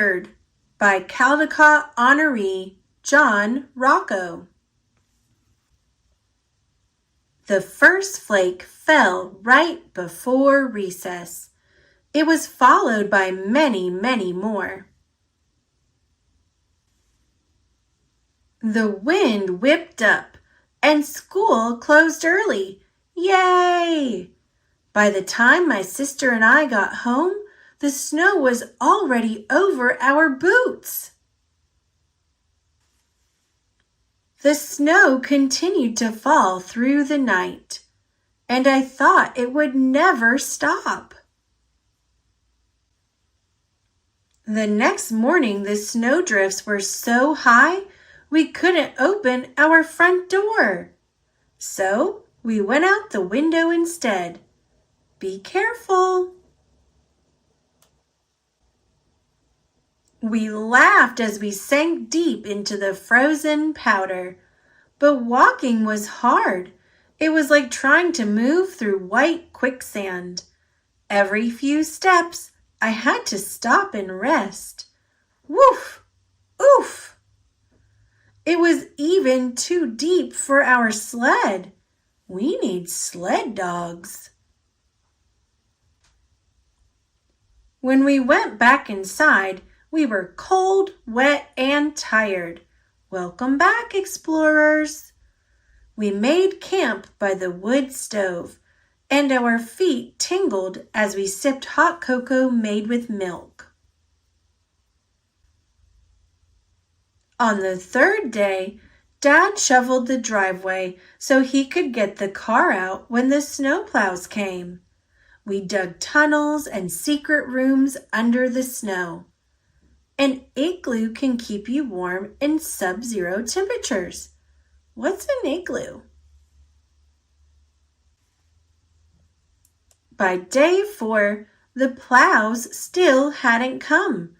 Blizzard by Caldecott honoree John Rocco. The first flake fell right before recess. It was followed by many, many more. The wind whipped up and school closed early. Yay! By the time my sister and I got home, the snow was already over our boots. The snow continued to fall through the night, and I thought it would never stop. The next morning, the snowdrifts were so high we couldn't open our front door. So we went out the window instead. Be careful. We laughed as we sank deep into the frozen powder, but walking was hard. It was like trying to move through white quicksand. Every few steps, I had to stop and rest. Woof! Oof! It was even too deep for our sled. We need sled dogs. When we went back inside, we were cold, wet, and tired. Welcome back, explorers. We made camp by the wood stove, and our feet tingled as we sipped hot cocoa made with milk. On the third day, Dad shoveled the driveway so he could get the car out when the snowplows came. We dug tunnels and secret rooms under the snow. An igloo can keep you warm in sub-zero temperatures. What's an igloo? By day 4, the plows still hadn't come.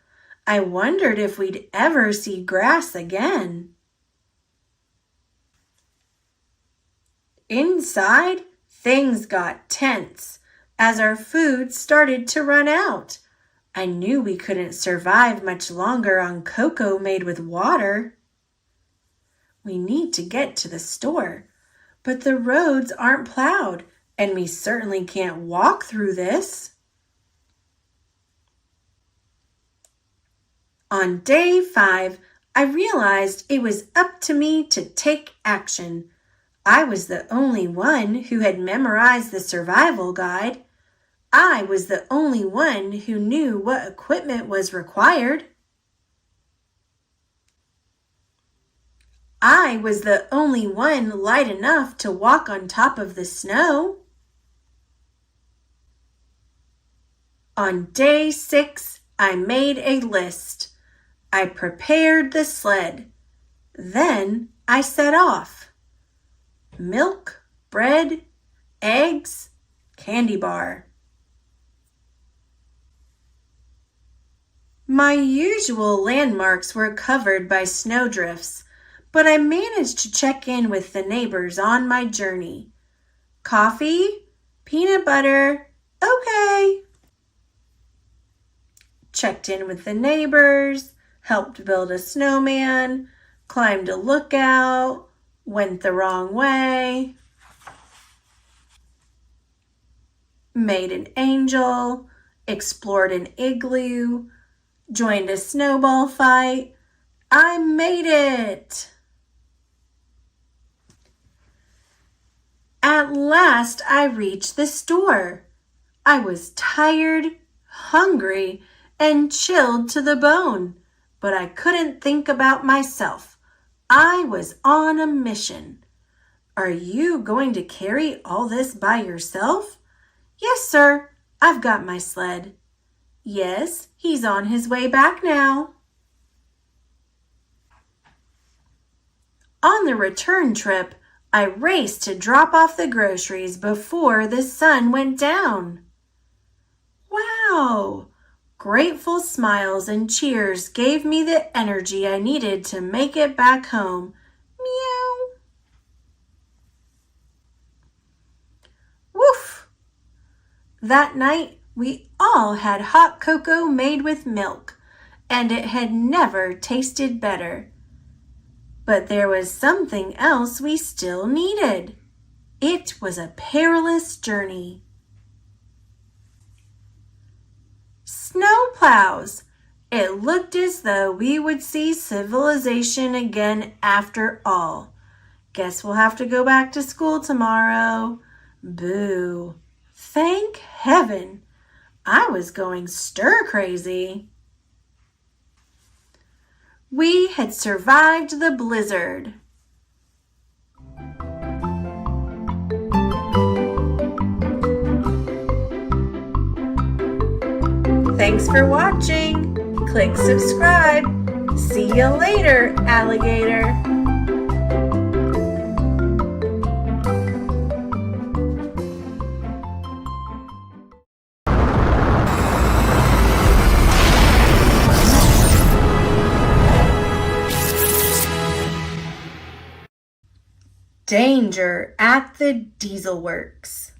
I wondered if we'd ever see grass again. Inside, things got tense as our food started to run out. I knew we couldn't survive much longer on cocoa made with water. We need to get to the store, but the roads aren't plowed, and we certainly can't walk through this. On day 5, I realized it was up to me to take action. I was the only one who had memorized the survival guide. I was the only one who knew what equipment was required. I was the only one light enough to walk on top of the snow. On day 6, I made a list. I prepared the sled. Then I set off. Milk, bread, eggs, candy bar. My usual landmarks were covered by snowdrifts, but I managed to check in with the neighbors on my journey. Coffee? Peanut butter? Okay. Checked in with the neighbors, helped build a snowman, climbed a lookout, went the wrong way, made an angel, explored an igloo, joined a snowball fight. I made it! At last I reached the store. I was tired, hungry, and chilled to the bone, but I couldn't think about myself. I was on a mission. Are you going to carry all this by yourself? Yes, sir. I've got my sled. Yes, he's on his way back now. On the return trip, I raced to drop off the groceries before the sun went down. Wow! Grateful smiles and cheers gave me the energy I needed to make it back home. Meow! Woof! That night, we all had hot cocoa made with milk, and it had never tasted better. But there was something else we still needed. It was a perilous journey. Snowplows! It looked as though we would see civilization again after all. Guess we'll have to go back to school tomorrow. Boo! Thank heaven! I was going stir-crazy. We had survived the blizzard. Thanks for watching. Click subscribe. See you later, alligator. Danger at the Diesel Works.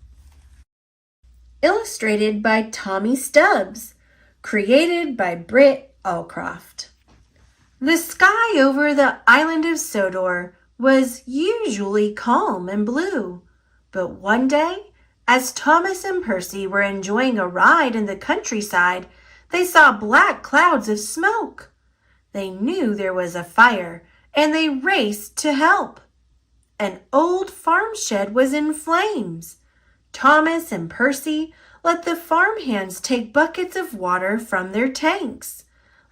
Illustrated by Tommy Stubbs. Created by Britt Allcroft. The sky over the island of Sodor was usually calm and blue, but one day, as Thomas and Percy were enjoying a ride in the countryside, they saw black clouds of smoke. They knew there was a fire, and they raced to help. An old farm shed was in flames. Thomas and Percy let the farmhands take buckets of water from their tanks.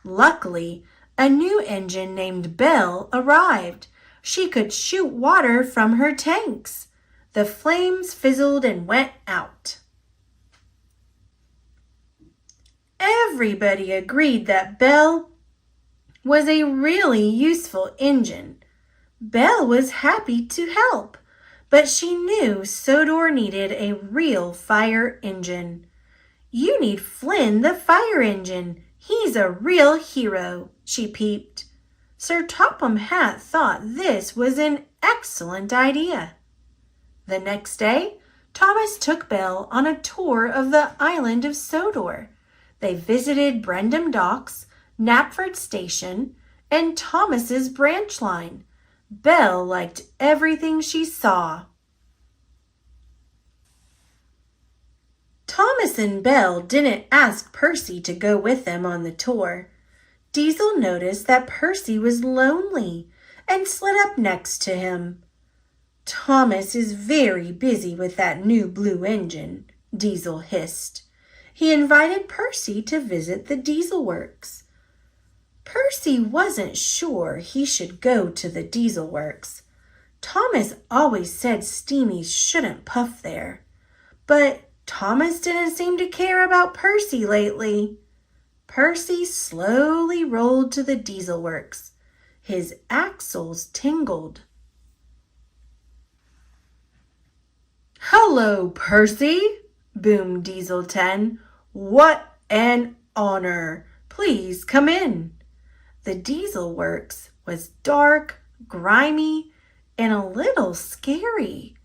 Luckily, a new engine named Belle arrived. She could shoot water from her tanks. The flames fizzled and went out. Everybody agreed that Belle was a really useful engine. Belle was happy to help, but she knew Sodor needed a real fire engine. You need Flynn the fire engine. He's a real hero, she peeped. Sir Topham Hatt thought this was an excellent idea. The next day, Thomas took Belle on a tour of the island of Sodor. They visited Brendam Docks, Knapford Station, and Thomas's branch line. Belle liked everything she saw. Thomas and Belle didn't ask Percy to go with them on the tour. Diesel noticed that Percy was lonely and slid up next to him. Thomas is very busy with that new blue engine, Diesel hissed. He invited Percy to visit the Diesel Works. Percy wasn't sure he should go to the Diesel Works. Thomas always said steamies shouldn't puff there. But Thomas didn't seem to care about Percy lately. Percy slowly rolled to the Diesel Works. His axles tingled. "Hello, Percy," boomed Diesel 10. "What an honor. Please come in." The Diesel Works was dark, grimy, and a little scary.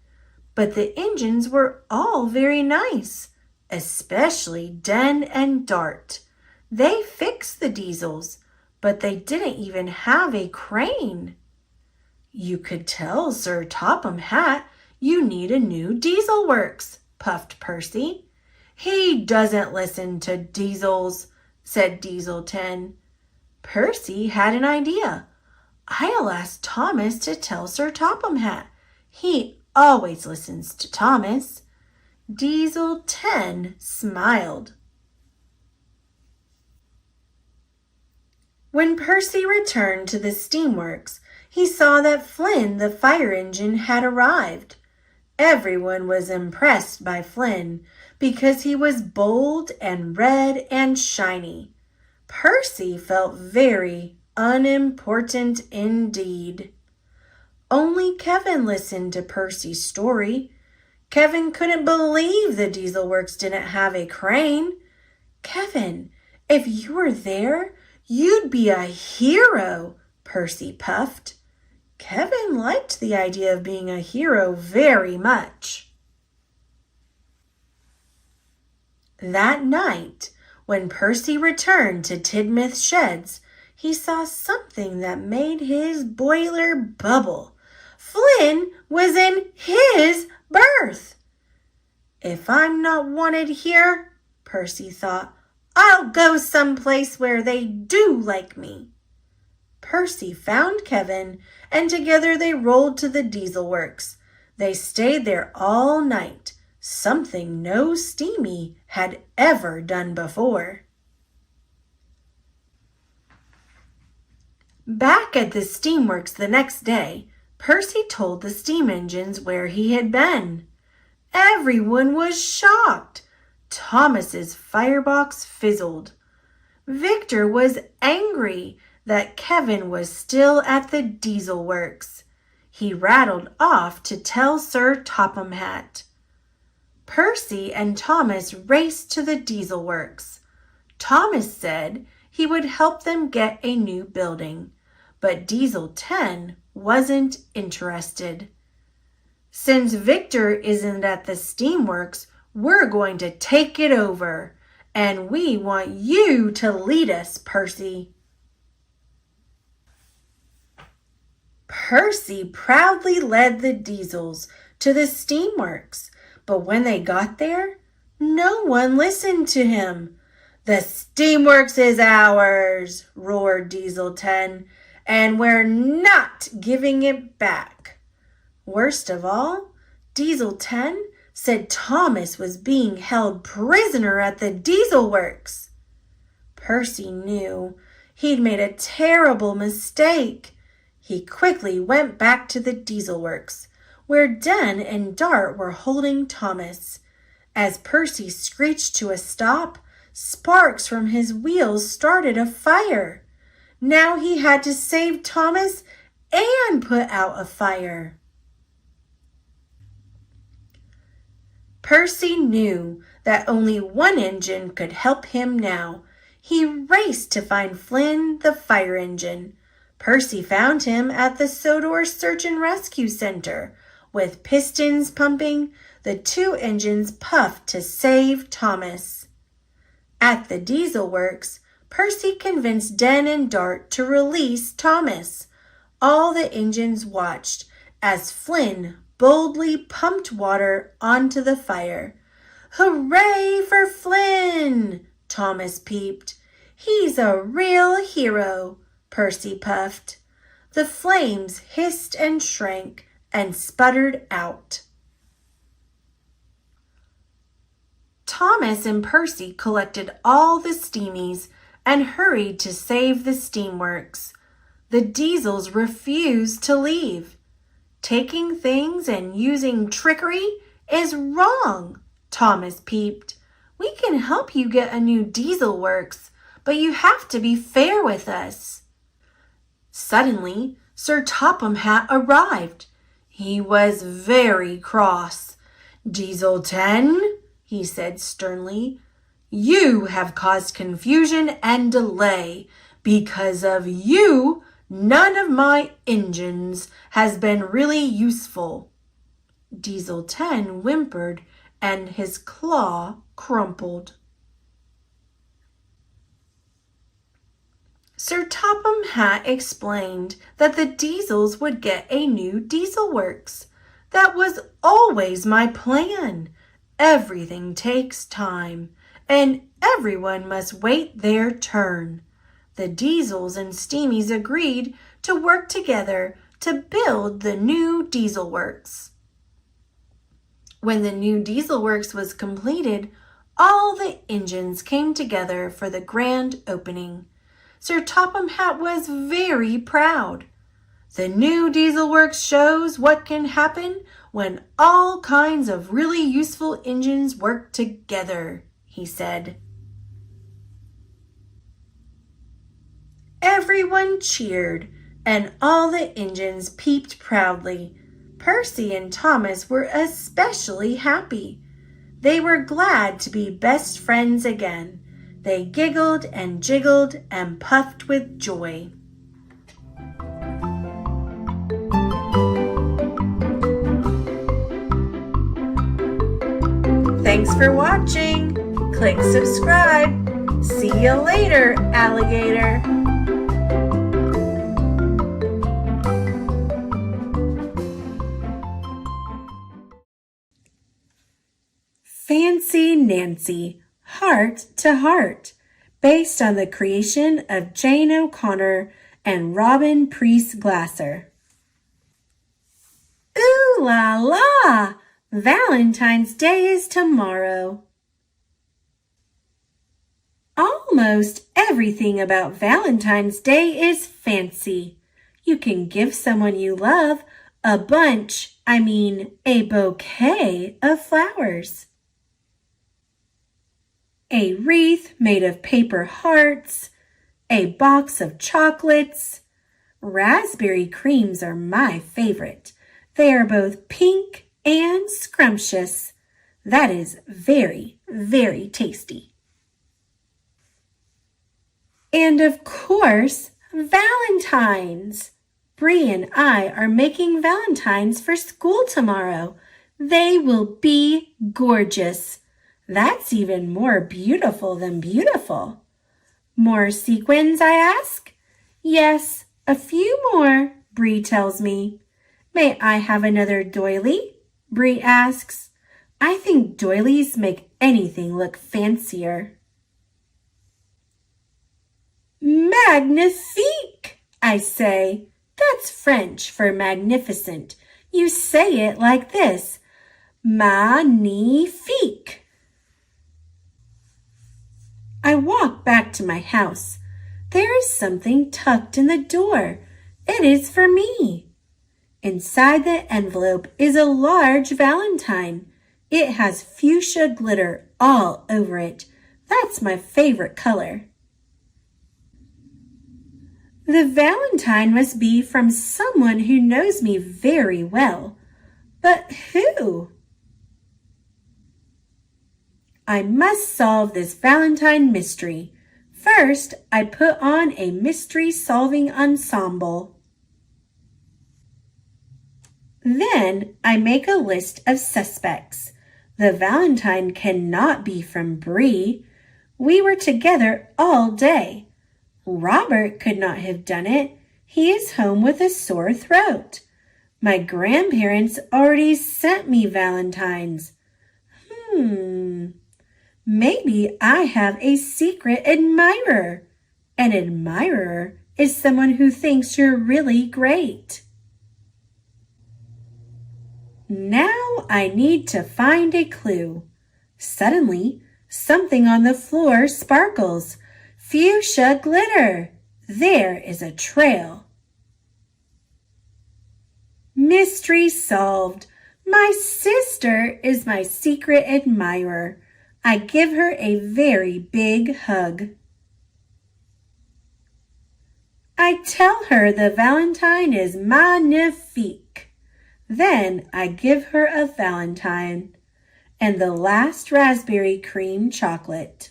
But the engines were all very nice, especially Den and Dart. They fixed the diesels, but they didn't even have a crane. "You could tell Sir Topham Hatt you need a new Diesel Works," puffed Percy. "He doesn't listen to diesels," said Diesel 10. Percy had an idea. "I'll ask Thomas to tell Sir Topham Hatt. He always listens to Thomas." Diesel 10 smiled. When Percy returned to the steamworks, he saw that Flynn the fire engine had arrived. Everyone was impressed by Flynn because he was bold and red and shiny. Percy felt very unimportant indeed. Only Kevin listened to Percy's story. Kevin couldn't believe the Diesel Works didn't have a crane. "Kevin, if you were there, you'd be a hero," Percy puffed. Kevin liked the idea of being a hero very much. That night, When Percy returned to Tidmouth Sheds, he saw something that made his boiler bubble. Flynn was in his berth. "If I'm not wanted here," Percy thought, "I'll go someplace where they do like me." Percy found Kevin, and together they rolled to the diesel works. They stayed there all night, something no Steamy had ever done before. Back at the steamworks the next day, Percy told the steam engines where he had been. Everyone was shocked. Thomas's firebox fizzled. Victor was angry that Kevin was still at the diesel works. He rattled off to tell Sir Topham Hatt. Percy and Thomas raced to the diesel works. Thomas said he would help them get a new building, but Diesel 10 wasn't interested. "Since Victor isn't at the steamworks, we're going to take it over, and we want you to lead us, Percy." Percy proudly led the diesels to the steamworks, but when they got there, no one listened to him. "The steamworks is ours," roared Diesel 10, "and we're not giving it back." Worst of all, Diesel 10 said Thomas was being held prisoner at the diesel works. Percy knew he'd made a terrible mistake. He quickly went back to the diesel works, where Den and Dart were holding Thomas. As Percy screeched to a stop, sparks from his wheels started a fire. Now he had to save Thomas and put out a fire. Percy knew that only one engine could help him now. He raced to find Flynn, the fire engine. Percy found him at the Sodor Search and Rescue Center. With pistons pumping, the two engines puffed to save Thomas. At the diesel works, Percy convinced Den and Dart to release Thomas. All the engines watched as Flynn boldly pumped water onto the fire. "Hooray for Flynn!" Thomas peeped. "He's a real hero," Percy puffed. The flames hissed and shrank and sputtered out. Thomas and Percy collected all the steamies and hurried to save the steamworks. The diesels refused to leave. "Taking things and using trickery is wrong," Thomas peeped. "We can help you get a new diesel works, but you have to be fair with us." Suddenly, Sir Topham Hatt arrived. He was very cross. "Diesel 10, he said sternly, "you have caused confusion and delay. Because of you, none of my engines has been really useful." Diesel 10 whimpered and his claw crumpled. Sir Topham Hatt explained that the diesels would get a new diesel works. "That was always my plan. Everything takes time, and everyone must wait their turn." The diesels and steamies agreed to work together to build the new diesel works. When the new diesel works was completed, all the engines came together for the grand opening. Sir Topham Hatt was very proud. "The new diesel works shows what can happen when all kinds of really useful engines work together," he said. Everyone cheered, and all the engines peeped proudly. Percy and Thomas were especially happy. They were glad to be best friends again. They giggled and jiggled and puffed with joy. Thanks for watching. Click subscribe. See you later, alligator. Fancy Nancy, Heart to Heart, based on the creation of Jane O'Connor and Robin Priest Glasser. Ooh la la! Valentine's Day is tomorrow. Almost everything about Valentine's Day is fancy. You can give someone you love a bouquet of flowers. A wreath made of paper hearts, a box of chocolates. Raspberry creams are my favorite. They are both pink and scrumptious. That is very, very tasty. And of course, Valentines. Bree and I are making Valentines for school tomorrow. They will be gorgeous. That's even more beautiful than beautiful. More sequins, I ask? Yes, a few more, Bree tells me. May I have another doily? Bree asks. I think doilies make anything look fancier. Magnifique, I say. That's French for magnificent. You say it like this. Magnifique. I walk back to my house. There is something tucked in the door. It is for me. Inside the envelope is a large valentine. It has fuchsia glitter all over it. That's my favorite color. The valentine must be from someone who knows me very well. But who? I must solve this valentine mystery. First, I put on a mystery-solving ensemble. Then I make a list of suspects. The valentine cannot be from Bree. We were together all day. Robert could not have done it. He is home with a sore throat. My grandparents already sent me valentines. Maybe I have a secret admirer. An admirer is someone who thinks you're really great. Now I need to find a clue. Suddenly, something on the floor sparkles. Fuchsia glitter. There is a trail. Mystery solved. My sister is my secret admirer. I give her a very big hug. I tell her the valentine is magnifique. Then I give her a valentine and the last raspberry cream chocolate.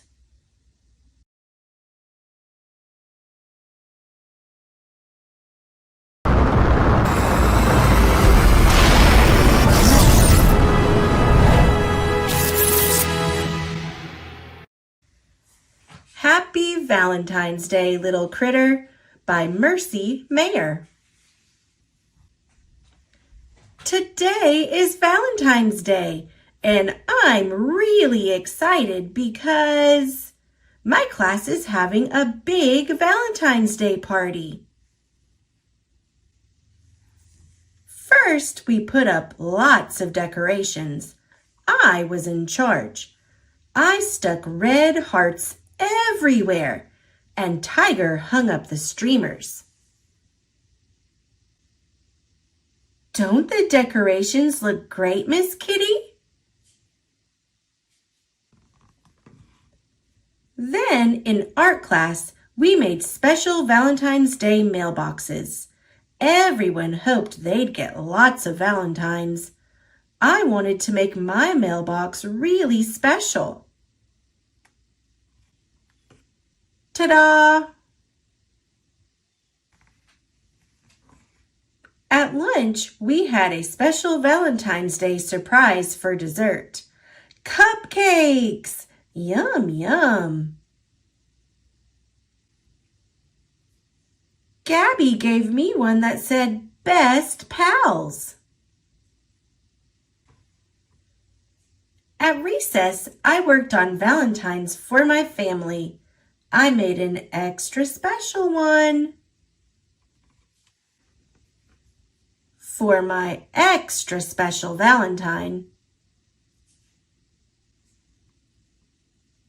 Happy Valentine's Day, Little Critter, by Mercy Mayer. Today is Valentine's Day, and I'm really excited because my class is having a big Valentine's Day party. First, we put up lots of decorations. I was in charge. I stuck red hearts everywhere, and Tiger hung up the streamers. Don't the decorations look great, Miss Kitty? Then in art class, we made special Valentine's Day mailboxes. Everyone hoped they'd get lots of valentines. I wanted to make my mailbox really special. Ta-da! At lunch, we had a special Valentine's Day surprise for dessert. Cupcakes! Yum, yum! Gabby gave me one that said Best Pals. At recess, I worked on Valentines for my family. I made an extra special one. For my extra special Valentine.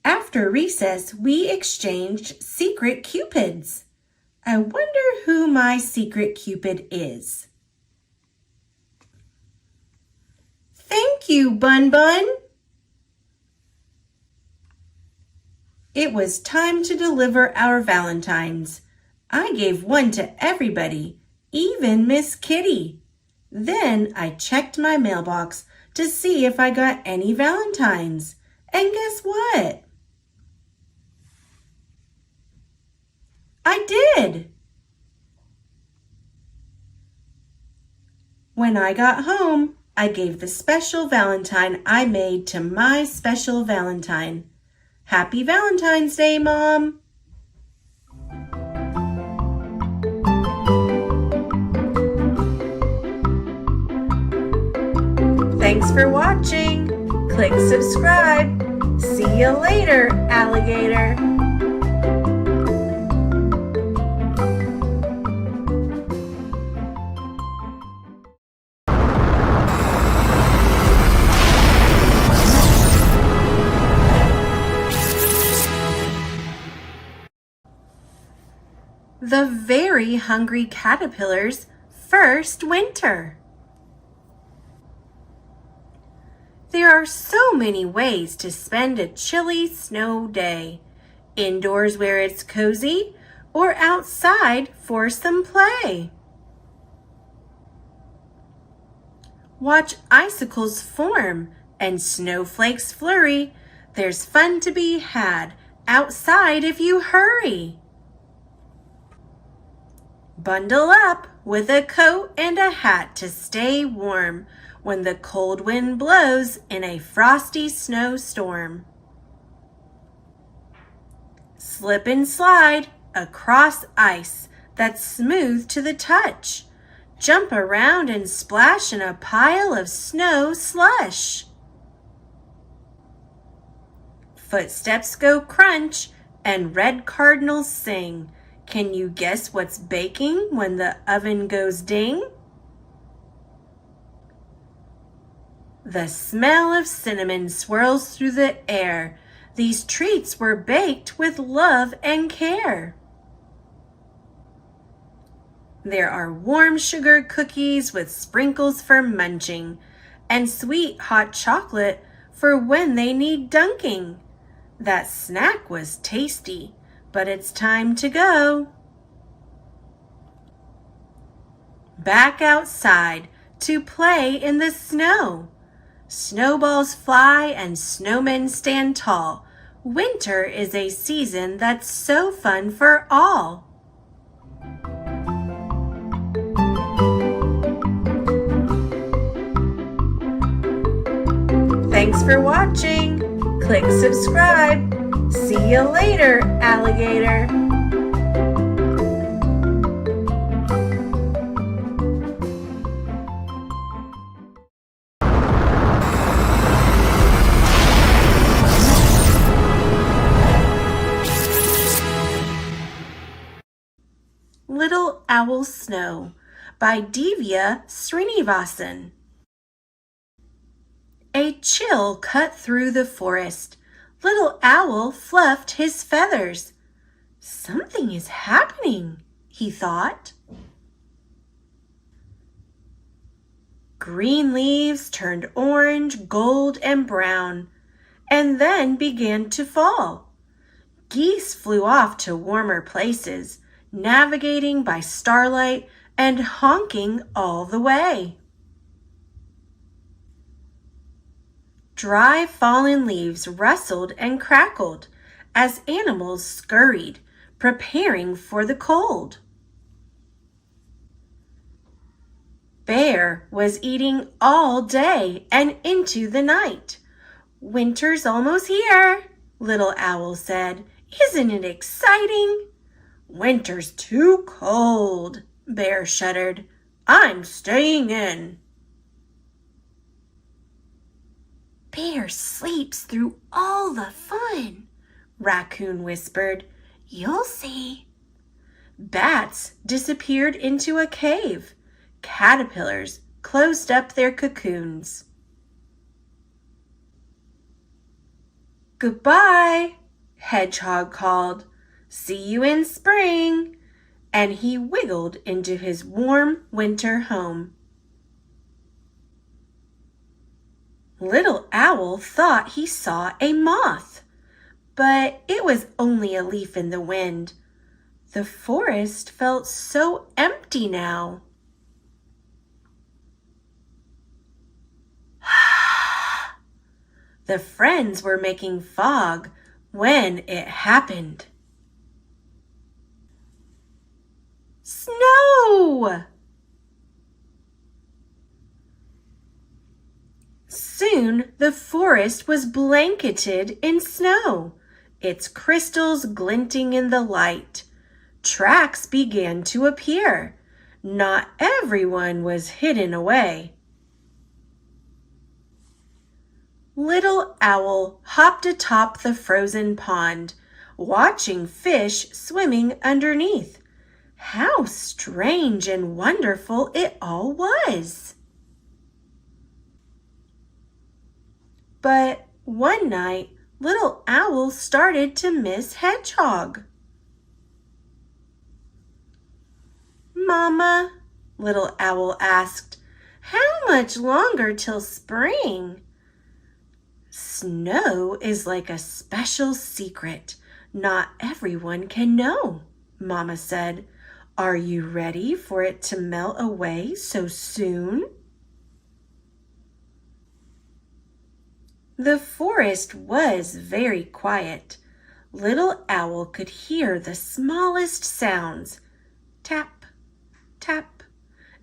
After recess, we exchanged secret cupids. I wonder who my secret cupid is. Thank you, Bun Bun. It was time to deliver our Valentines. I gave one to everybody, even Miss Kitty. Then I checked my mailbox to see if I got any Valentines. And guess what? I did. When I got home, I gave the special Valentine I made to my special Valentine. Happy Valentine's Day, Mom! Thanks for watching. Click subscribe. See you later, alligator. The Very Hungry Caterpillar's First Winter. There are so many ways to spend a chilly snow day. Indoors where it's cozy, or outside for some play. Watch icicles form and snowflakes flurry. There's fun to be had outside if you hurry. Bundle up with a coat and a hat to stay warm when the cold wind blows in a frosty snowstorm. Slip and slide across ice that's smooth to the touch. Jump around and splash in a pile of snow slush. Footsteps go crunch and red cardinals sing. Can you guess what's baking when the oven goes ding? The smell of cinnamon swirls through the air. These treats were baked with love and care. There are warm sugar cookies with sprinkles for munching, and sweet hot chocolate for when they need dunking. That snack was tasty, but it's time to go. Back outside to play in the snow. Snowballs fly and snowmen stand tall. Winter is a season that's so fun for all. Thanks for watching. Click subscribe. See you later, alligator. Little Owl Snow by Divya Srinivasan. A chill cut through the forest. Little Owl fluffed his feathers. Something is happening, he thought. Green leaves turned orange, gold, and brown, and then began to fall. Geese flew off to warmer places, navigating by starlight and honking all the way. Dry fallen leaves rustled and crackled as animals scurried, preparing for the cold. Bear was eating all day and into the night. Winter's almost here, Little Owl said. Isn't it exciting? "Winter's too cold," Bear shuddered. "I'm staying in." "Bear sleeps through all the fun," Raccoon whispered. "You'll see." Bats disappeared into a cave. Caterpillars closed up their cocoons. "Goodbye," Hedgehog called. "See you in spring." And he wiggled into his warm winter home. Little Owl thought he saw a moth, but it was only a leaf in the wind. The forest felt so empty now. The friends were making fog when it happened. Snow! Soon the forest was blanketed in snow, its crystals glinting in the light. Tracks began to appear. Not everyone was hidden away. Little Owl hopped atop the frozen pond, watching fish swimming underneath. How strange and wonderful it all was! But one night, Little Owl started to miss Hedgehog. "Mama," Little Owl asked, "how much longer till spring?" "Snow is like a special secret not everyone can know," Mama said. "Are you ready for it to melt away so soon?" The forest was very quiet. Little Owl could hear the smallest sounds. Tap, tap.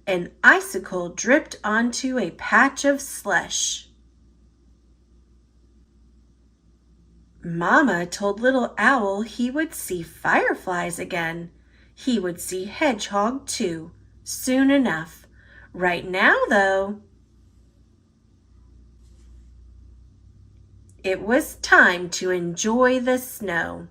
An icicle dripped onto a patch of slush. Mama told Little Owl he would see fireflies again. He would see Hedgehog too, soon enough. Right now, though, it was time to enjoy the snow.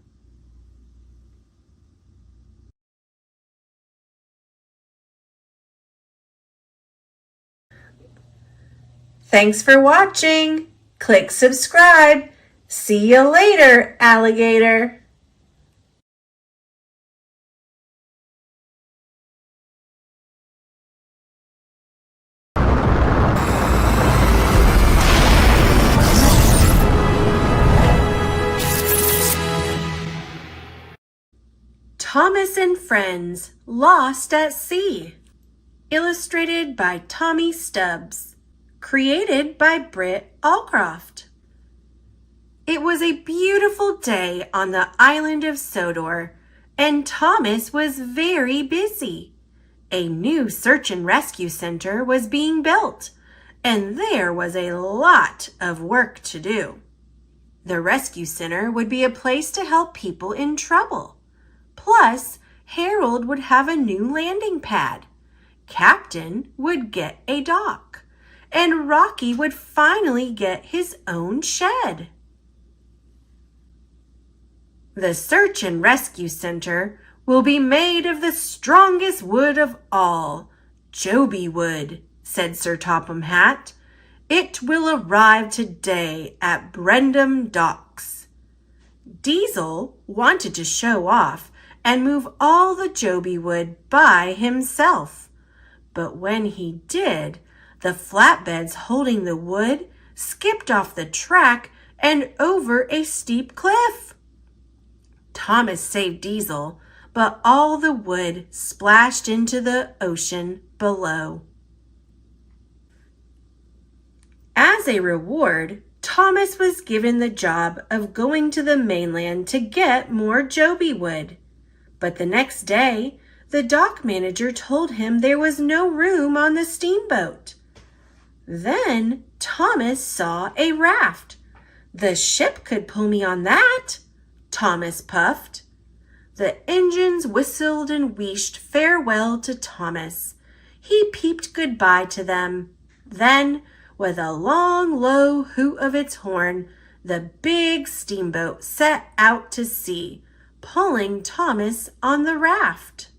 Thanks for watching. Click subscribe. See you later, alligator. Thomas and Friends, Lost at Sea. Illustrated by Tommy Stubbs. Created by Britt Allcroft. It was a beautiful day on the island of Sodor, and Thomas was very busy. A new search and rescue center was being built, and there was a lot of work to do. The rescue center would be a place to help people in trouble. Plus, Harold would have a new landing pad. Captain would get a dock, and Rocky would finally get his own shed. The Search and Rescue Center will be made of the strongest wood of all, Joby wood, said Sir Topham Hatt. It will arrive today at Brendam Docks. Diesel wanted to show off and move all the Joby wood by himself. But when he did, the flatbeds holding the wood skipped off the track and over a steep cliff. Thomas saved Diesel, but all the wood splashed into the ocean below. As a reward, Thomas was given the job of going to the mainland to get more Joby wood. But the next day, the dock manager told him there was no room on the steamboat. Then Thomas saw a raft. "The ship could pull me on that," Thomas puffed. The engines whistled and wheeshed farewell to Thomas. He peeped goodbye to them. Then, with a long, low hoot of its horn, the big steamboat set out to sea, pulling Thomas on the raft.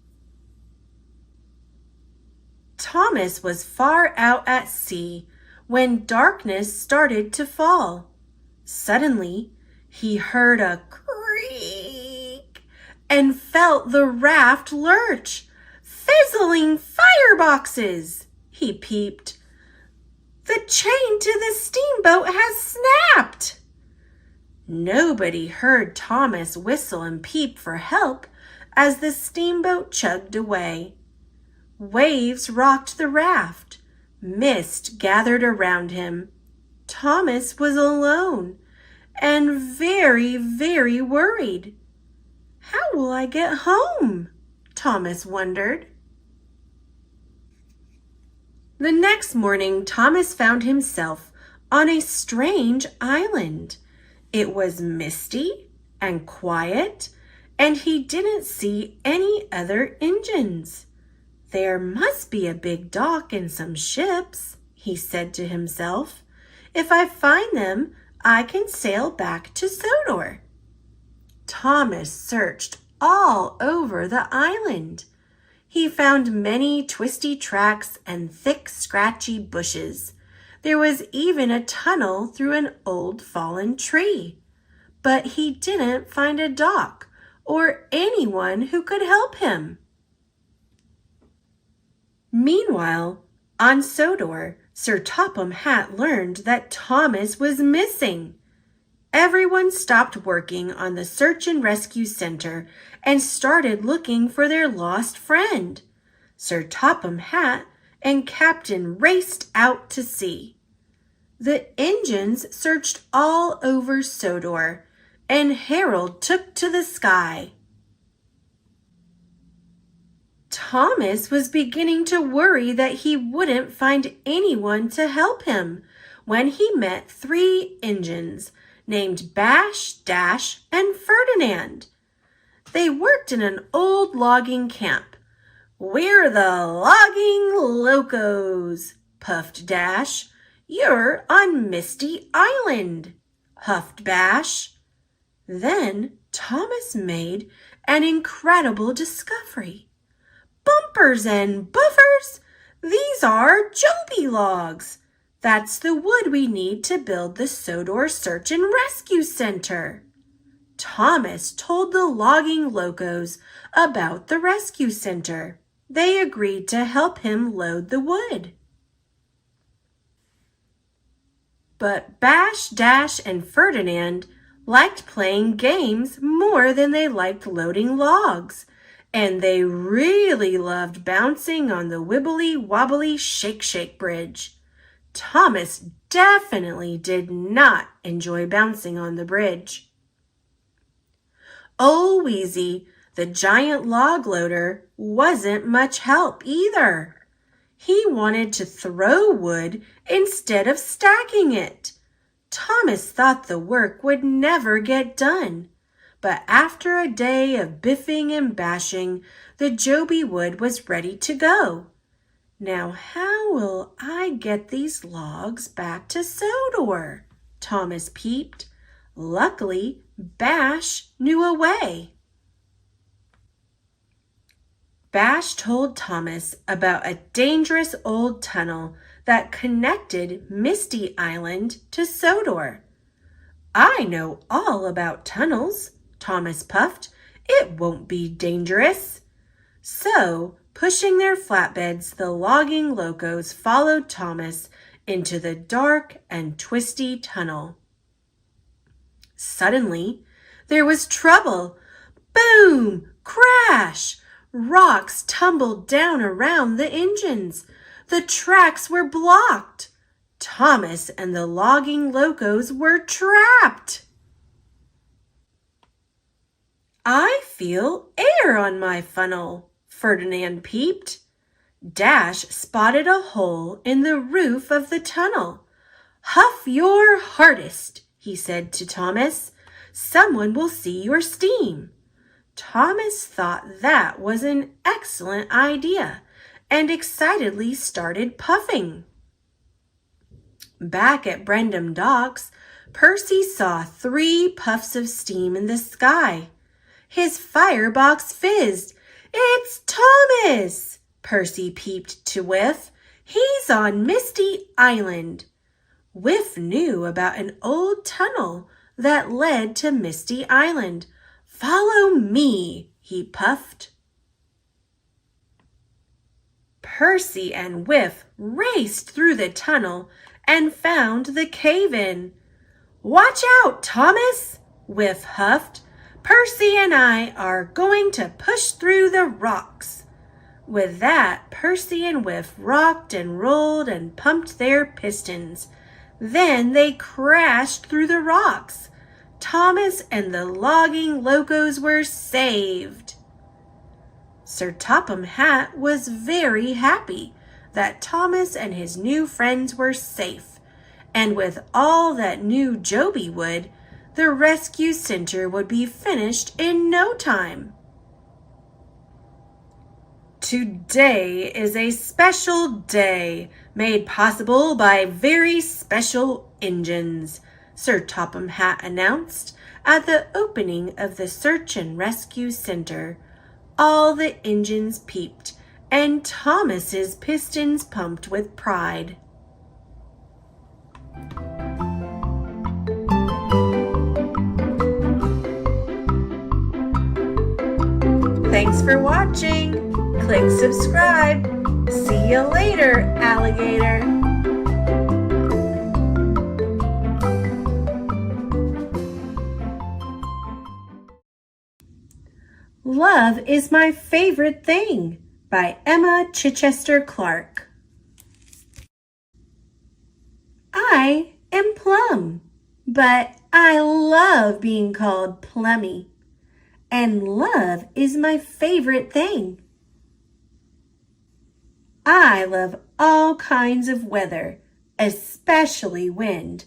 Thomas was far out at sea when darkness started to fall. Suddenly, he heard a creak and felt the raft lurch. "Fizzling fireboxes!" he peeped. "The chain to the steamboat has snapped!" Nobody heard Thomas whistle and peep for help as the steamboat chugged away. Waves rocked the raft. Mist gathered around him. Thomas was alone and very, very worried. "How will I get home?" Thomas wondered. The next morning, Thomas found himself on a strange island. It was misty and quiet, and he didn't see any other engines. "There must be a big dock and some ships," he said to himself. "If I find them, I can sail back to Sodor." Thomas searched all over the island. He found many twisty tracks and thick, scratchy bushes. There was even a tunnel through an old fallen tree. But he didn't find a dock or anyone who could help him. Meanwhile, on Sodor, Sir Topham Hatt learned that Thomas was missing. Everyone stopped working on the search and rescue center and started looking for their lost friend. Sir Topham Hatt and Captain raced out to sea. The engines searched all over Sodor, and Harold took to the sky. Thomas was beginning to worry that he wouldn't find anyone to help him when he met 3 engines named Bash, Dash, and Ferdinand. They worked in an old logging camp. "We're the logging locos," puffed Dash. "You're on Misty Island," huffed Bash. Then Thomas made an incredible discovery. "Bumpers and buffers! These are Joby logs. That's the wood we need to build the Sodor Search and Rescue Center." Thomas told the logging locos about the rescue center. They agreed to help him load the wood. But Bash, Dash, and Ferdinand liked playing games more than they liked loading logs, and they really loved bouncing on the wibbly-wobbly shake-shake bridge. Thomas definitely did not enjoy bouncing on the bridge. Old Wheezy, the giant log loader, wasn't much help either. He wanted to throw wood instead of stacking it. Thomas thought the work would never get done, but after a day of biffing and bashing, the Joby wood was ready to go. "Now how will I get these logs back to Sodor?" Thomas peeped. Luckily, Bash knew a way. Bash told Thomas about a dangerous old tunnel that connected Misty Island to Sodor. "I know all about tunnels," Thomas puffed. "It won't be dangerous." So, pushing their flatbeds, the logging locos followed Thomas into the dark and twisty tunnel. Suddenly, there was trouble. Boom! Crash! Rocks tumbled down around the engines. The tracks were blocked. Thomas and the logging locos were trapped. "I feel air on my funnel," Ferdinand peeped. Dash spotted a hole in the roof of the tunnel. "Huff your hardest," he said to Thomas. "Someone will see your steam." Thomas thought that was an excellent idea and excitedly started puffing. Back at Brendam Docks, Percy saw 3 puffs of steam in the sky. His firebox fizzed. "It's Thomas!" Percy peeped to Whiff. "He's on Misty Island." Whiff knew about an old tunnel that led to Misty Island. "Follow me," he puffed. Percy and Whiff raced through the tunnel and found the cave-in. "Watch out, Thomas," Whiff huffed. "Percy and I are going to push through the rocks." With that, Percy and Whiff rocked and rolled and pumped their pistons. Then they crashed through the rocks. Thomas and the logging locos were saved. Sir Topham Hatt was very happy that Thomas and his new friends were safe, and with all that new Joby would, the rescue center would be finished in no time. Today is a special day made possible by very special engines, Sir Topham Hatt announced at the opening of the Search and Rescue Center. All the engines peeped, and Thomas's pistons pumped with pride. Thanks for watching. Click subscribe. See you later, alligator. Love is My Favorite Thing by Emma Chichester Clark. I am Plum, but I love being called Plummy, and love is my favorite thing. I love all kinds of weather, especially wind,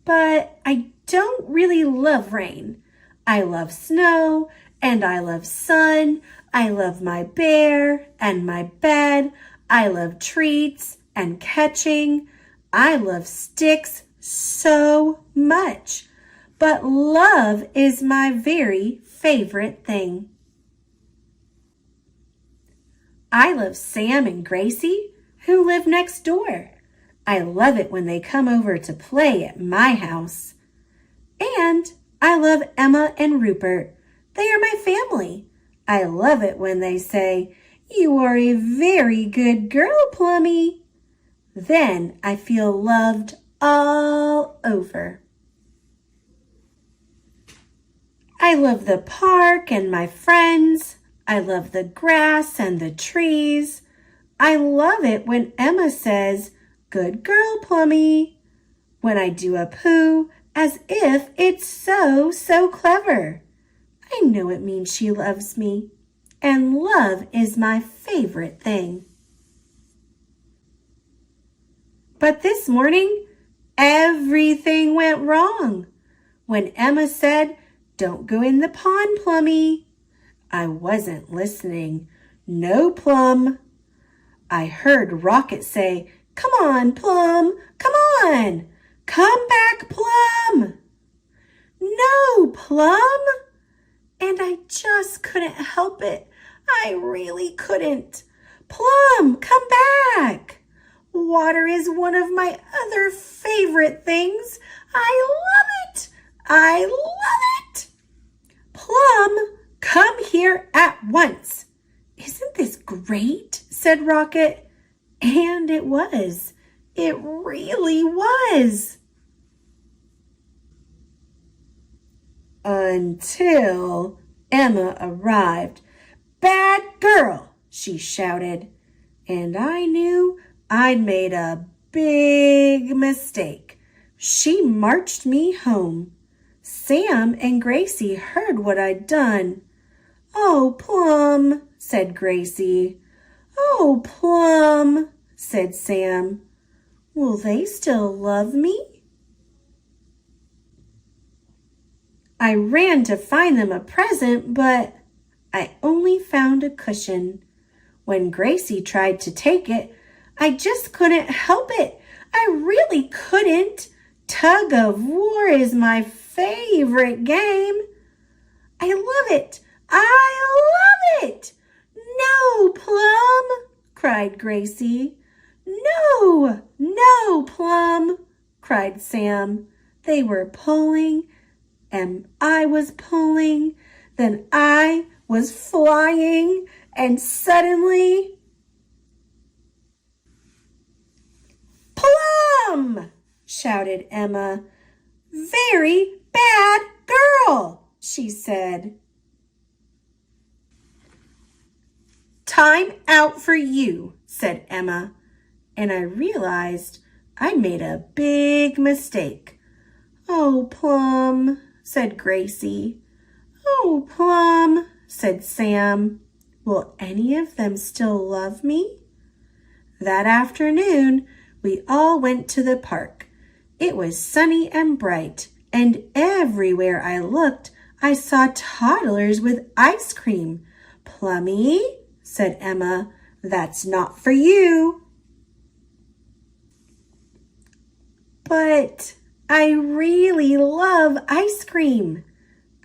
but I don't really love rain. I love snow, and I love sun. I love my bear and my bed. I love treats and catching. I love sticks so much, but love is my very favorite thing. I love Sam and Gracie, who live next door. I love it when they come over to play at my house. And I love Emma and Rupert. They are my family. I love it when they say, "You are a very good girl, Plummy." Then I feel loved all over. I love the park and my friends. I love the grass and the trees. I love it when Emma says, "Good girl, Plummy," when I do a poo as if it's so clever. I know it means she loves me, and love is my favorite thing. But this morning, everything went wrong. When Emma said, "Don't go in the pond, Plummy," I wasn't listening. "No, Plum." I heard Rocket say, "Come on, Plum, come on. Come back, Plum." "No, Plum." And I just couldn't help it. I really couldn't. "Plum, come back. Water is one of my other favorite things. I love it. I love it. Plum, come here at once." "Isn't this great?" said Rocket. And it was. It really was. Until Emma arrived. "Bad girl," she shouted. And I knew I'd made a big mistake. She marched me home. Sam and Gracie heard what I'd done. "Oh, Plum," said Gracie. "Oh, Plum," said Sam. "Will they still love me?" I ran to find them a present, but I only found a cushion. When Gracie tried to take it, I just couldn't help it. I really couldn't. Tug of war is my favorite game. I love it. I love it. No, Plum, cried Gracie. No, no, Plum, cried Sam. They were pulling, and I was pulling. Then I was flying, and suddenly, Plum! Shouted Emma. Very bad girl, she said. Time out for you, said Emma, and I realized I made a big mistake. Oh, Plum, said Gracie. Oh, Plum, said Sam. Will any of them still love me? That afternoon, we all went to the park. It was sunny and bright, and everywhere I looked, I saw toddlers with ice cream. Plummy, said Emma, that's not for you. But I really love ice cream.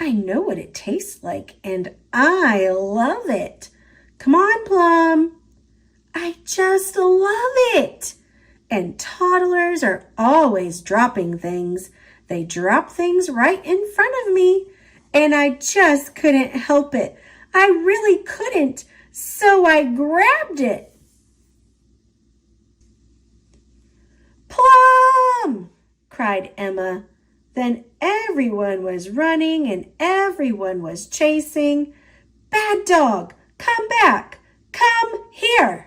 I know what it tastes like, and I love it. Come on, Plum. I just love it. And toddlers are always dropping things. They drop things right in front of me, and I just couldn't help it. I really couldn't, so I grabbed it. Plum! Cried Emma. Then everyone was running and everyone was chasing. Bad dog, come back, come here.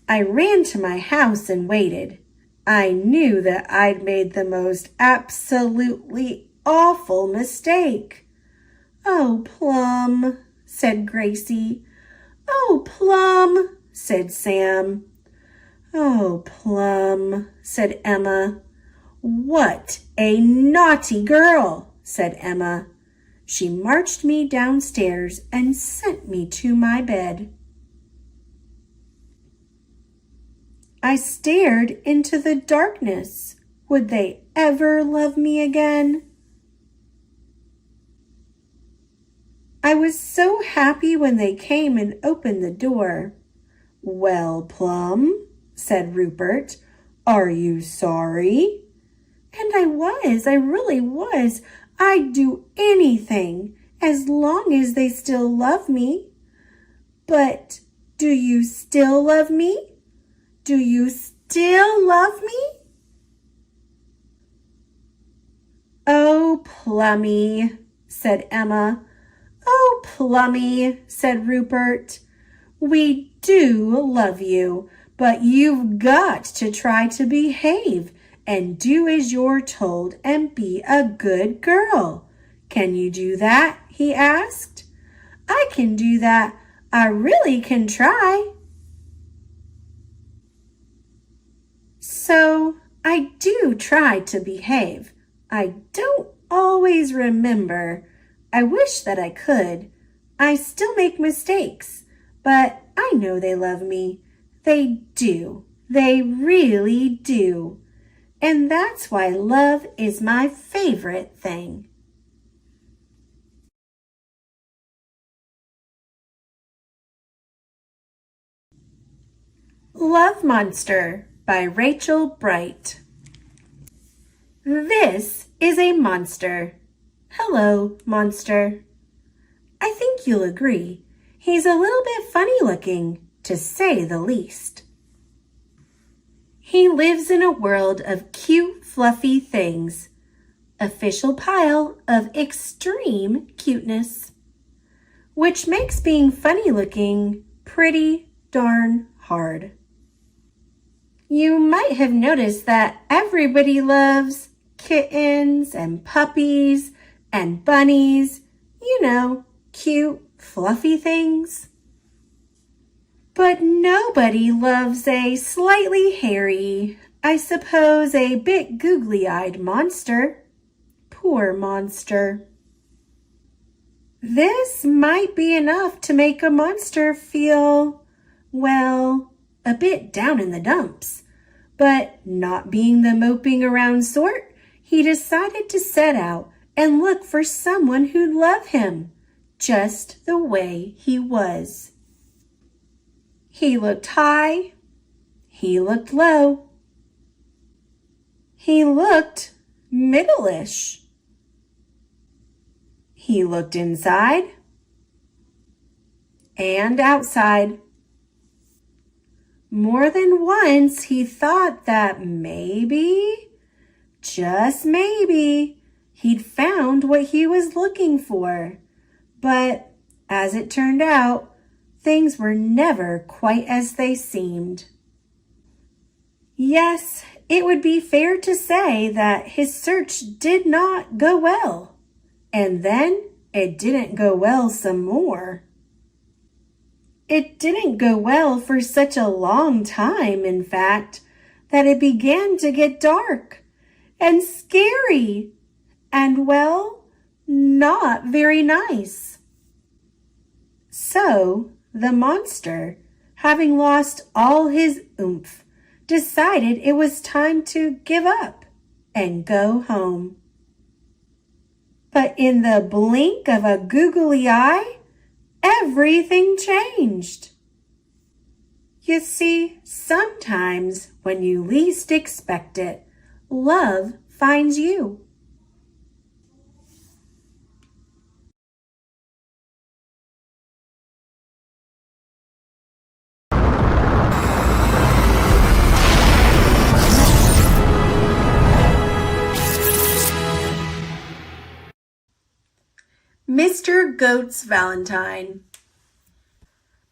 I ran to my house and waited. I knew that I'd made the most absolutely awful mistake. Oh, Plum, said Gracie. Oh, Plum, said Sam. Oh, Plum, said Emma. What a naughty girl, said Emma. She marched me downstairs and sent me to my bed. I stared into the darkness. Would they ever love me again? I was so happy when they came and opened the door. Well, Plum, said Rupert, are you sorry? And I really was. I'd do anything as long as they still love me. But do you still love me? Do you still love me? Oh, Plummy, said Emma. Oh, Plummy, said Rupert. We do love you, but you've got to try to behave and do as you're told and be a good girl. Can you do that? He asked. I can do that. I really can try. So I do try to behave. I don't always remember. I wish that I could. I still make mistakes, but I know they love me. They do. They really do. And that's why love is my favorite thing. Love Monster by Rachel Bright. This is a monster. Hello, monster. I think you'll agree, he's a little bit funny looking, to say the least. He lives in a world of cute, fluffy things, a official pile of extreme cuteness, which makes being funny looking pretty darn hard. You might have noticed that everybody loves kittens and puppies and bunnies, you know, cute, fluffy things. But nobody loves a slightly hairy, I suppose a bit googly-eyed monster. Poor monster. This might be enough to make a monster feel, well, a bit down in the dumps. But not being the moping around sort, he decided to set out and look for someone who'd love him, just the way he was. He looked high. He looked low. He looked middle-ish. He looked inside and outside. More than once he thought that maybe, just maybe, he'd found what he was looking for. But as it turned out, things were never quite as they seemed. Yes, it would be fair to say that his search did not go well. And then it didn't go well some more. It didn't go well for such a long time, in fact, that it began to get dark and scary and, well, not very nice. So the monster, having lost all his oomph, decided it was time to give up and go home. But in the blink of a googly eye, everything changed. You see, sometimes when you least expect it, love finds you. Mr. Goat's Valentine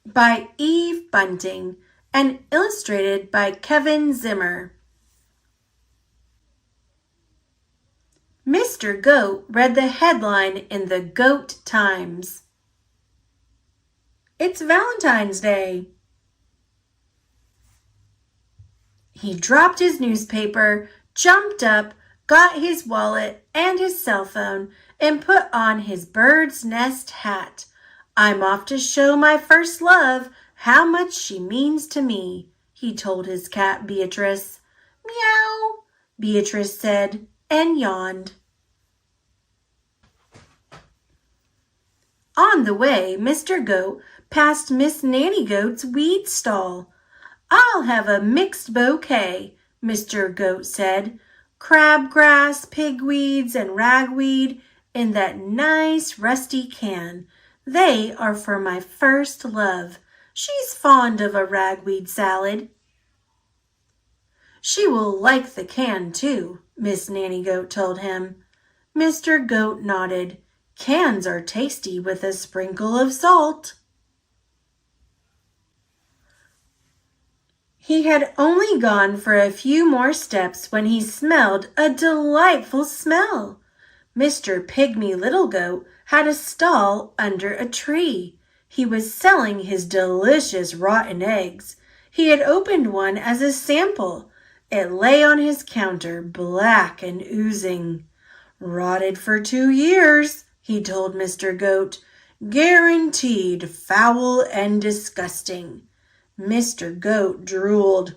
by Eve Bunting and illustrated by Kevin Zimmer. Mr. Goat read the headline in the Goat Times. It's Valentine's Day. He dropped his newspaper, jumped up, got his wallet and his cell phone, and put on his bird's nest hat. I'm off to show my first love how much she means to me, he told his cat Beatrice. Meow, Beatrice said, and yawned. On the way, Mr. Goat passed Miss Nanny Goat's weed stall. I'll have a mixed bouquet, Mr. Goat said. Crabgrass, pigweeds, and ragweed in that nice rusty can. They are for my first love. She's fond of a ragweed salad. She will like the can, too, Miss Nanny Goat told him. Mr. Goat nodded. Cans are tasty with a sprinkle of salt. He had only gone for a few more steps when he smelled a delightful smell. Mr. Pygmy Little Goat had a stall under a tree. He was selling his delicious rotten eggs. He had opened one as a sample. It lay on his counter, black and oozing. Rotted for 2 years, he told Mr. Goat. Guaranteed foul and disgusting. Mr. Goat drooled.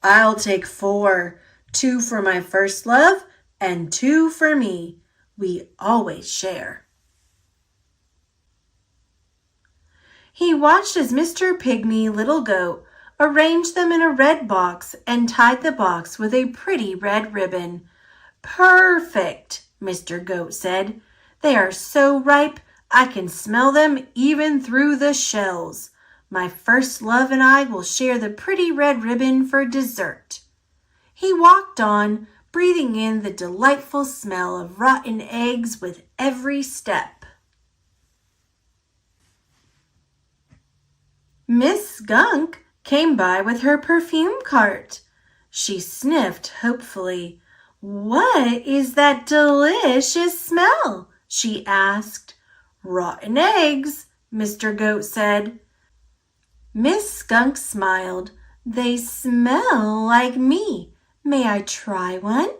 I'll take 4, 2 for my first love and 2 for me. We always share. He watched as Mr. Pygmy Little Goat arranged them in a red box and tied the box with a pretty red ribbon. Perfect, Mr. Goat said. They are so ripe I can smell them even through the shells. My first love and I will share the pretty red ribbon for dessert. He walked on, breathing in the delightful smell of rotten eggs with every step. Miss Skunk came by with her perfume cart. She sniffed hopefully. What is that delicious smell? She asked. Rotten eggs, Mr. Goat said. Miss Skunk smiled. They smell like me. May I try one?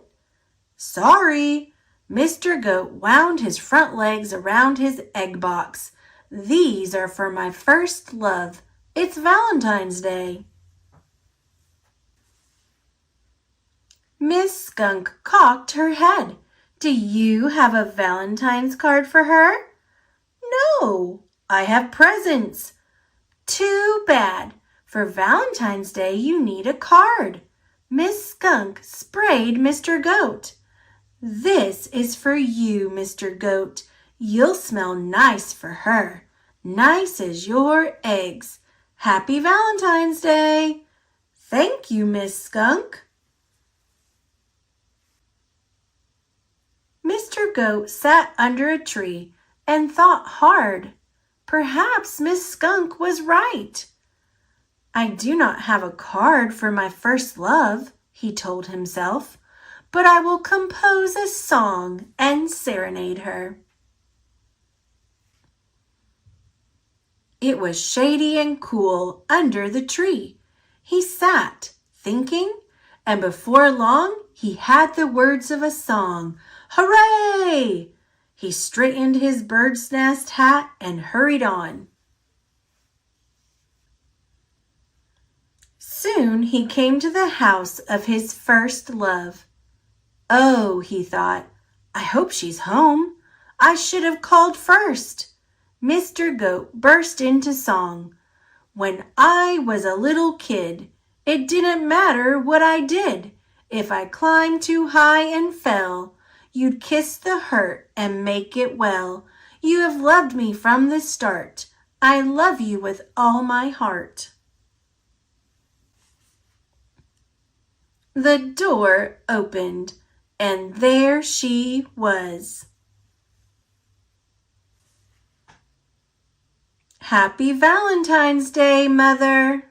Sorry, Mr. Goat wound his front legs around his egg box. These are for my first love. It's Valentine's Day. Miss Skunk cocked her head. Do you have a Valentine's card for her? No, I have presents. Too bad. For Valentine's Day, you need a card. Miss Skunk sprayed Mr. Goat. This is for you, Mr. Goat. You'll smell nice for her. Nice as your eggs. Happy Valentine's Day. Thank you, Miss Skunk. Mr. Goat sat under a tree and thought hard. Perhaps Miss Skunk was right. I do not have a card for my first love, he told himself, but I will compose a song and serenade her. It was shady and cool under the tree. He sat, thinking, and before long he had the words of a song. Hooray! He straightened his bird's nest hat and hurried on. Soon he came to the house of his first love. Oh, he thought, I hope she's home. I should have called first. Mr. Goat burst into song. When I was a little kid, it didn't matter what I did. If I climbed too high and fell, you'd kiss the hurt and make it well. You have loved me from the start. I love you with all my heart. The door opened, and there she was. Happy Valentine's Day, Mother.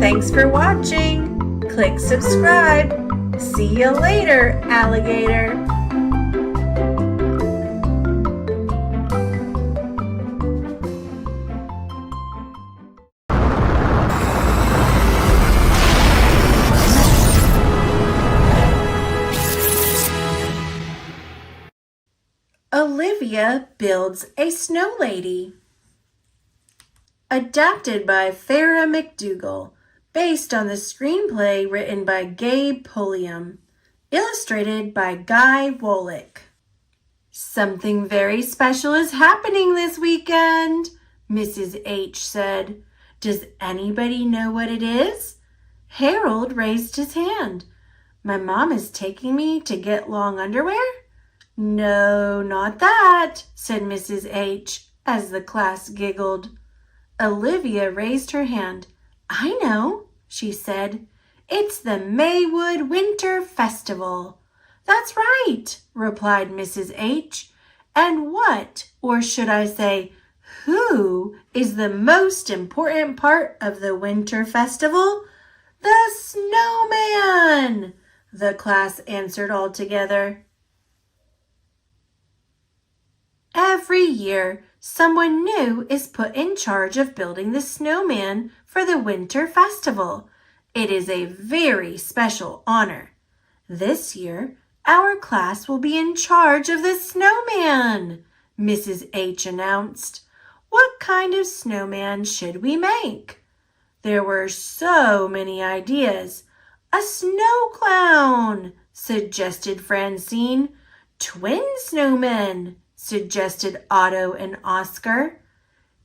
Thanks for watching. Click subscribe. See you later, alligator. Olivia builds a snow lady. Adapted by Farrah McDougall, based on the screenplay written by Gabe Pulliam, illustrated by Guy Wolick. Something very special is happening this weekend, Mrs. H said. Does anybody know what it is? Harold raised his hand. My mom is taking me to get long underwear? No, not that, said Mrs. H, as the class giggled. Olivia raised her hand. I know, she said. It's the Maywood Winter Festival. That's right, replied Mrs. H. And what, or should I say, who, is the most important part of the Winter Festival? The snowman, the class answered all together. Every year, someone new is put in charge of building the snowman for the Winter Festival. It is a very special honor. This year, our class will be in charge of the snowman, Mrs. H announced. What kind of snowman should we make? There were so many ideas. A snow clown, suggested Francine. Twin snowmen, suggested Otto and Oscar.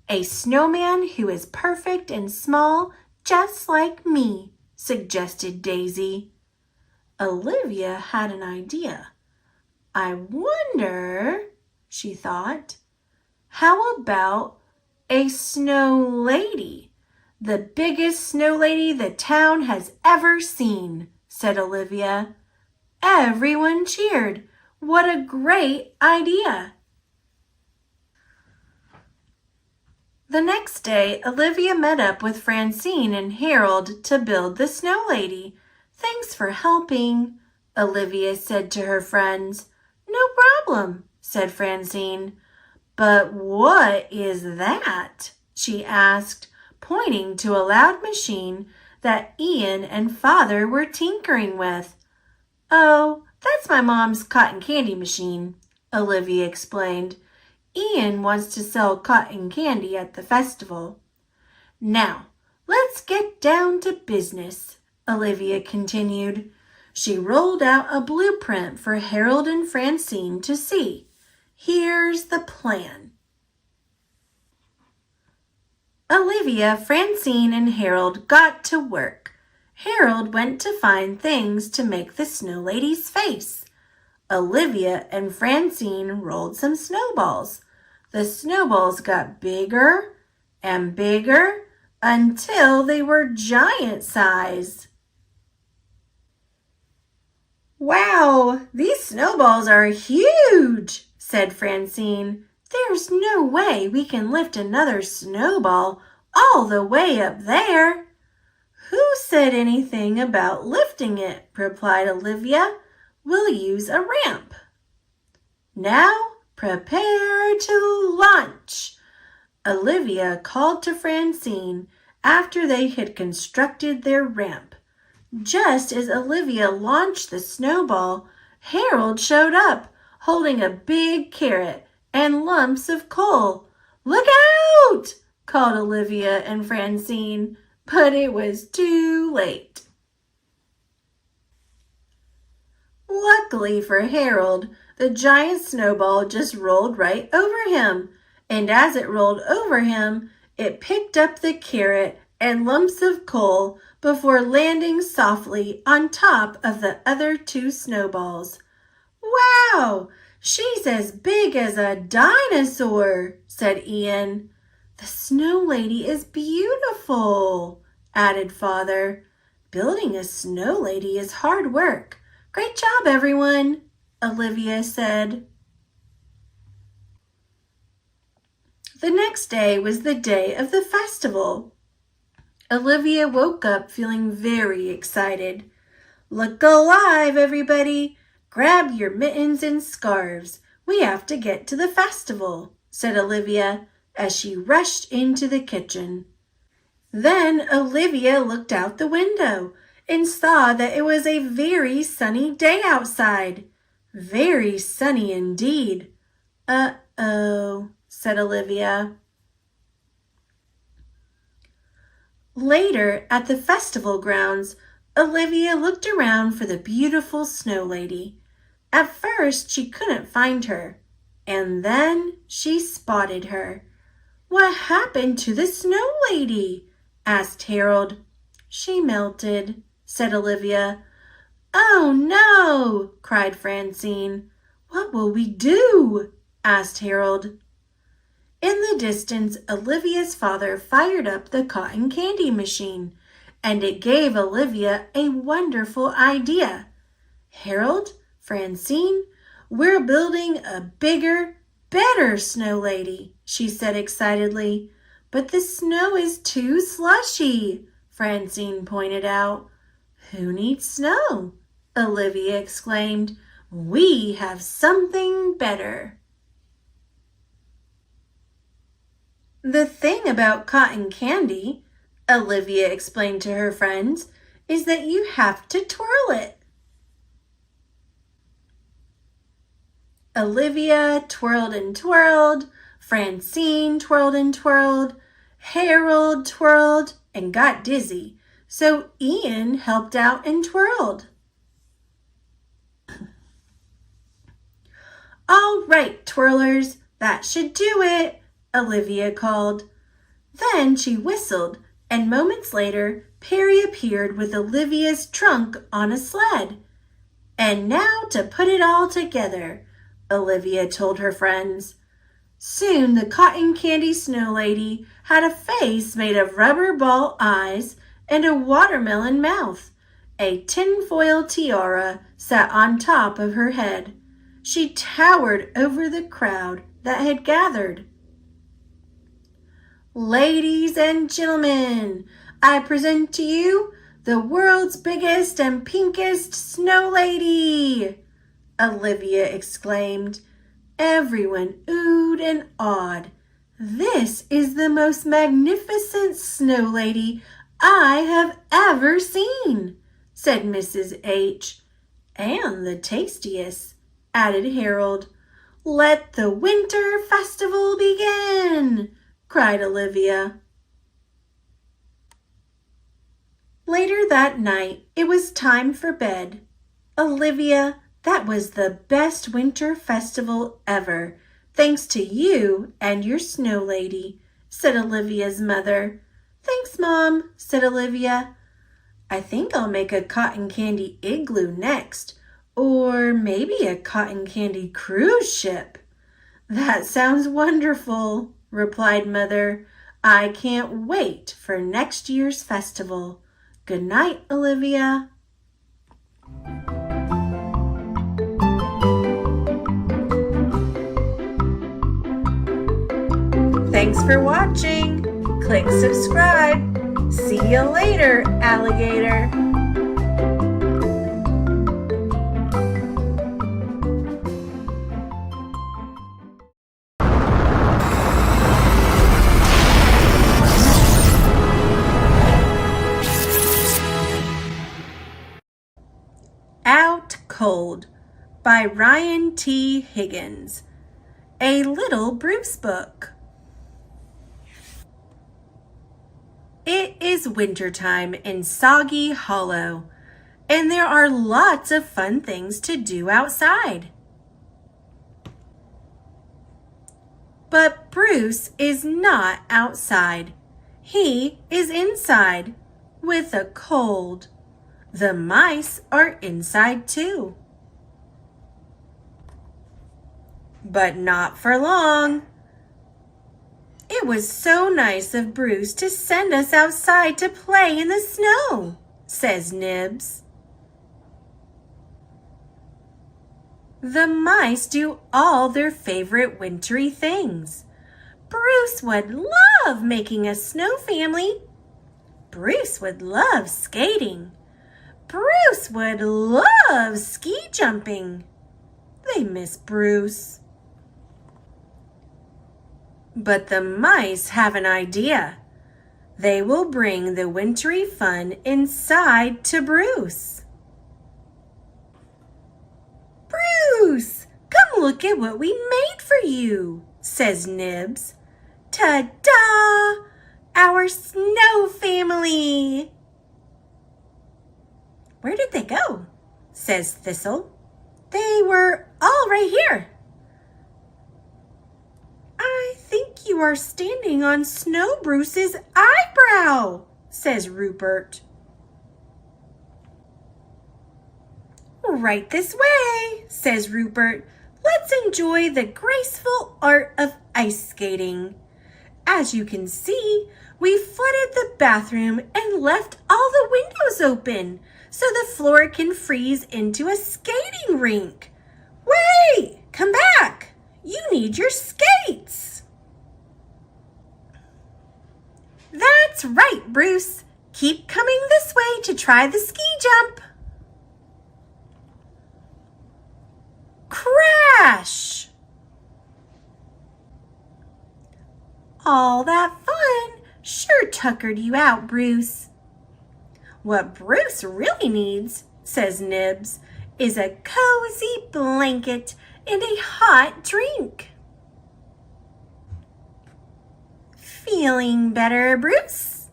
A snowman who is perfect and small, just like me, suggested Daisy. Olivia had an idea. I wonder, she thought, how about a snow lady? The biggest snow lady the town has ever seen, said Olivia. Everyone cheered. What a great idea! The next day, Olivia met up with Francine and Harold to build the snow lady. Thanks for helping, Olivia said to her friends. No problem, said Francine. But what is that? She asked, pointing to a loud machine that Ian and Father were tinkering with. "Oh, that's my mom's cotton candy machine," Olivia explained. "Ian wants to sell cotton candy at the festival." "Now, let's get down to business," Olivia continued. She rolled out a blueprint for Harold and Francine to see. "Here's the plan." Olivia, Francine, and Harold got to work. Harold went to find things to make the snow lady's face. Olivia and Francine rolled some snowballs. The snowballs got bigger and bigger until they were giant size. "Wow, these snowballs are huge," said Francine. "There's no way we can lift another snowball all the way up there." "Who said anything about lifting it?" replied Olivia. "We'll use a ramp." "Now prepare to launch," Olivia called to Francine after they had constructed their ramp. Just as Olivia launched the snowball, Harold showed up, holding a big carrot and lumps of coal. "Look out!" called Olivia and Francine, but it was too late. Luckily for Harold, the giant snowball just rolled right over him, and as it rolled over him, it picked up the carrot and lumps of coal before landing softly on top of the other two snowballs. "Wow! She's as big as a dinosaur," said Ian. "The snow lady is beautiful," added Father. "Building a snow lady is hard work. Great job, everyone," Olivia said. The next day was the day of the festival. Olivia woke up feeling very excited. "Look alive, everybody! Grab your mittens and scarves. We have to get to the festival," said Olivia as she rushed into the kitchen. Then Olivia looked out the window and saw that it was a very sunny day outside. Very sunny indeed. "Uh-oh," said Olivia. Later, at the festival grounds, Olivia looked around for the beautiful snow lady. At first, she couldn't find her, and then she spotted her. "What happened to the snow lady?" asked Harold. "She melted," said Olivia. "Oh no!" cried Francine. "What will we do?" asked Harold. In the distance, Olivia's father fired up the cotton candy machine, and it gave Olivia a wonderful idea. "Harold, Francine, we're building a bigger, better snow lady," she said excitedly. "But the snow is too slushy," Francine pointed out. "Who needs snow?" Olivia exclaimed. "We have something better." "The thing about cotton candy," Olivia explained to her friends, "is that you have to twirl it." Olivia twirled and twirled, Francine twirled and twirled, Harold twirled and got dizzy, so Ian helped out and twirled. "All right, twirlers, that should do it," Olivia called. Then she whistled, and moments later, Perry appeared with Olivia's trunk on a sled. "And now to put it all together," Olivia told her friends. Soon the cotton candy snow lady had a face made of rubber ball eyes and a watermelon mouth. A tinfoil tiara sat on top of her head. She towered over the crowd that had gathered. "Ladies and gentlemen, I present to you the world's biggest and pinkest snow lady," Olivia exclaimed. Everyone oohed and awed. "This is the most magnificent snow lady I have ever seen," said Mrs. H. "And the tastiest," added Harold. "Let the winter festival begin," cried Olivia. Later that night, it was time for bed. "Olivia, that was the best winter festival ever, thanks to you and your snow lady," said Olivia's mother. "Thanks, Mom," said Olivia. "I think I'll make a cotton candy igloo next, or maybe a cotton candy cruise ship." "That sounds wonderful," replied Mother. "I can't wait for next year's festival. Good night, Olivia." Thanks for watching. Click subscribe. See you later, alligator. Out Cold by Ryan T. Higgins. A Little Bruce book. It is wintertime in Soggy Hollow, and there are lots of fun things to do outside. But Bruce is not outside. He is inside with a cold. The mice are inside too. But not for long. "It was so nice of Bruce to send us outside to play in the snow," says Nibs. The mice do all their favorite wintry things. Bruce would love making a snow family. Bruce would love skating. Bruce would love ski jumping. They miss Bruce. But the mice have an idea. They will bring the wintry fun inside to Bruce. "Bruce, come look at what we made for you," says Nibs. "Ta-da! Our snow family!" "Where did they go?" says Thistle. "They were all right here." "I think you are standing on Snow Bruce's eyebrow," says Rupert. "Right this way," says Rupert. "Let's enjoy the graceful art of ice skating. As you can see, we flooded the bathroom and left all the windows open so the floor can freeze into a skating rink. Wait, come back. You need your skates." "That's right, Bruce. Keep coming this way to try the ski jump." Crash! "All that fun sure tuckered you out, Bruce." "What Bruce really needs," says Nibs, "is a cozy blanket and a hot drink." "Feeling better, Bruce?"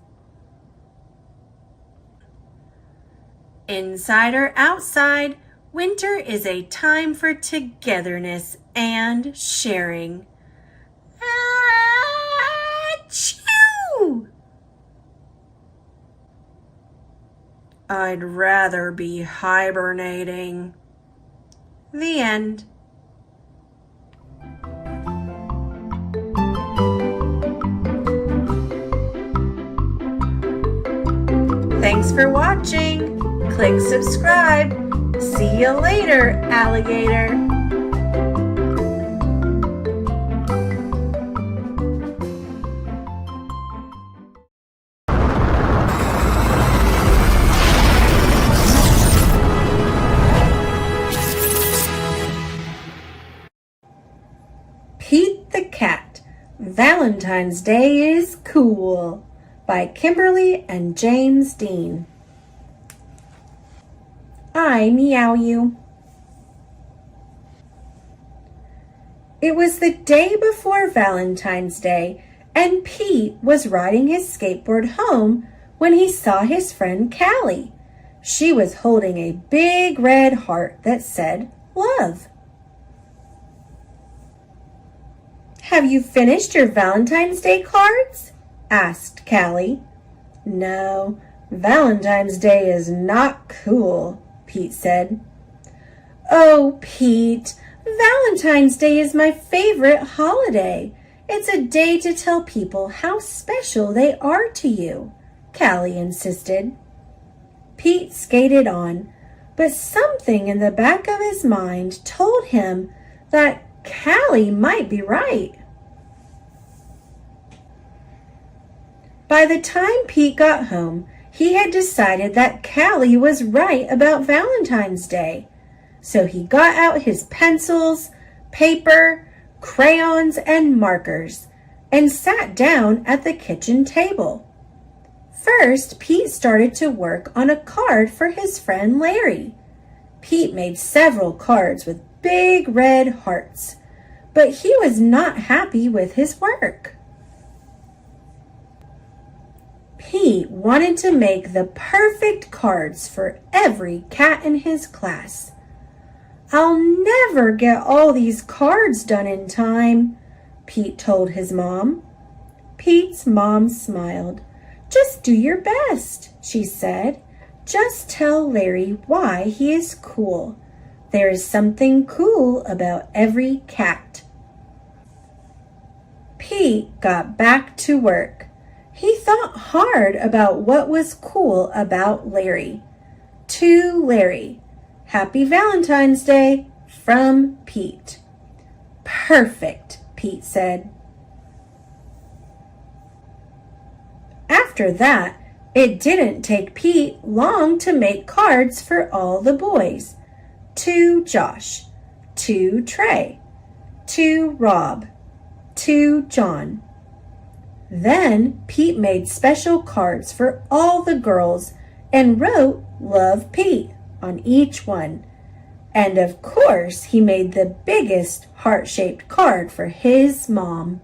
Inside or outside, winter is a time for togetherness and sharing. Achoo! "I'd rather be hibernating." The end. Thanks for watching. Click subscribe. See you later, alligator. Pete the Cat Valentine's Day is Cool by Kimberly and James Dean. I meow you. It was the day before Valentine's Day, and Pete was riding his skateboard home when he saw his friend Callie. She was holding a big red heart that said, "Love." "Have you finished your Valentine's Day cards?" asked Callie. "No, Valentine's Day is not cool," Pete said. "Oh, Pete, Valentine's Day is my favorite holiday. It's a day to tell people how special they are to you," Callie insisted. Pete skated on, but something in the back of his mind told him that Callie might be right. By the time Pete got home, he had decided that Callie was right about Valentine's Day. So he got out his pencils, paper, crayons, and markers, and sat down at the kitchen table. First, Pete started to work on a card for his friend Larry. Pete made several cards with big red hearts, but he was not happy with his work. Pete wanted to make the perfect cards for every cat in his class. "I'll never get all these cards done in time," Pete told his mom. Pete's mom smiled. "Just do your best," she said. "Just tell Larry why he is cool. There is something cool about every cat." Pete got back to work. He thought hard about what was cool about Larry. To Larry, "Happy Valentine's Day from Pete." "Perfect," Pete said. After that, it didn't take Pete long to make cards for all the boys. To Josh, to Trey, to Rob, to John. Then Pete made special cards for all the girls and wrote "Love Pete" on each one. And of course, he made the biggest heart-shaped card for his mom.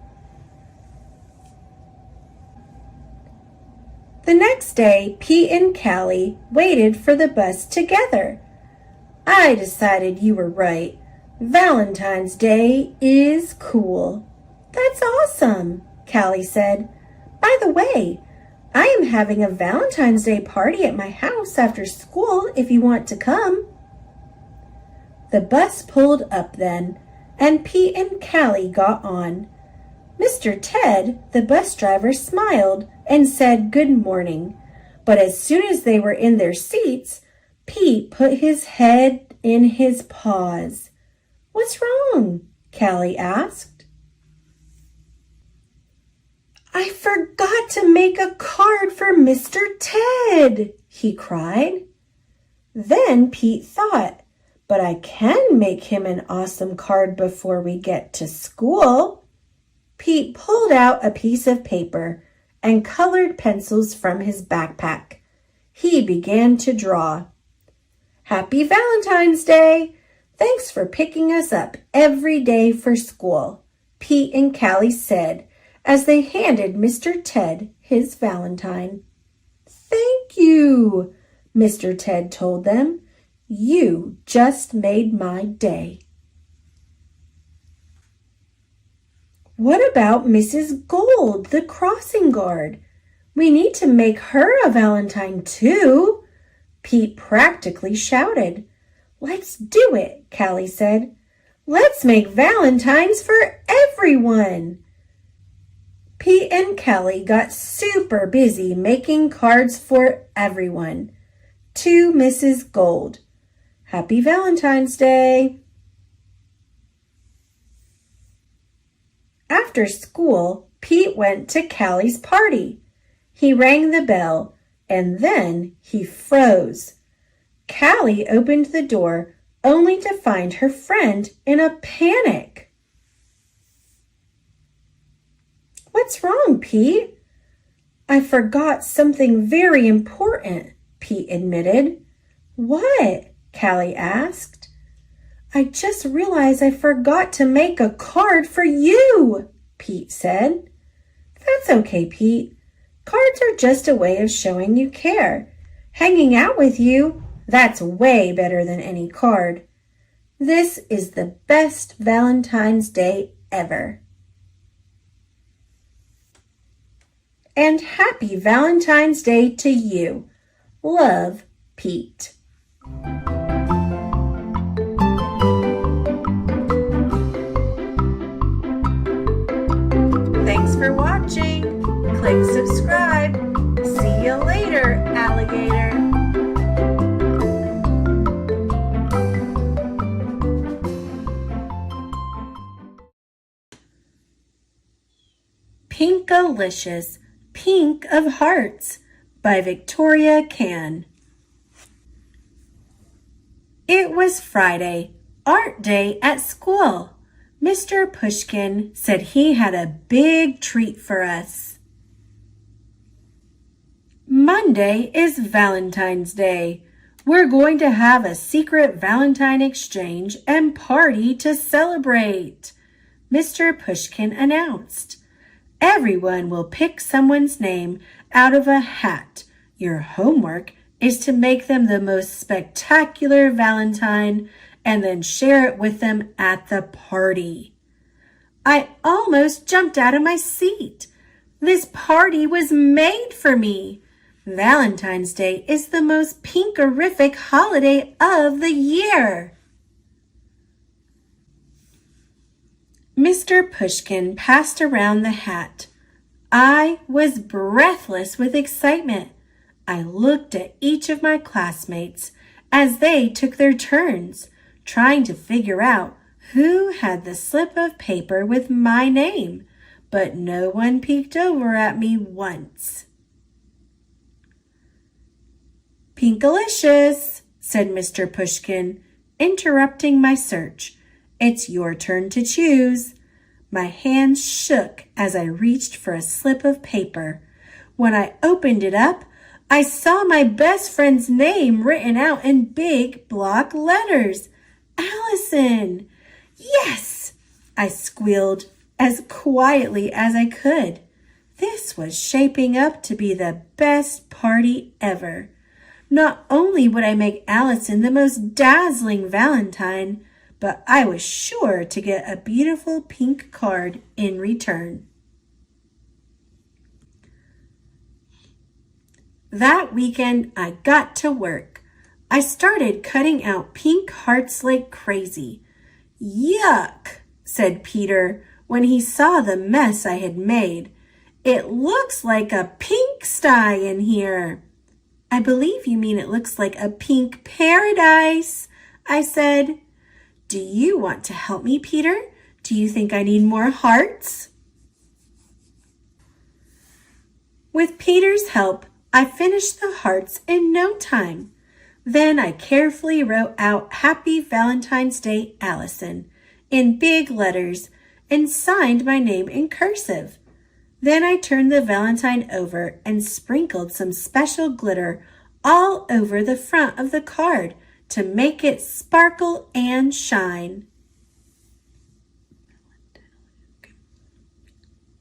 The next day, Pete and Callie waited for the bus together. "I decided you were right. Valentine's Day is cool." "That's awesome," Callie said. "By the way, I am having a Valentine's Day party at my house after school if you want to come." The bus pulled up then, and Pete and Callie got on. Mr. Ted, the bus driver, smiled and said good morning, but as soon as they were in their seats, Pete put his head in his paws. "What's wrong?" Callie asked. "I forgot to make a card for Mr. Ted," he cried. Then Pete thought, "But I can make him an awesome card before we get to school." Pete pulled out a piece of paper and colored pencils from his backpack. He began to draw. "Happy Valentine's Day! Thanks for picking us up every day for school," Pete and Callie said as they handed Mr. Ted his Valentine. "Thank you," Mr. Ted told them. "You just made my day." "What about Mrs. Gold, the crossing guard? We need to make her a Valentine too," Pete practically shouted. "Let's do it," Callie said. "Let's make Valentines for everyone." Pete and Callie got super busy making cards for everyone. To Mrs. Gold, "Happy Valentine's Day." After school, Pete went to Callie's party. He rang the bell, and then he froze. Callie opened the door only to find her friend in a panic. What's wrong, Pete? I forgot something very important, Pete admitted. What? Callie asked. I just realized I forgot to make a card for you, Pete said. That's okay, Pete. Cards are just a way of showing you care. Hanging out with you, that's way better than any card. This is the best Valentine's Day ever. And happy Valentine's Day to you. Love, Pete. Thanks for watching. Click subscribe. See you later, alligator. Pinkalicious, Pink of Hearts by Victoria Can. It was Friday, art day at school. Mr. Pushkin said he had a big treat for us. Monday is Valentine's Day. We're going to have a secret Valentine exchange and party to celebrate, Mr. Pushkin announced. Everyone will pick someone's name out of a hat. Your homework is to make them the most spectacular Valentine and then share it with them at the party. I almost jumped out of my seat. This party was made for me. Valentine's Day is the most pinkerific holiday of the year. Mr. Pushkin passed around the hat. I was breathless with excitement. I looked at each of my classmates as they took their turns, trying to figure out who had the slip of paper with my name, but no one peeked over at me once. Pinkalicious, said Mr. Pushkin, interrupting my search. It's your turn to choose. My hands shook as I reached for a slip of paper. When I opened it up, I saw my best friend's name written out in big block letters. Allison! Yes! I squealed as quietly as I could. This was shaping up to be the best party ever. Not only would I make Allison the most dazzling Valentine, but I was sure to get a beautiful pink card in return. That weekend, I got to work. I started cutting out pink hearts like crazy. Yuck, said Peter when he saw the mess I had made. It looks like a pinkstye in here. I believe you mean it looks like a pink paradise, I said. Do you want to help me, Peter? Do you think I need more hearts? With Peter's help, I finished the hearts in no time. Then I carefully wrote out Happy Valentine's Day, Allison, in big letters and signed my name in cursive. Then I turned the Valentine over and sprinkled some special glitter all over the front of the card to make it sparkle and shine.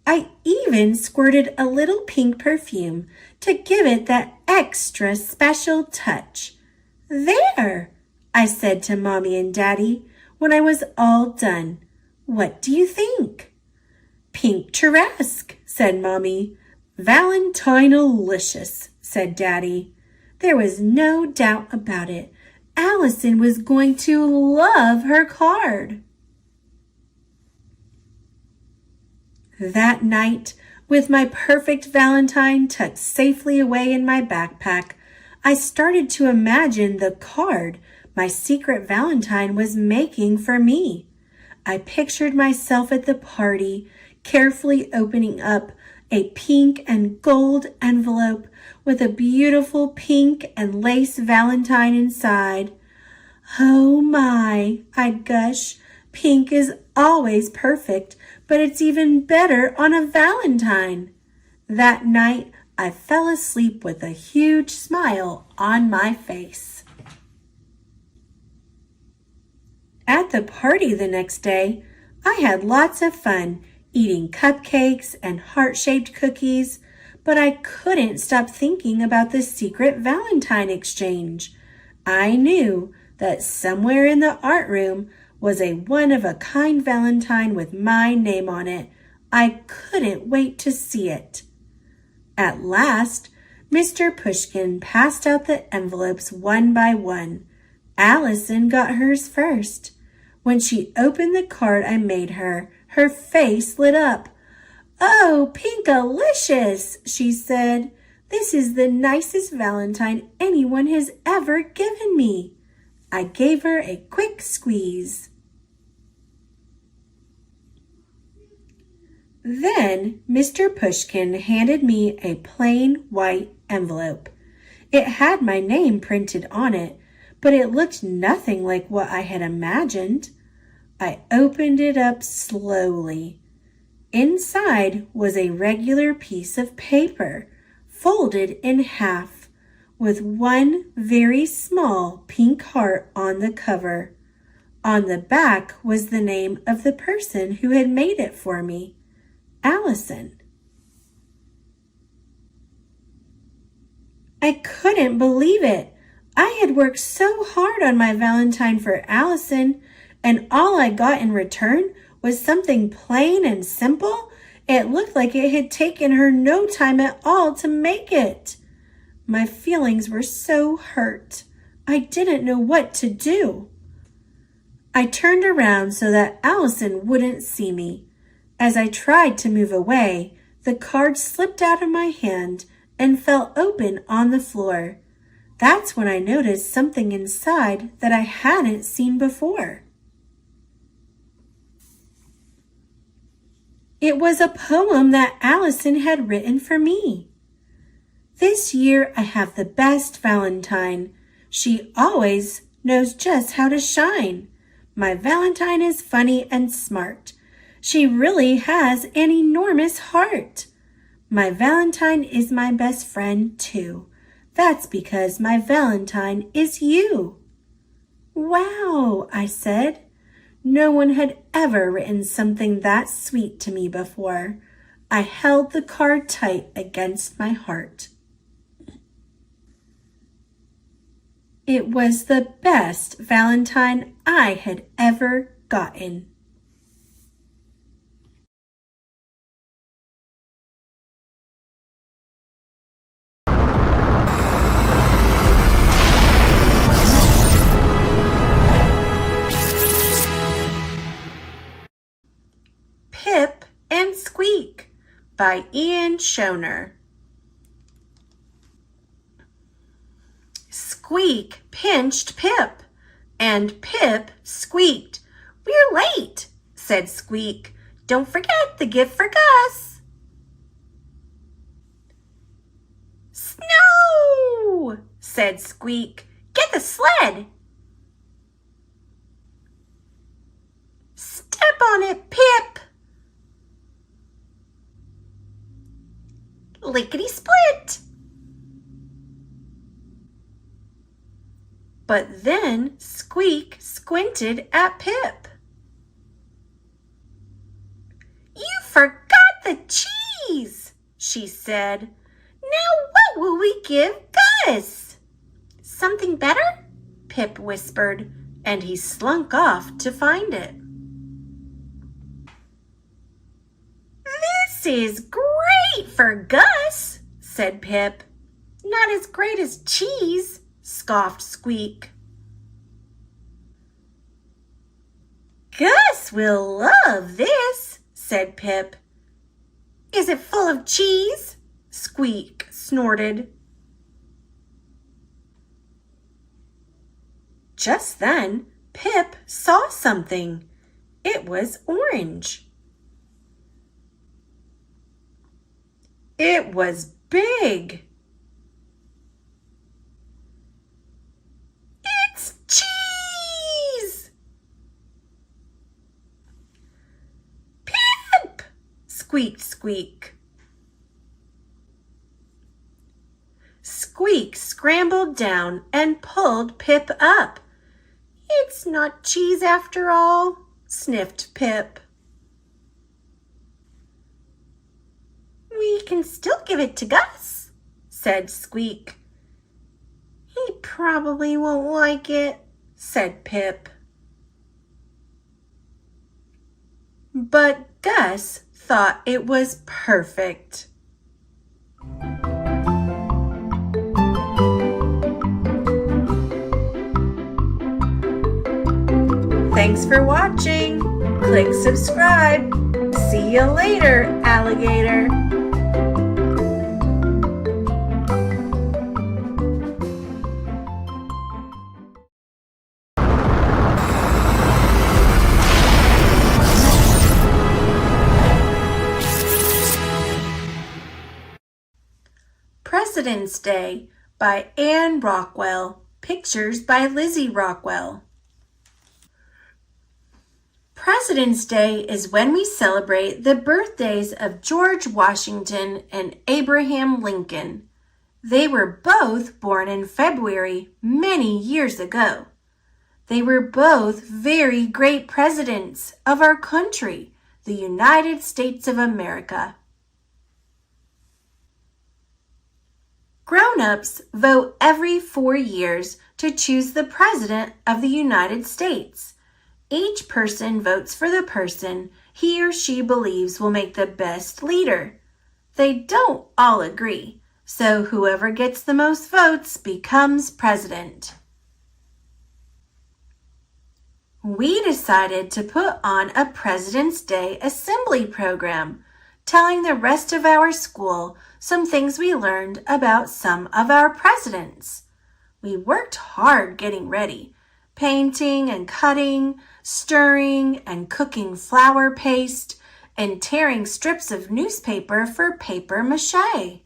I even squirted a little pink perfume to give it that extra special touch. There, I said to Mommy and Daddy when I was all done. What do you think? Pink-turesque, said Mommy. Valentinalicious, said Daddy. There was no doubt about it. Allison was going to love her card. That night, with my perfect Valentine tucked safely away in my backpack, I started to imagine the card my secret Valentine was making for me. I pictured myself at the party, carefully opening up a pink and gold envelope with a beautiful pink and lace Valentine inside. Oh my, I'd gush, pink is always perfect, but it's even better on a Valentine. That night, I fell asleep with a huge smile on my face. At the party the next day, I had lots of fun eating cupcakes and heart-shaped cookies, but I couldn't stop thinking about the secret Valentine exchange. I knew that somewhere in the art room was a one-of-a-kind Valentine with my name on it. I couldn't wait to see it. At last, Mr. Pushkin passed out the envelopes one by one. Allison got hers first. When she opened the card I made her, her face lit up. "Oh, Pinkalicious," she said. "This is the nicest Valentine anyone has ever given me." I gave her a quick squeeze. Then Mr. Pushkin handed me a plain white envelope. It had my name printed on it, but it looked nothing like what I had imagined. I opened it up slowly. Inside was a regular piece of paper, folded in half, with one very small pink heart on the cover. On the back was the name of the person who had made it for me, Allison. I couldn't believe it. I had worked so hard on my Valentine for Allison, and all I got in return was something plain and simple. It looked like it had taken her no time at all to make it. My feelings were so hurt. I didn't know what to do. I turned around so that Allison wouldn't see me. As I tried to move away, the card slipped out of my hand and fell open on the floor. That's when I noticed something inside that I hadn't seen before. It was a poem that Allison had written for me. "This year I have the best Valentine. She always knows just how to shine. My Valentine is funny and smart. She really has an enormous heart. My Valentine is my best friend too. That's because my Valentine is you." "Wow," I said. No one had ever written something that sweet to me before. I held the card tight against my heart. It was the best Valentine I had ever gotten. Pip and Squeak by Ian Schoner. Squeak pinched Pip, and Pip squeaked. "We're late," said Squeak. "Don't forget the gift for Gus." "Snow!" said Squeak. "Get the sled." "Step on it, Pip." Lickety-split. But then Squeak squinted at Pip. "You forgot the cheese," she said. "Now what will we give Gus?" "Something better?" Pip whispered, and he slunk off to find it. "This is great for Gus," said Pip. "Not as great as cheese," scoffed Squeak. "Gus will love this," said Pip. "Is it full of cheese?" Squeak snorted. Just then, Pip saw something. It was orange. It was big. "It's cheese!" "Pip, squeaked Squeak. Squeak scrambled down and pulled Pip up. "It's not cheese after all," sniffed Pip. "We can still give it to Gus," said Squeak. "He probably won't like it," said Pip. But Gus thought it was perfect. Thanks for watching. Click subscribe. See you later, alligator. President's Day by Anne Rockwell. Pictures by Lizzie Rockwell. President's Day is when we celebrate the birthdays of George Washington and Abraham Lincoln. They were both born in February many years ago. They were both very great presidents of our country, the United States of America. Grown-ups vote every 4 years to choose the President of the United States. Each person votes for the person he or she believes will make the best leader. They don't all agree, so whoever gets the most votes becomes president. We decided to put on a President's Day assembly program, telling the rest of our school some things we learned about some of our presidents. We worked hard getting ready, painting and cutting, stirring and cooking flour paste, and tearing strips of newspaper for paper mache.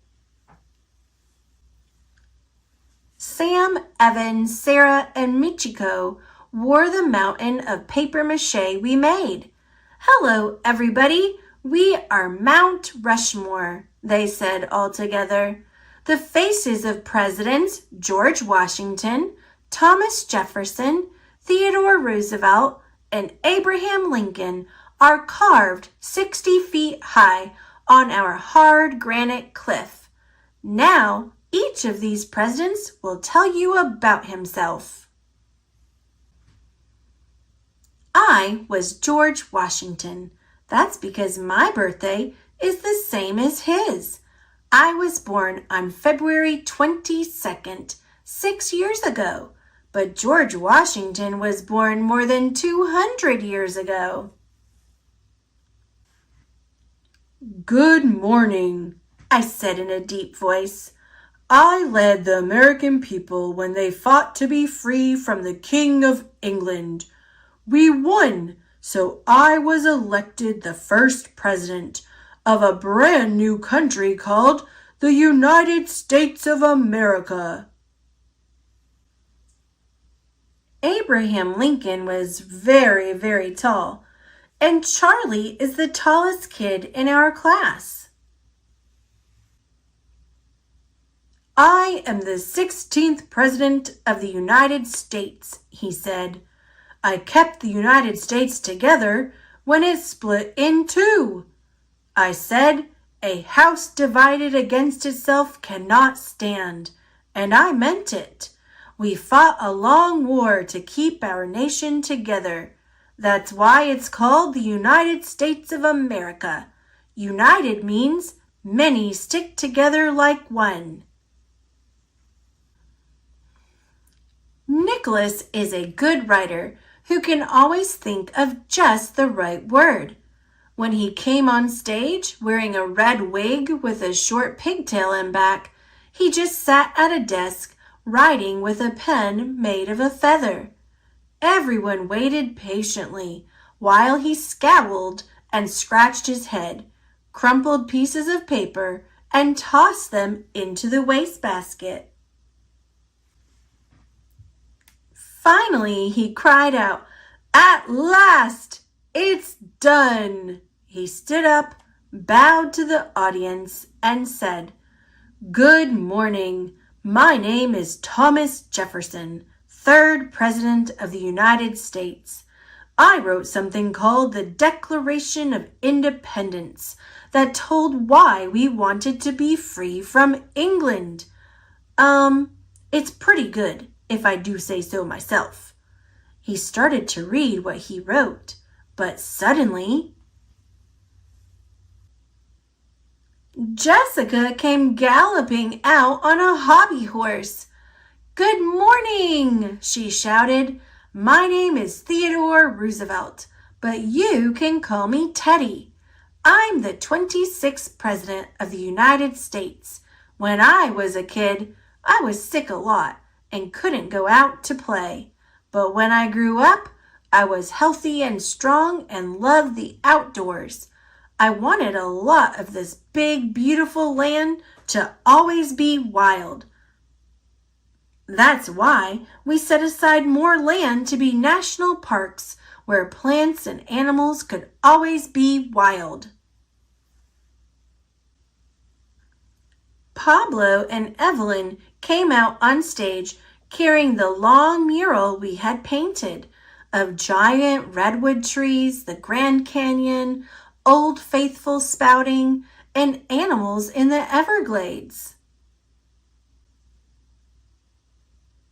Sam, Evan, Sarah, and Michiko wore the mountain of paper mache we made. "Hello, everybody. We are Mount Rushmore," they said all together. "The faces of Presidents George Washington, Thomas Jefferson, Theodore Roosevelt, and Abraham Lincoln are carved 60 feet high on our hard granite cliff. Now, each of these presidents will tell you about himself." I was George Washington. That's because my birthday is the same as his. I was born on February 22nd, 6 years ago, but George Washington was born more than 200 years ago. "Good morning," I said in a deep voice. "I led the American people when they fought to be free from the King of England. We won, so I was elected the first president of a brand new country called the United States of America." Abraham Lincoln was very, very tall, and Charlie is the tallest kid in our class. "I am the 16th President of the United States," he said. "I kept the United States together when it split in two. I said, a house divided against itself cannot stand, and I meant it. We fought a long war to keep our nation together. That's why it's called the United States of America. United means many stick together like one." Nicholas is a good writer who can always think of just the right word. When he came on stage wearing a red wig with a short pigtail in back, he just sat at a desk writing with a pen made of a feather. Everyone waited patiently while he scowled and scratched his head, crumpled pieces of paper, and tossed them into the wastebasket. Finally, he cried out, "At last! It's done!" He stood up, bowed to the audience, and said, "Good morning. My name is Thomas Jefferson, 3rd President of the United States. I wrote something called the Declaration of Independence that told why we wanted to be free from England. It's pretty good, if I do say so myself." He started to read what he wrote, but suddenly Jessica came galloping out on a hobby horse. "Good morning," she shouted. "My name is Theodore Roosevelt, but you can call me Teddy. I'm the 26th President of the United States. When I was a kid, I was sick a lot and couldn't go out to play. But when I grew up, I was healthy and strong and loved the outdoors. I wanted a lot of this big, beautiful land to always be wild. That's why we set aside more land to be national parks where plants and animals could always be wild." Pablo and Evelyn came out on stage carrying the long mural we had painted of giant redwood trees, the Grand Canyon, Old Faithful spouting, and animals in the Everglades.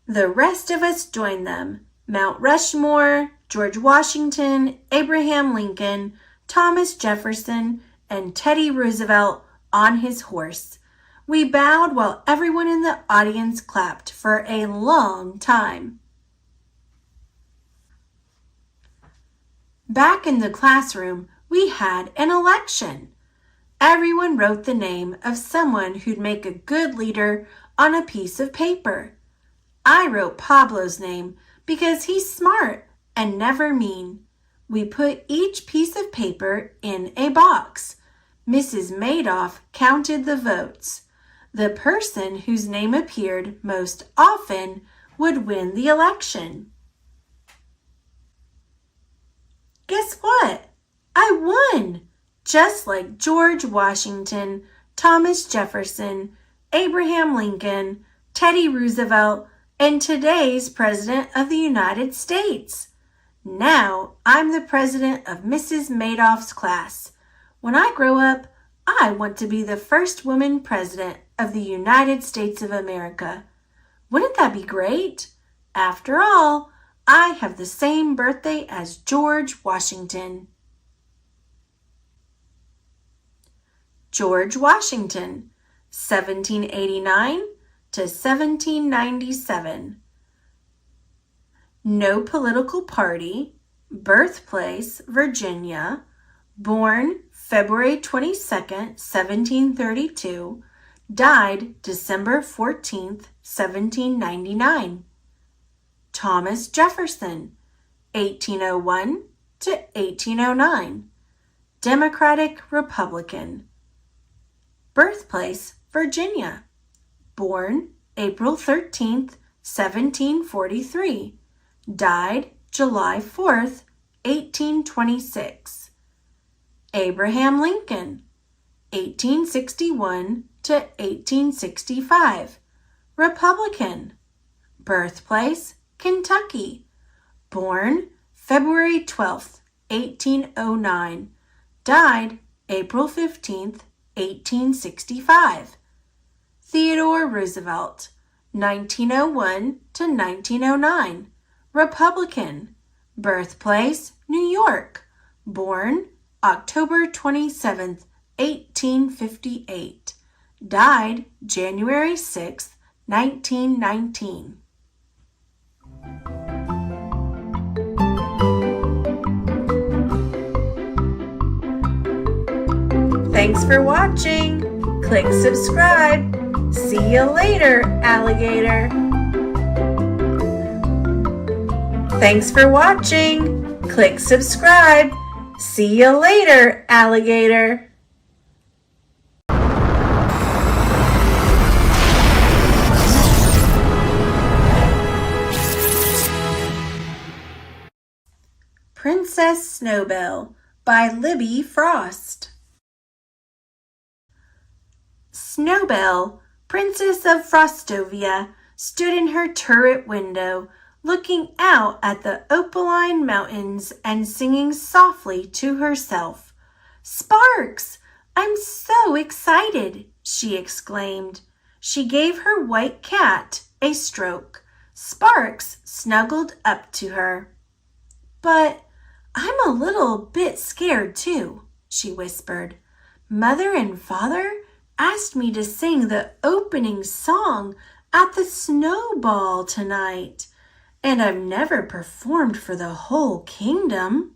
The rest of us joined them: Mount Rushmore, George Washington, Abraham Lincoln, Thomas Jefferson, and Teddy Roosevelt on his horse. We bowed while everyone in the audience clapped for a long time. Back in the classroom, we had an election. Everyone wrote the name of someone who'd make a good leader on a piece of paper. I wrote Pablo's name because he's smart and never mean. We put each piece of paper in a box. Mrs. Madoff counted the votes. The person whose name appeared most often would win the election. Guess what? I won! Just like George Washington, Thomas Jefferson, Abraham Lincoln, Teddy Roosevelt, and today's President of the United States. Now I'm the president of Mrs. Madoff's class. When I grow up, I want to be the first woman president of the United States of America. Wouldn't that be great? After all, I have the same birthday as George Washington. George Washington, 1789 to 1797. No political party. Birthplace, Virginia. Born February 22nd, 1732. Died December 14th, 1799. Thomas Jefferson, 1801 to 1809. Democratic Republican. Birthplace, Virginia. Born April 13th, 1743. Died July 4th, 1826. Abraham Lincoln, 1861 to 1865. Republican. Birthplace, Kentucky. Born February 12th, 1809. Died April 15th, 1865. Theodore Roosevelt, 1901 to 1909. Republican. Birthplace, New York. Born October 27th, 1858. Died January 6th, 1919. Thanks for watching. Click subscribe. See you later, alligator. Thanks for watching. Click subscribe. See you later, alligator. Princess Snowbell by Libby Frost. Snowbell, Princess of Frostovia, stood in her turret window, looking out at the opaline mountains and singing softly to herself. "Sparks! I'm so excited!" she exclaimed. She gave her white cat a stroke. Sparks snuggled up to her. "But I'm a little bit scared too," she whispered. "Mother and Father asked me to sing the opening song at the Snowball tonight, and I've never performed for the whole kingdom."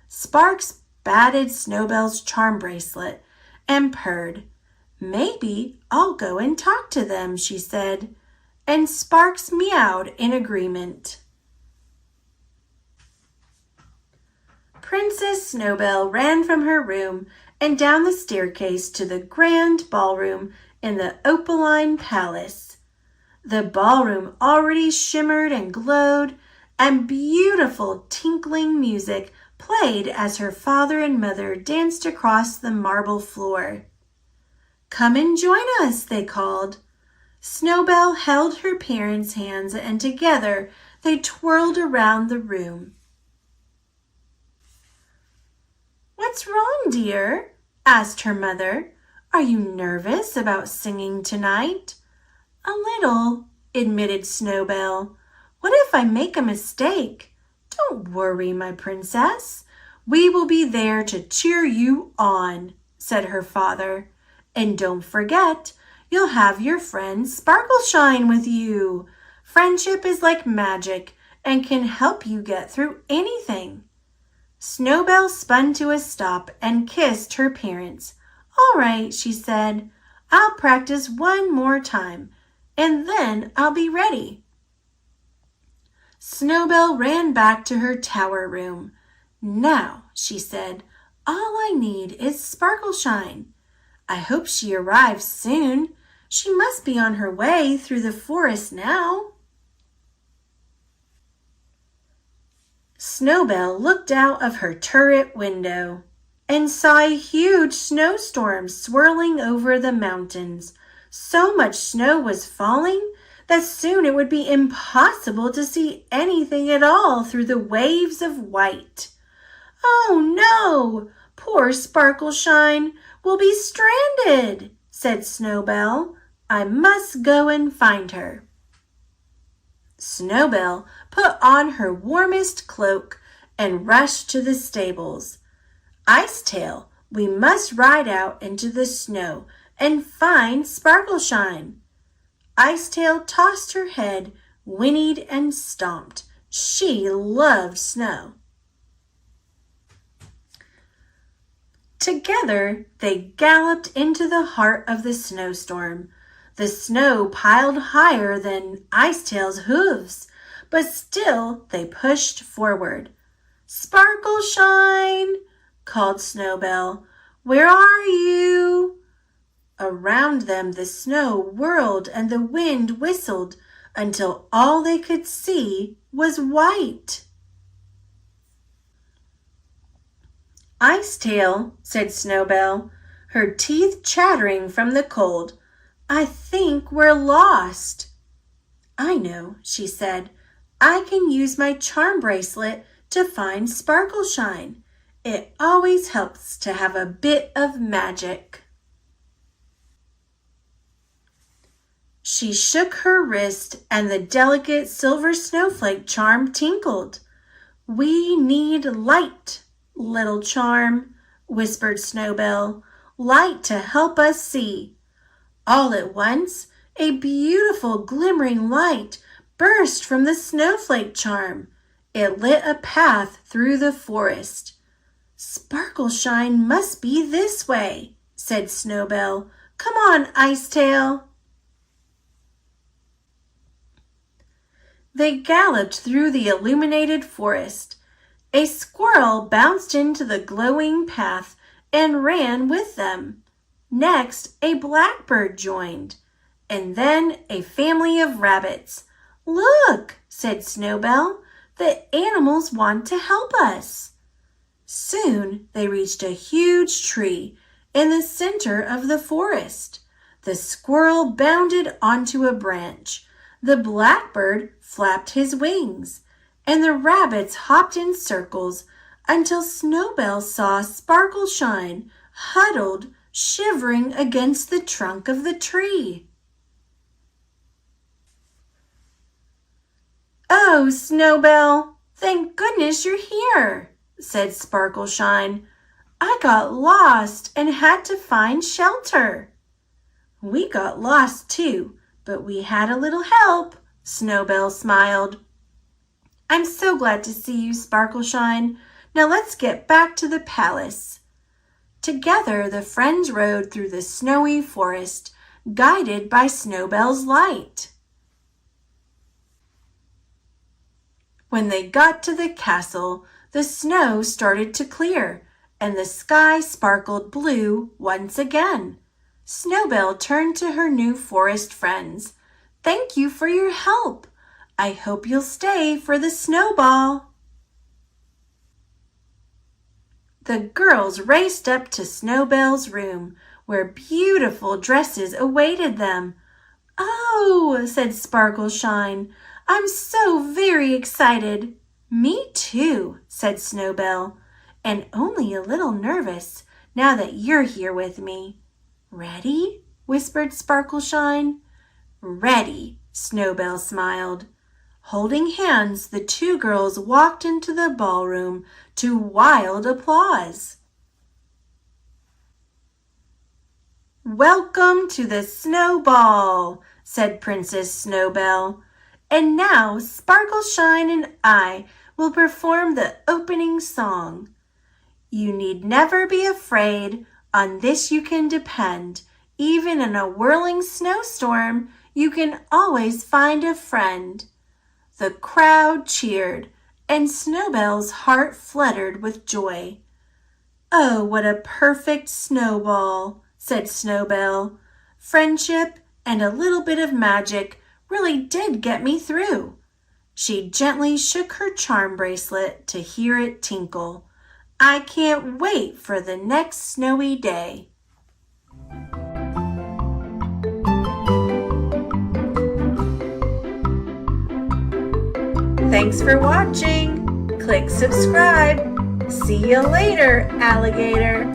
Sparks batted Snowbell's charm bracelet and purred. "Maybe I'll go and talk to them," she said, and Sparks meowed in agreement. Princess Snowbell ran from her room and down the staircase to the grand ballroom in the opaline palace. The ballroom already shimmered and glowed, and beautiful tinkling music played as her father and mother danced across the marble floor. "Come and join us," they called. Snowbell held her parents' hands, and together they twirled around the room. "What's wrong, dear?" asked her mother. "Are you nervous about singing tonight?" "A little," admitted Snowbell. "What if I make a mistake?" "Don't worry, my princess. We will be there to cheer you on," said her father. "And don't forget, you'll have your friend Sparkleshine with you. Friendship is like magic and can help you get through anything." Snowbell spun to a stop and kissed her parents. "All right," she said. "I'll practice one more time, and then I'll be ready." Snowbell ran back to her tower room. "Now," she said, "all I need is Sparkleshine. I hope she arrives soon. She must be on her way through the forest now." Snowbell looked out of her turret window and saw a huge snowstorm swirling over the mountains. So much snow was falling that soon it would be impossible to see anything at all through the waves of white. "Oh no! Poor Sparkleshine will be stranded," said Snowbell. "I must go and find her." Snowbell put on her warmest cloak and rushed to the stables. "Icetail, we must ride out into the snow and find Sparkleshine." Icetail tossed her head, whinnied and stomped. She loved snow. Together they galloped into the heart of the snowstorm. The snow piled higher than Icetail's hooves, but still they pushed forward. "Sparkleshine!" called Snowbell. "Where are you?" Around them the snow whirled and the wind whistled until all they could see was white. "Icetail," said Snowbell, her teeth chattering from the cold, "I think we're lost." "I know," she said. "I can use my charm bracelet to find Sparkleshine. It always helps to have a bit of magic." She shook her wrist and the delicate silver snowflake charm tinkled. "We need light, little charm," whispered Snowbell. "Light to help us see." All at once, a beautiful glimmering light burst from the snowflake charm. It lit a path through the forest. "Sparkleshine must be this way," said Snowbell. "Come on, Icetail." They galloped through the illuminated forest. A squirrel bounced into the glowing path and ran with them. Next, a blackbird joined, and then a family of rabbits. "Look," said Snowbell, "the animals want to help us." Soon they reached a huge tree in the center of the forest. The squirrel bounded onto a branch. The blackbird flapped his wings, and the rabbits hopped in circles until Snowbell saw Sparkleshine huddled, shivering against the trunk of the tree. "Oh, Snowbell, thank goodness you're here," said Sparkleshine. "I got lost and had to find shelter." "We got lost too, but we had a little help," Snowbell smiled. "I'm so glad to see you, Sparkleshine. Now let's get back to the palace." Together the friends rode through the snowy forest, guided by Snowbell's light. When they got to the castle, the snow started to clear, and the sky sparkled blue once again. Snowbell turned to her new forest friends. "Thank you for your help. I hope you'll stay for the snowball." The girls raced up to Snowbell's room, where beautiful dresses awaited them. "Oh," said Sparkleshine, "I'm so very excited." "Me too," said Snowbell, "and only a little nervous now that you're here with me." "Ready?" whispered Sparkleshine. "Ready," Snowbell smiled. Holding hands, the two girls walked into the ballroom to wild applause. "Welcome to the Snowball," said Princess Snowbell. "And now Sparkleshine and I will perform the opening song. You need never be afraid, on this you can depend. Even in a whirling snowstorm, you can always find a friend." The crowd cheered, and Snowbell's heart fluttered with joy. "Oh, what a perfect snowball," said Snowbell. "Friendship and a little bit of magic really did get me through." She gently shook her charm bracelet to hear it tinkle. "I can't wait for the next snowy day." Thanks for watching. Click subscribe. See you later, alligator.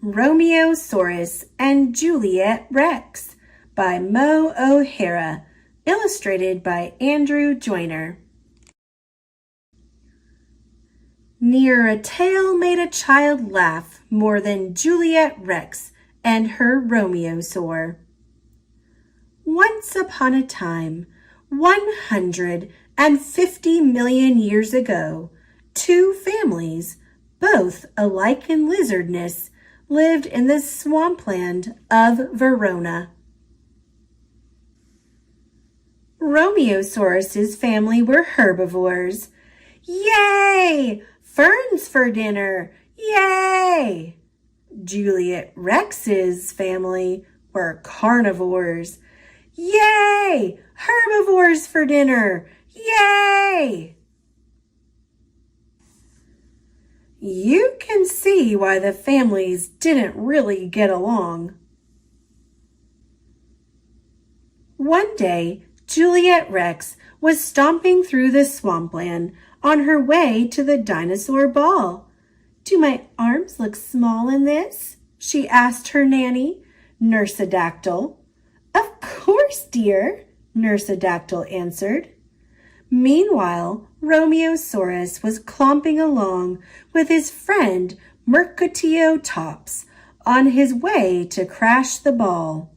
Romeo-saurus and Juliet Rex by Mo O'Hara, illustrated by Andrew Joyner. Near a tale made a child laugh more than Juliet Rex and her Romeo-saur. Once upon a time, 150 million years ago, two families, both alike in lizardness, lived in the swampland of Verona. Romeo-saurus's family were herbivores. "Yay! Ferns for dinner! Yay!" Juliet Rex's family were carnivores. "Yay! Herbivores for dinner! Yay!" You can see why the families didn't really get along. One day, Juliet Rex was stomping through the swampland on her way to the dinosaur ball. "Do my arms look small in this?" she asked her nanny, Nursedactyl. "Of course, dear," Nursedactyl answered. Meanwhile, Romeo-saurus was clomping along with his friend Mercutio-tops on his way to crash the ball.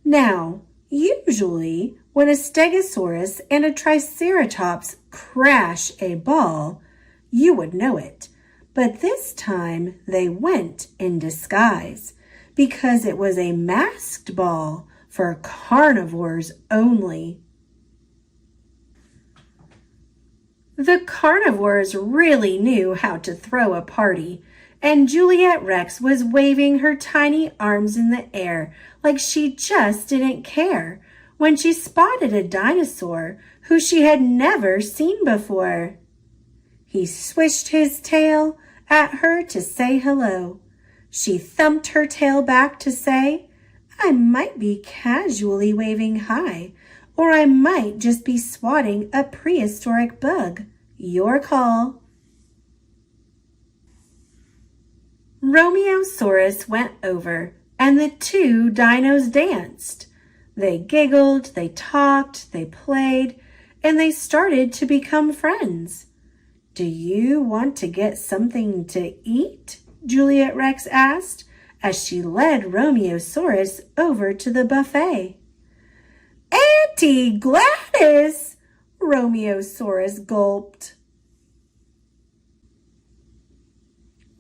Now, usually, when a Stegosaurus and a Triceratops crash a ball, you would know it. But this time they went in disguise because it was a masked ball for carnivores only. The carnivores really knew how to throw a party, and Juliet Rex was waving her tiny arms in the air like she just didn't care when she spotted a dinosaur who she had never seen before. He swished his tail at her to say hello. She thumped her tail back to say, I might be casually waving hi, or I might just be swatting a prehistoric bug. Your call. Romeosaurus went over, and the two dinos danced. They giggled, they talked, they played, and they started to become friends. Do you want to get something to eat? Juliet Rex asked as she led Romeosaurus over to the buffet. Auntie Gladys! Romeosaurus gulped.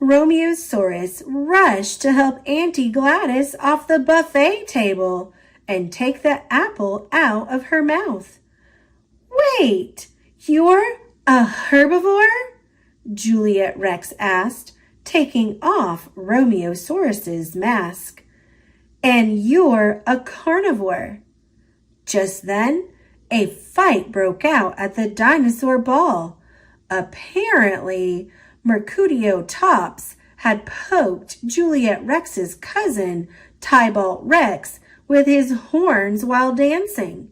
Romeosaurus rushed to help Auntie Gladys off the buffet table and take the apple out of her mouth. Wait, you're a herbivore? Juliet Rex asked, taking off Romeosaurus's mask. And you're a carnivore. Just then, a fight broke out at the dinosaur ball. Apparently, Mercutiotops had poked Juliet Rex's cousin, Tybalt Rex, with his horns while dancing.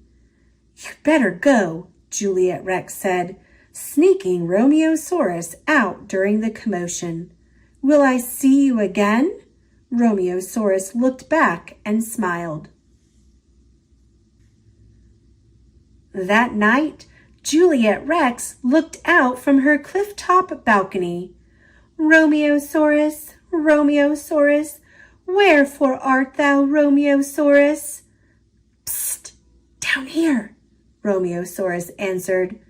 You'd better go, Juliet Rex said, sneaking Romeosaurus out during the commotion. Will I see you again? Romeosaurus looked back and smiled. That night, Juliet Rex looked out from her cliff-top balcony. Romeosaurus, Romeosaurus, wherefore art thou, Romeosaurus? Psst, down here, Romeosaurus answered.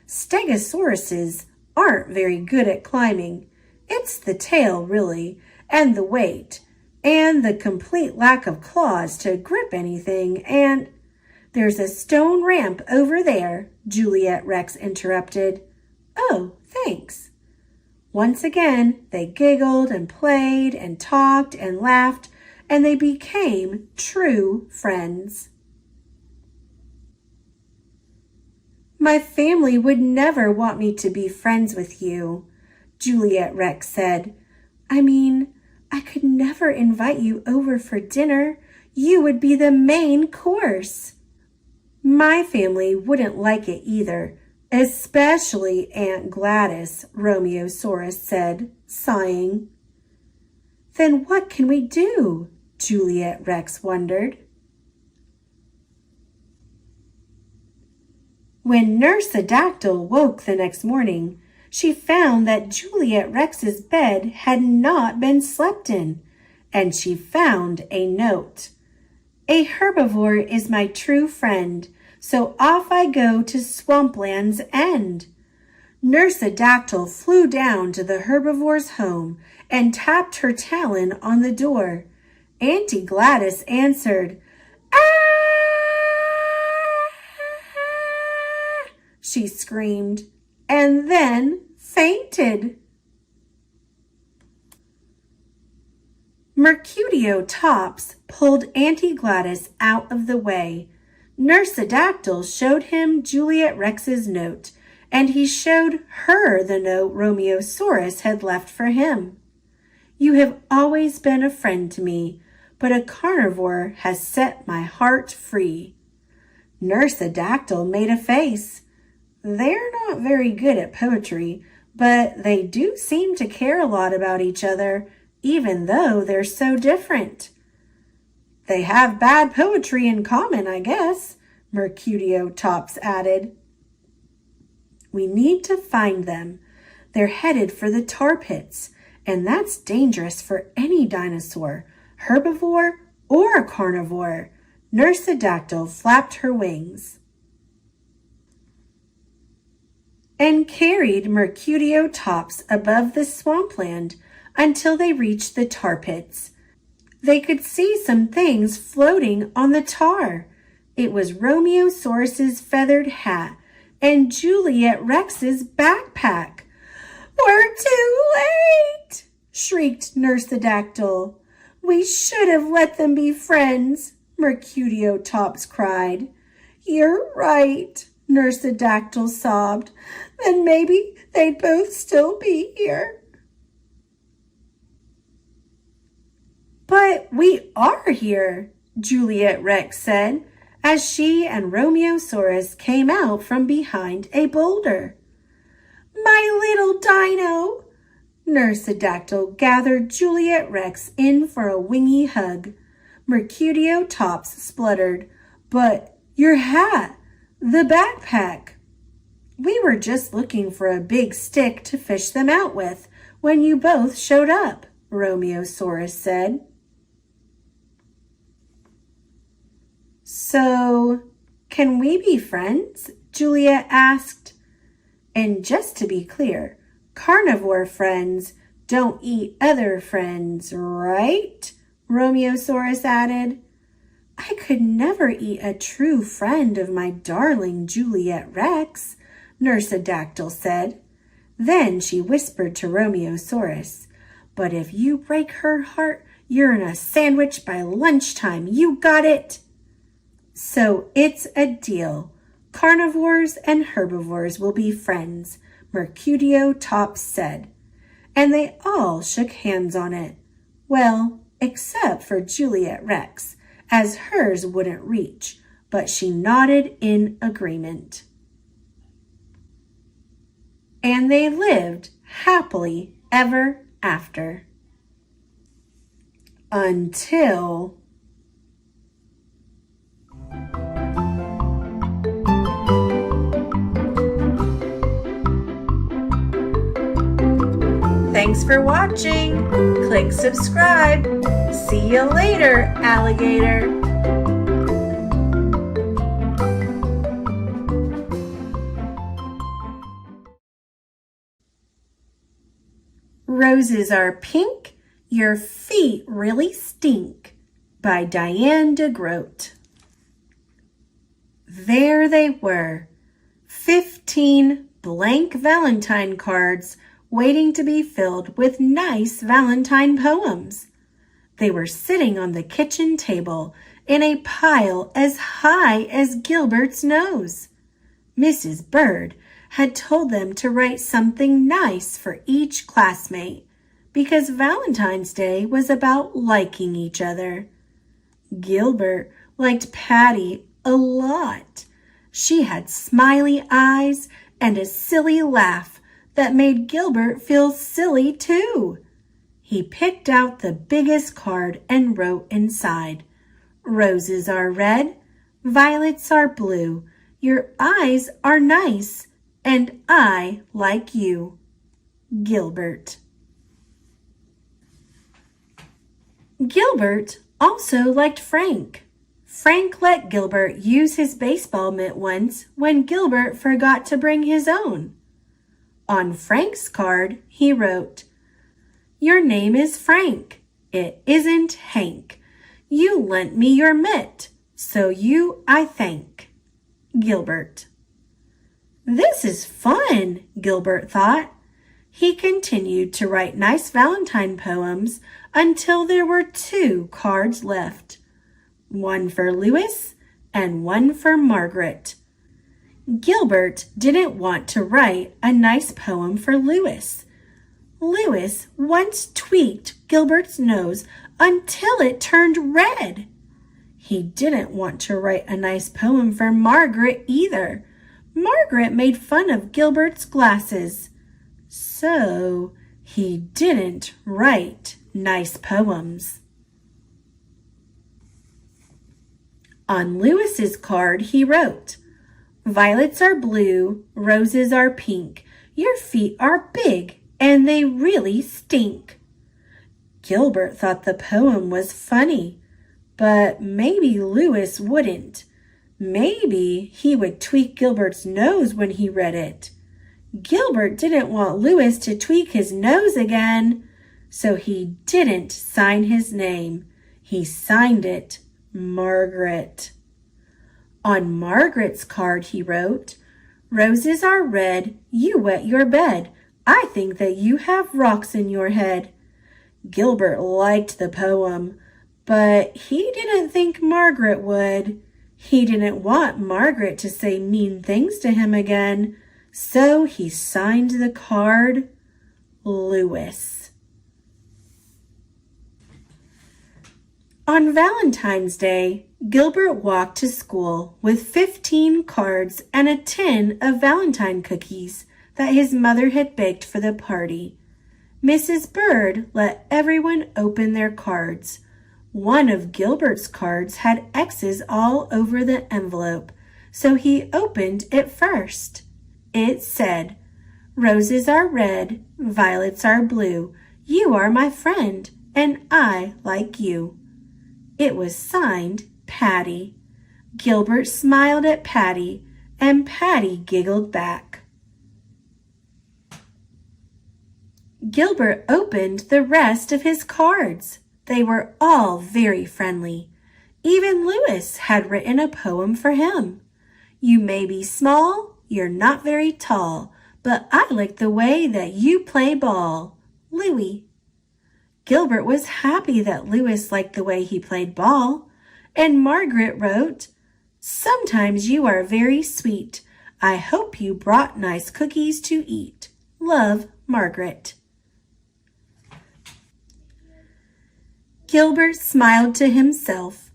Stegosauruses aren't very good at climbing. It's the tail, really, and the weight, and the complete lack of claws to grip anything, and... There's a stone ramp over there, Juliet Rex interrupted. Oh, thanks. Once again, they giggled and played and talked and laughed, and they became true friends. My family would never want me to be friends with you, Juliet Rex said. I mean, I could never invite you over for dinner. You would be the main course. My family wouldn't like it either, especially Aunt Gladys, Romeosaurus said, sighing. Then what can we do? Juliet Rex wondered. When Nurse Adactyl woke the next morning, she found that Juliet Rex's bed had not been slept in, and she found a note. A herbivore is my true friend, so off I go to Swampland's End. Nurse Adactyl flew down to the herbivore's home and tapped her talon on the door. Auntie Gladys answered, "Ah!" she screamed, and then fainted. Mercutiotops pulled Auntie Gladys out of the way. Nurse Adactyl showed him Juliet Rex's note, and he showed her the note Romeosaurus had left for him. You have always been a friend to me, but a carnivore has set my heart free. Nurse Adactyl made a face. They're not very good at poetry, but they do seem to care a lot about each other, even though they're so different. They have bad poetry in common, I guess, Mercutiotops added. We need to find them. They're headed for the tar pits, and that's dangerous for any dinosaur, herbivore or carnivore. Nurse Adactyl flapped her wings and carried Mercutiotops above the swampland until they reached the tar pits. They could see some things floating on the tar. It was Romeosaurus's feathered hat and Juliet Rex's backpack. We're too late, shrieked Nurse Adactyl. We should have let them be friends, Mercutiotops cried. You're right, Nurse-a-Dactyl sobbed. Then maybe they'd both still be here. But we are here, Juliet Rex said, as she and Romeosaurus came out from behind a boulder. My little dino! Nurse-a-Dactyl gathered Juliet Rex in for a wingy hug. Mercutio Tops spluttered, But your hat, the backpack. We were just looking for a big stick to fish them out with when you both showed up, Romeosaurus said. So, can we be friends? Juliet asked. And just to be clear, carnivore friends don't eat other friends, right? Romeosaurus added. I could never eat a true friend of my darling Juliet Rex, Nurse-a-Dactyl said. Then she whispered to Romeosaurus, But if you break her heart, you're in a sandwich by lunchtime. You got it? So it's a deal. Carnivores and herbivores will be friends, Mercutio Tops said. And they all shook hands on it. Well, except for Juliet Rex, as hers wouldn't reach, but she nodded in agreement. And they lived happily ever after. Until... Thanks for watching. Click subscribe. See you later, alligator. Roses are pink, your feet really stink, by Diane DeGroat. There they were, 15 blank Valentine cards waiting to be filled with nice Valentine poems. They were sitting on the kitchen table in a pile as high as Gilbert's nose. Mrs. Bird had told them to write something nice for each classmate because Valentine's Day was about liking each other. Gilbert liked Patty a lot. She had smiley eyes and a silly laugh that made Gilbert feel silly too. He picked out the biggest card and wrote inside, Roses are red, violets are blue, your eyes are nice, and I like you. Gilbert. Gilbert also liked Frank. Frank let Gilbert use his baseball mitt once when Gilbert forgot to bring his own. On Frank's card, he wrote, Your name is Frank. It isn't Hank. You lent me your mitt, so you I thank. Gilbert. This is fun, Gilbert thought. He continued to write nice Valentine poems until there were 2 cards left. One for Louis and one for Margaret. Gilbert didn't want to write a nice poem for Louis. Louis once tweaked Gilbert's nose until it turned red. He didn't want to write a nice poem for Margaret either. Margaret made fun of Gilbert's glasses. So he didn't write nice poems. On Louis's card, he wrote, Violets are blue, roses are pink, your feet are big, and they really stink. Gilbert thought the poem was funny, but maybe Louis wouldn't. Maybe he would tweak Gilbert's nose when he read it. Gilbert didn't want Louis to tweak his nose again, so he didn't sign his name. He signed it Margaret. On Margaret's card he wrote, Roses are red, you wet your bed. I think that you have rocks in your head. Gilbert liked the poem, but he didn't think Margaret would. He didn't want Margaret to say mean things to him again, so he signed the card Louis. On Valentine's Day, Gilbert walked to school with 15 cards and a tin of Valentine cookies that his mother had baked for the party. Mrs. Bird let everyone open their cards. One of Gilbert's cards had X's all over the envelope, so he opened it first. It said, "Roses are red, violets are blue. You are my friend, and I like you." It was signed Patty. Gilbert smiled at Patty, and Patty giggled back. Gilbert opened the rest of his cards. They were all very friendly. Even Louis had written a poem for him. "You may be small, you're not very tall, but I like the way that you play ball. Louis." Gilbert was happy that Louis liked the way he played ball, and Margaret wrote, "Sometimes you are very sweet. I hope you brought nice cookies to eat. Love, Margaret." Gilbert smiled to himself.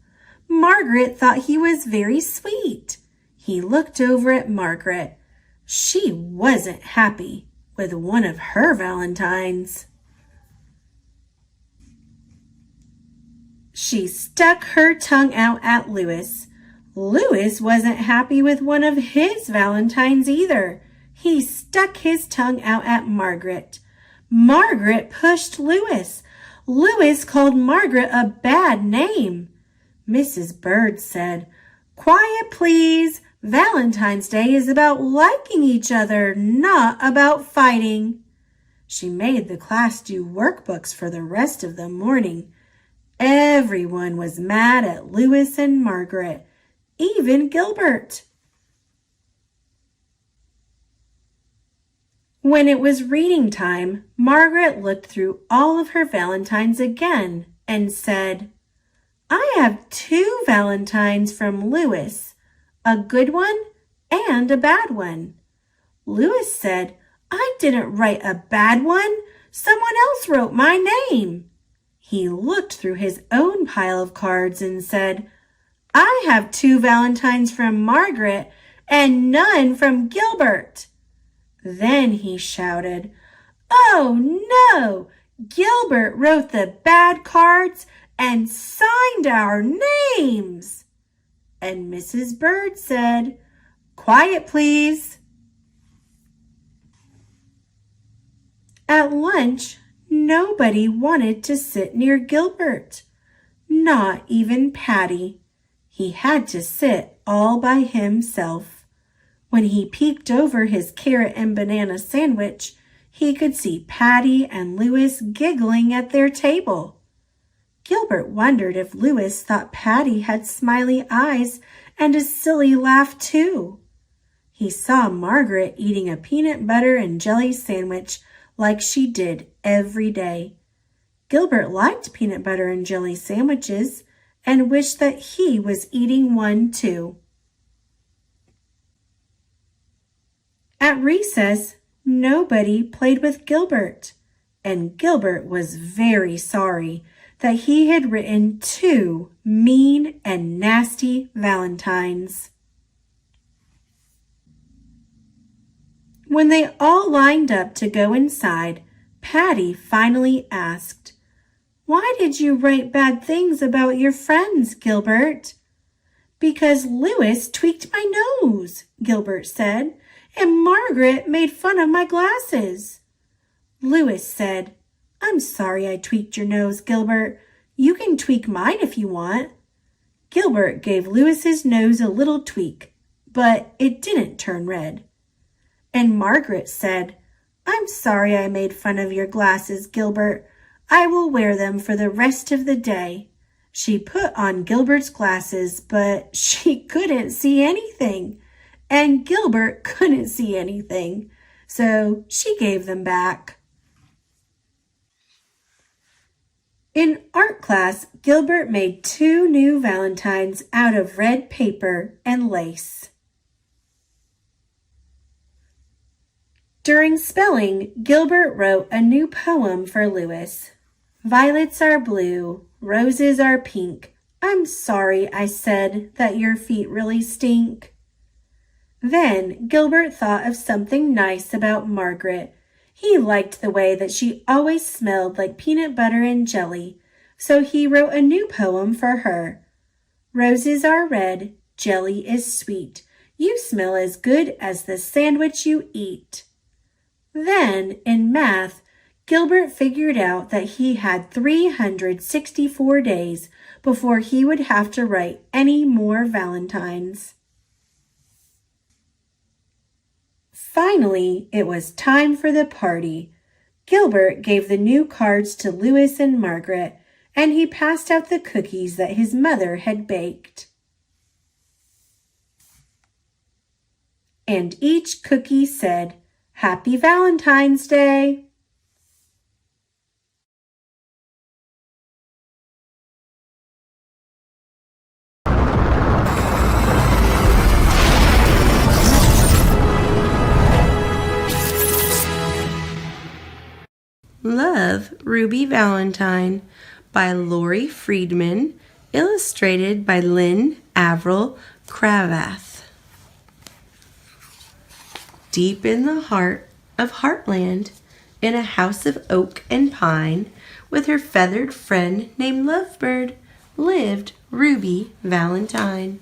Margaret thought he was very sweet. He looked over at Margaret. She wasn't happy with one of her valentines. She stuck her tongue out at Louis. Louis wasn't happy with one of his valentines either. He stuck his tongue out at Margaret. Margaret pushed Louis. Louis called Margaret a bad name. Mrs. Bird said, "Quiet, please. Valentine's Day is about liking each other, not about fighting." She made the class do workbooks for the rest of the morning. Everyone was mad at Louis and Margaret, even Gilbert. When it was reading time, Margaret looked through all of her valentines again and said, "I have 2 valentines from Louis, a good one and a bad one." Louis said, "I didn't write a bad one. Someone else wrote my name." He looked through his own pile of cards and said, "I have 2 valentines from Margaret and none from Gilbert." Then he shouted, "Oh no! Gilbert wrote the bad cards and signed our names." And Mrs. Bird said, "Quiet, please." At lunch, nobody wanted to sit near Gilbert, not even Patty. He had to sit all by himself. When he peeked over his carrot and banana sandwich, he could see Patty and Louis giggling at their table. Gilbert wondered if Louis thought Patty had smiley eyes and a silly laugh too. He saw Margaret eating a peanut butter and jelly sandwich like she did every day. Gilbert liked peanut butter and jelly sandwiches and wished that he was eating one too. At recess, nobody played with Gilbert, and Gilbert was very sorry that he had written 2 mean and nasty valentines. When they all lined up to go inside, Patty finally asked, "Why did you write bad things about your friends, Gilbert?" "Because Louis tweaked my nose," Gilbert said, "and Margaret made fun of my glasses." Louis said, "I'm sorry I tweaked your nose, Gilbert. You can tweak mine if you want." Gilbert gave Louis's nose a little tweak, but it didn't turn red. And Margaret said, "I'm sorry I made fun of your glasses, Gilbert. I will wear them for the rest of the day." She put on Gilbert's glasses, but she couldn't see anything. And Gilbert couldn't see anything, so she gave them back. In art class, Gilbert made 2 new valentines out of red paper and lace. During spelling, Gilbert wrote a new poem for Louis. Violets are blue, roses are pink. I'm sorry I said that your feet really stink. Then Gilbert thought of something nice about Margaret. He liked the way that she always smelled like peanut butter and jelly, so he wrote a new poem for her. Roses are red, jelly is sweet. You smell as good as the sandwich you eat. Then, in math, Gilbert figured out that he had 364 days before he would have to write any more valentines. Finally, it was time for the party. Gilbert gave the new cards to Louis and Margaret, and he passed out the cookies that his mother had baked. And each cookie said, "Happy Valentine's Day!" Love, Ruby Valentine by Lori Friedman, illustrated by Lynn Avril Cravath. Deep in the heart of Heartland, in a house of oak and pine, with her feathered friend named Lovebird, lived Ruby Valentine.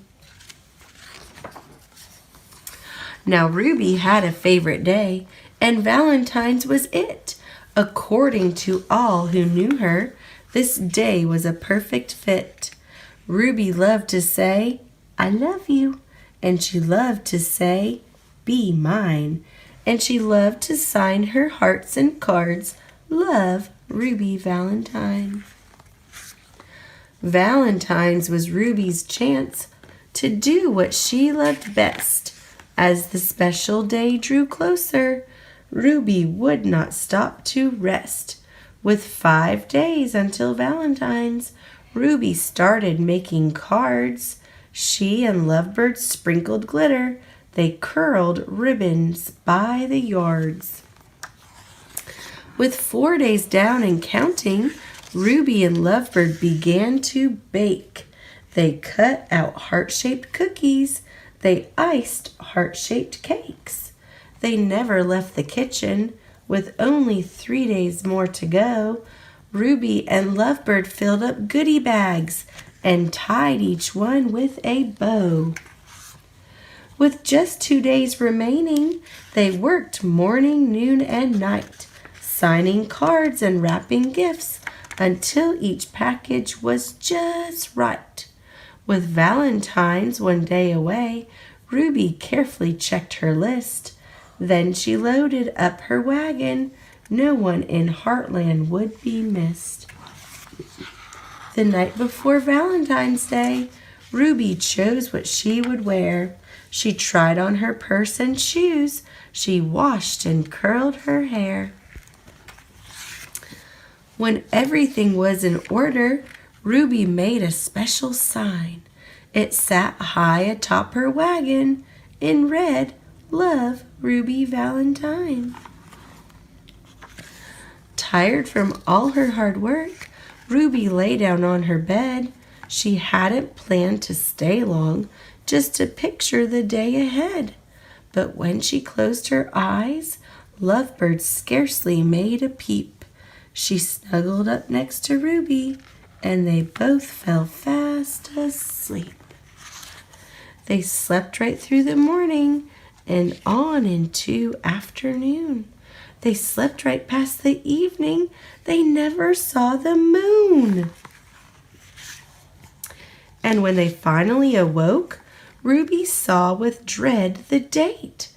Now Ruby had a favorite day, and Valentine's was it. According to all who knew her, this day was a perfect fit. Ruby loved to say, "I love you," and she loved to say, "Be mine," and she loved to sign her hearts and cards, "Love, Ruby Valentine." Valentine's was Ruby's chance to do what she loved best. As the special day drew closer, Ruby would not stop to rest. With 5 days until Valentine's, Ruby started making cards. She and Lovebird sprinkled glitter. They curled ribbons by the yards. With 4 days down and counting, Ruby and Lovebird began to bake. They cut out heart-shaped cookies. They iced heart-shaped cakes. They never left the kitchen. With only 3 days more to go, Ruby and Lovebird filled up goodie bags and tied each one with a bow. With just 2 days remaining, they worked morning, noon, and night, signing cards and wrapping gifts until each package was just right. With Valentine's 1 day away, Ruby carefully checked her list. Then she loaded up her wagon. No one in Heartland would be missed. The night before Valentine's Day, Ruby chose what she would wear. She tried on her purse and shoes. She washed and curled her hair. When everything was in order, Ruby made a special sign. It sat high atop her wagon in red, "Love, Ruby Valentine." Tired from all her hard work, Ruby lay down on her bed. She hadn't planned to stay long, just to picture the day ahead. But when she closed her eyes, Lovebird scarcely made a peep. She snuggled up next to Ruby, and they both fell fast asleep. They slept right through the morning and on into afternoon. They slept right past the evening. They never saw the moon. And when they finally awoke, Ruby saw with dread the date.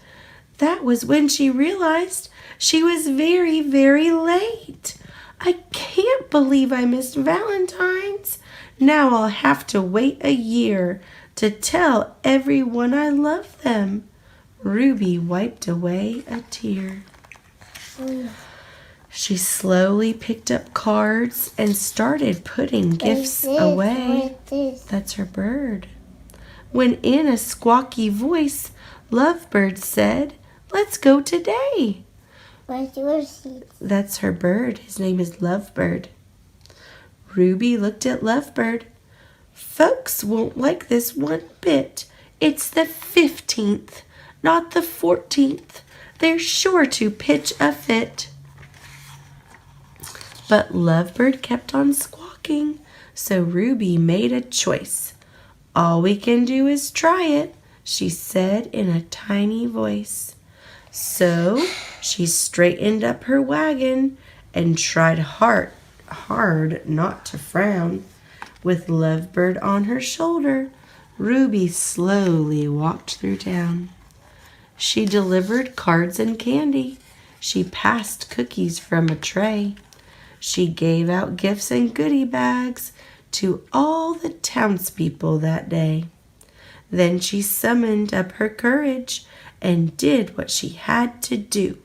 That was when she realized she was very, very late. "I can't believe I missed Valentine's. Now I'll have to wait a year to tell everyone I love them." Ruby wiped away a tear. She slowly picked up cards and started putting gifts away. That's her bird. When in a squawky voice, Lovebird said, "Let's go today." What's yours? That's her bird. His name is Lovebird. Ruby looked at Lovebird. "Folks won't like this one bit. It's the 15th, not the 14th. They're sure to pitch a fit." But Lovebird kept on squawking, so Ruby made a choice. "All we can do is try it," she said in a tiny voice. So she straightened up her wagon and tried hard not to frown. With Lovebird on her shoulder, Ruby slowly walked through town. She delivered cards and candy. She passed cookies from a tray. She gave out gifts and goodie bags to all the townspeople that day. Then she summoned up her courage and did what she had to do.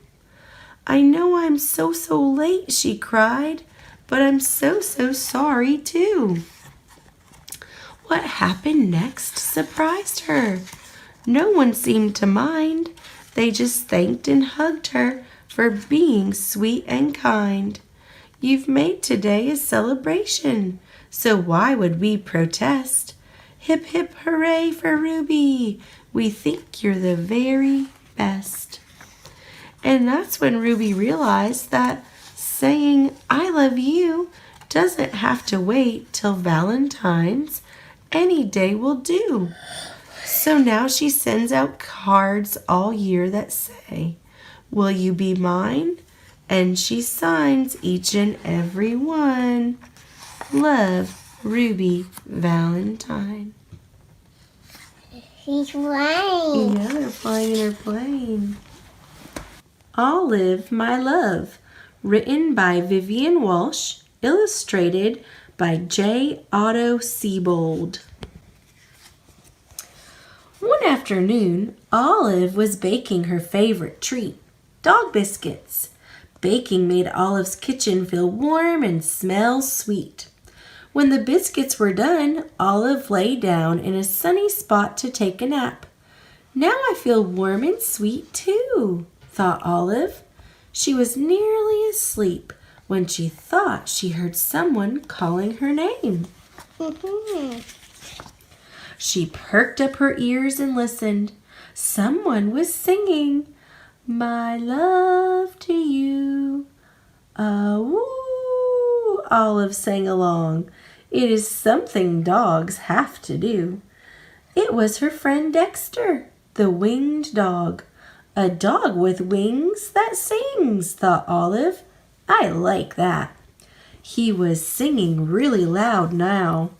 "I know I'm so late," she cried, "but I'm so sorry too." What happened next surprised her. No one seemed to mind. They just thanked and hugged her for being sweet and kind. "You've made today a celebration, so why would we protest? Hip, hip, hooray for Ruby! We think you're the very best." And that's when Ruby realized that saying "I love you" doesn't have to wait till Valentine's. Any day will do. So now she sends out cards all year that say, "Will you be mine?" And she signs each and every one. Love, Ruby Valentine. She's flying. Yeah, they're flying in her plane. Olive, My Love, written by Vivian Walsh, illustrated by J. Otto Siebold. One afternoon, Olive was baking her favorite treat, dog biscuits. Baking made Olive's kitchen feel warm and smell sweet. When the biscuits were done, Olive lay down in a sunny spot to take a nap. "Now I feel warm and sweet too," thought Olive. She was nearly asleep when she thought she heard someone calling her name. She perked up her ears and listened. Someone was singing, "My love to you." "Ah-woo," Olive sang along. It is something dogs have to do. It was her friend Dexter, the winged dog. "A dog with wings that sings," thought Olive. "I like that." He was singing really loud now.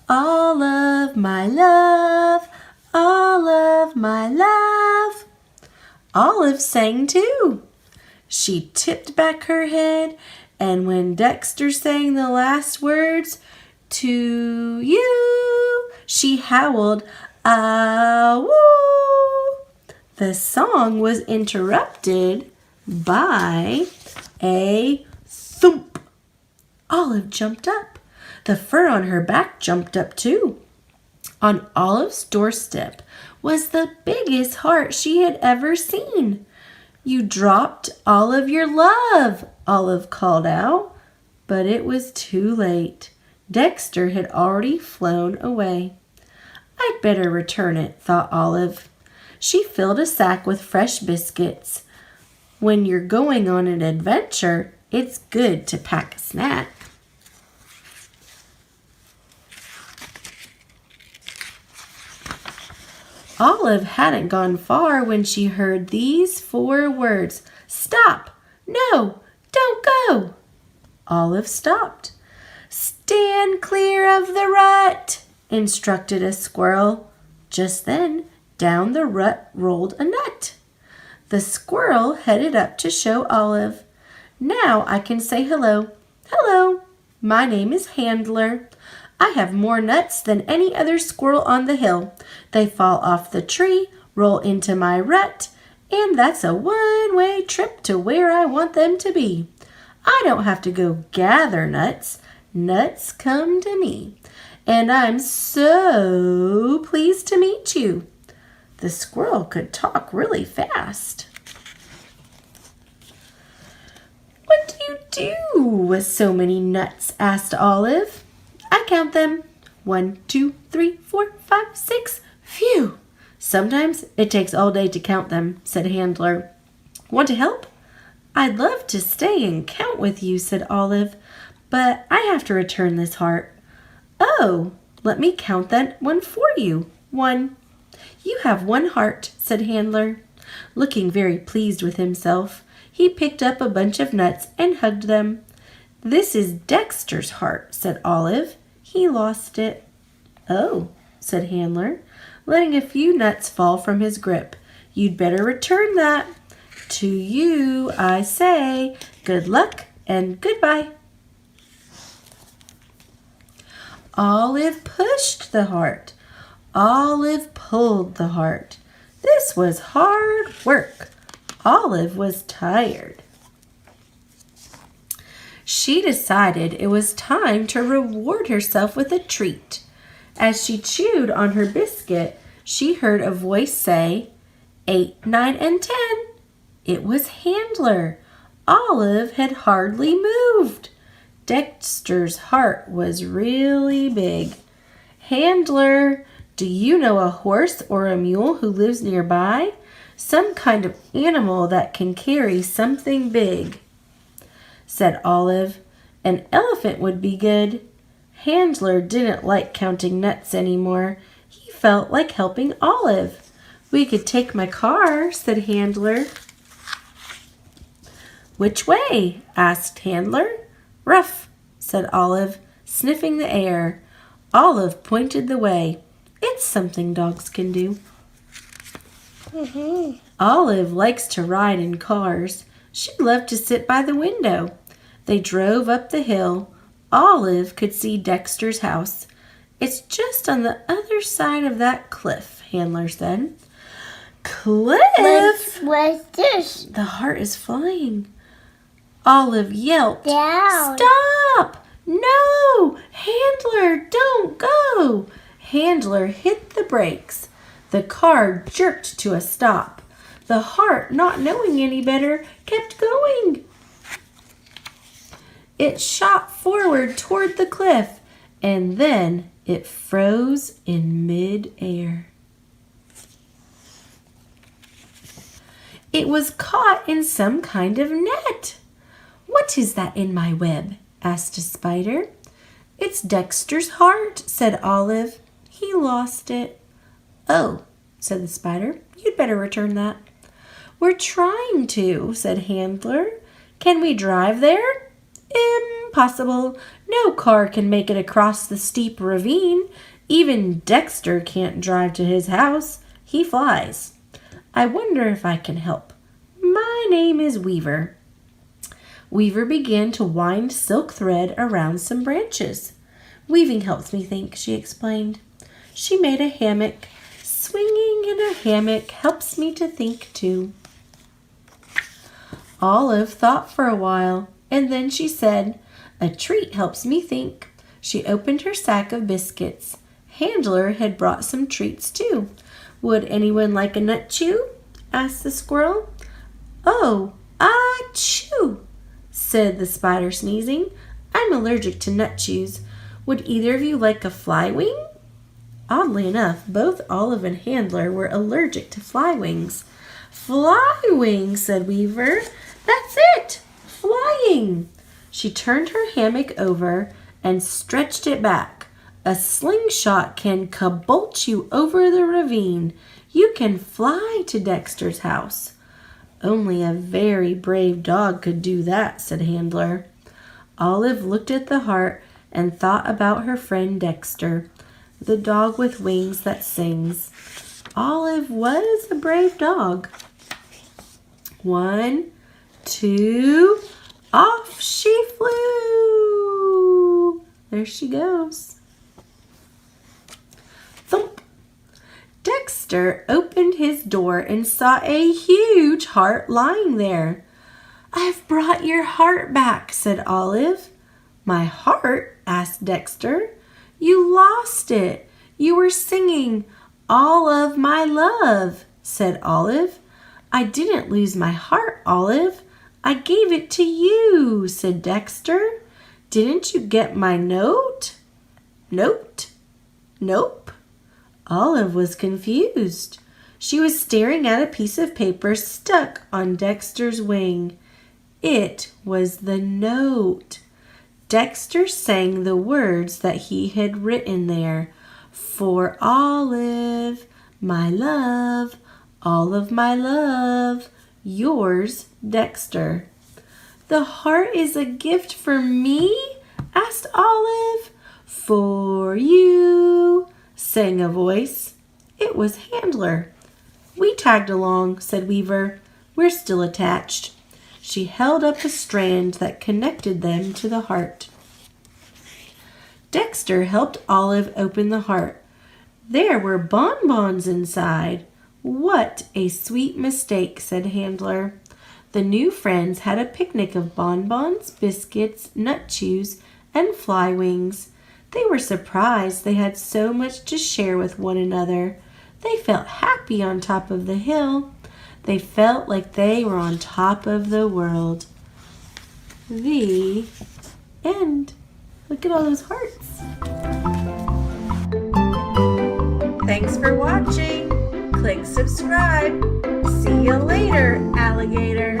"Olive, my love, Olive, my love." Olive sang too. She tipped back her head, and when Dexter sang the last words, "To you," she howled, "Ah-woo." The song was interrupted by a thump. Olive jumped up. The fur on her back jumped up too. On Olive's doorstep was the biggest heart she had ever seen. "You dropped all of your love," Olive called out. But it was too late. Dexter had already flown away. "I'd better return it," thought Olive. She filled a sack with fresh biscuits. When you're going on an adventure, it's good to pack a snack. Olive hadn't gone far when she heard these 4 words. "Stop! No! Don't go!" Olive stopped. "Stand clear of the rut," instructed a squirrel. Just then, down the rut rolled a nut. The squirrel headed up to show Olive. "Now I can say hello. Hello, my name is Handler. I have more nuts than any other squirrel on the hill. They fall off the tree, roll into my rut, and that's a one-way trip to where I want them to be. I don't have to go gather nuts. Nuts come to me. And I'm so pleased to meet you. The squirrel could talk really fast. What do you do with so many nuts? Asked Olive. I count them. 1, 2, 3, 4, 5, 6. Phew! Sometimes it takes all day to count them, said Handler. Want to help? I'd love to stay and count with you, said Olive, but I have to return this heart. Oh, let me count that one for you. 1. You have 1 heart, said Handler. Looking very pleased with himself, he picked up a bunch of nuts and hugged them. This is Dexter's heart, said Olive. He lost it. Oh, said Handler, letting a few nuts fall from his grip. You'd better return that. To you, I say, good luck and goodbye. Olive pushed the heart. Olive pulled the heart. This was hard work. Olive was tired. She decided it was time to reward herself with a treat. As she chewed on her biscuit, she heard a voice say, 8, 9, and 10. It was Handler. Olive had hardly moved. Dexter's heart was really big. Handler, do you know a horse or a mule who lives nearby? Some kind of animal that can carry something big, said Olive. An elephant would be good. Handler didn't like counting nuts anymore. He felt like helping Olive. We could take my car, said Handler. Which way? Asked Handler. Rough, said Olive, sniffing the air. Olive pointed the way. It's something dogs can do. Olive likes to ride in cars. She loved to sit by the window. They drove up the hill. Olive could see Dexter's house. It's just on the other side of that cliff, Handler said. Cliff? What's this? The heart is flying. Olive yelped. Down. Stop! No! Handler, don't go! Handler hit the brakes. The car jerked to a stop. The heart, not knowing any better, kept going. It shot forward toward the cliff, and then it froze in mid-air. It was caught in some kind of net. What is that in my web? Asked a spider. It's Dexter's heart, said Olive. He lost it. Oh, said the spider. You'd better return that. We're trying to, said Handler. Can we drive there? Impossible. No car can make it across the steep ravine. Even Dexter can't drive to his house. He flies. I wonder if I can help. My name is Weaver. Weaver began to wind silk thread around some branches. Weaving helps me think, she explained. She made a hammock. Swinging in a hammock helps me to think too. Olive thought for a while, and then she said, a treat helps me think. She opened her sack of biscuits. Handler had brought some treats too. Would anyone like a nut chew? Asked the squirrel. Oh, achoo, said the spider, sneezing. I'm allergic to nut chews. Would either of you like a fly wing? Oddly enough, both Olive and Handler were allergic to fly wings. Fly wings, said Weaver. That's it, flying. She turned her hammock over and stretched it back. A slingshot can kabolt you over the ravine. You can fly to Dexter's house. Only a very brave dog could do that, said Handler. Olive looked at the heart and thought about her friend Dexter, the dog with wings that sings. Olive was a brave dog. 1, 2, off she flew. There she goes. Thump. Dexter opened his door and saw a huge heart lying there. I've brought your heart back, said Olive. My heart? Asked Dexter. You lost it. You were singing all of my love, said Olive. I didn't lose my heart, Olive. I gave it to you, said Dexter. Didn't you get my note? Note? Nope. Olive was confused. She was staring at a piece of paper stuck on Dexter's wing. It was the note. Dexter sang the words that he had written there. For Olive, my love, all of my love, yours, Dexter. The heart is a gift for me? Asked Olive. For you, sang a voice. It was Handler. We tagged along, said Weaver. We're still attached. She held up a strand that connected them to the heart. Dexter helped Olive open the heart. There were bonbons inside. What a sweet mistake, said Handler. The new friends had a picnic of bonbons, biscuits, nut chews, and fly wings. They were surprised they had so much to share with one another. They felt happy on top of the hill. They felt like they were on top of the world. The end. Look at all those hearts. Thanks for watching. Click subscribe. See you later, alligator.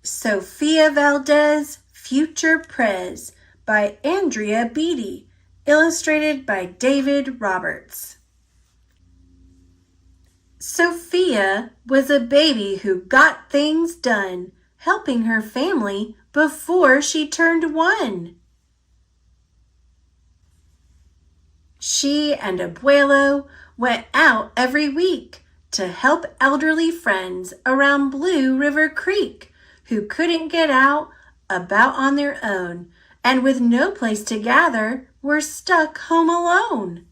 Sophia Valdez, Future Prez by Andrea Beatty, illustrated by David Roberts. Sophia was a baby who got things done, helping her family before she turned 1. She and Abuelo went out every week to help elderly friends around Blue River Creek who couldn't get out about on their own and with no place to gather were stuck home alone.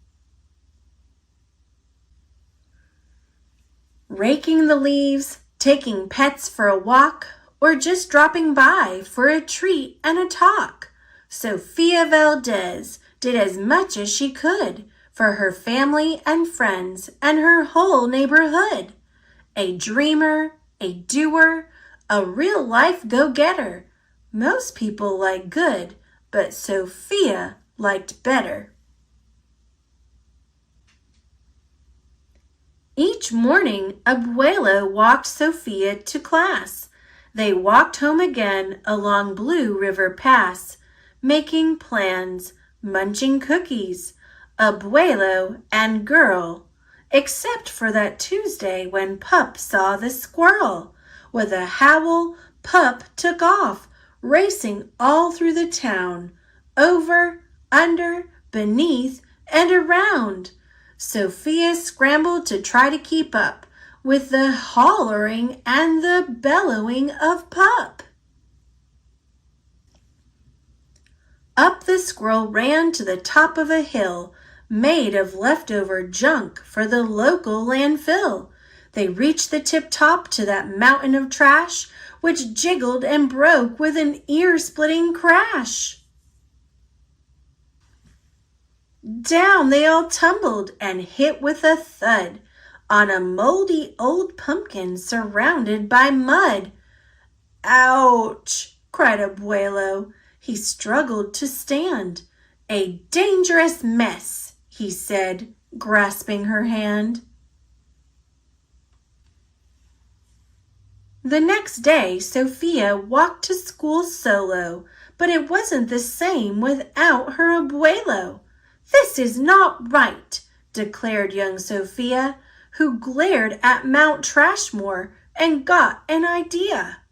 Raking the leaves, taking pets for a walk, or just dropping by for a treat and a talk, Sophia Valdez did as much as she could for her family and friends and her whole neighborhood. A dreamer, a doer, a real-life go-getter. Most people like good, but Sophia liked better. Each morning, Abuelo walked Sophia to class. They walked home again along Blue River Pass, making plans, munching cookies, Abuelo and girl, except for that Tuesday when Pup saw the squirrel. With a howl, Pup took off, racing all through the town, over, under, beneath, and around. Sophia scrambled to try to keep up with the hollering and the bellowing of Pup. Up the squirrel ran to the top of a hill made of leftover junk for the local landfill. They reached the tip-top to that mountain of trash, which jiggled and broke with an ear-splitting crash. Down they all tumbled and hit with a thud on a moldy old pumpkin surrounded by mud. Ouch! Cried Abuelo. He struggled to stand. A dangerous mess, he said, grasping her hand. The next day, Sophia walked to school solo, but it wasn't the same without her Abuelo. This is not right, declared young Sophia, who glared at Mount Trashmore and got an idea.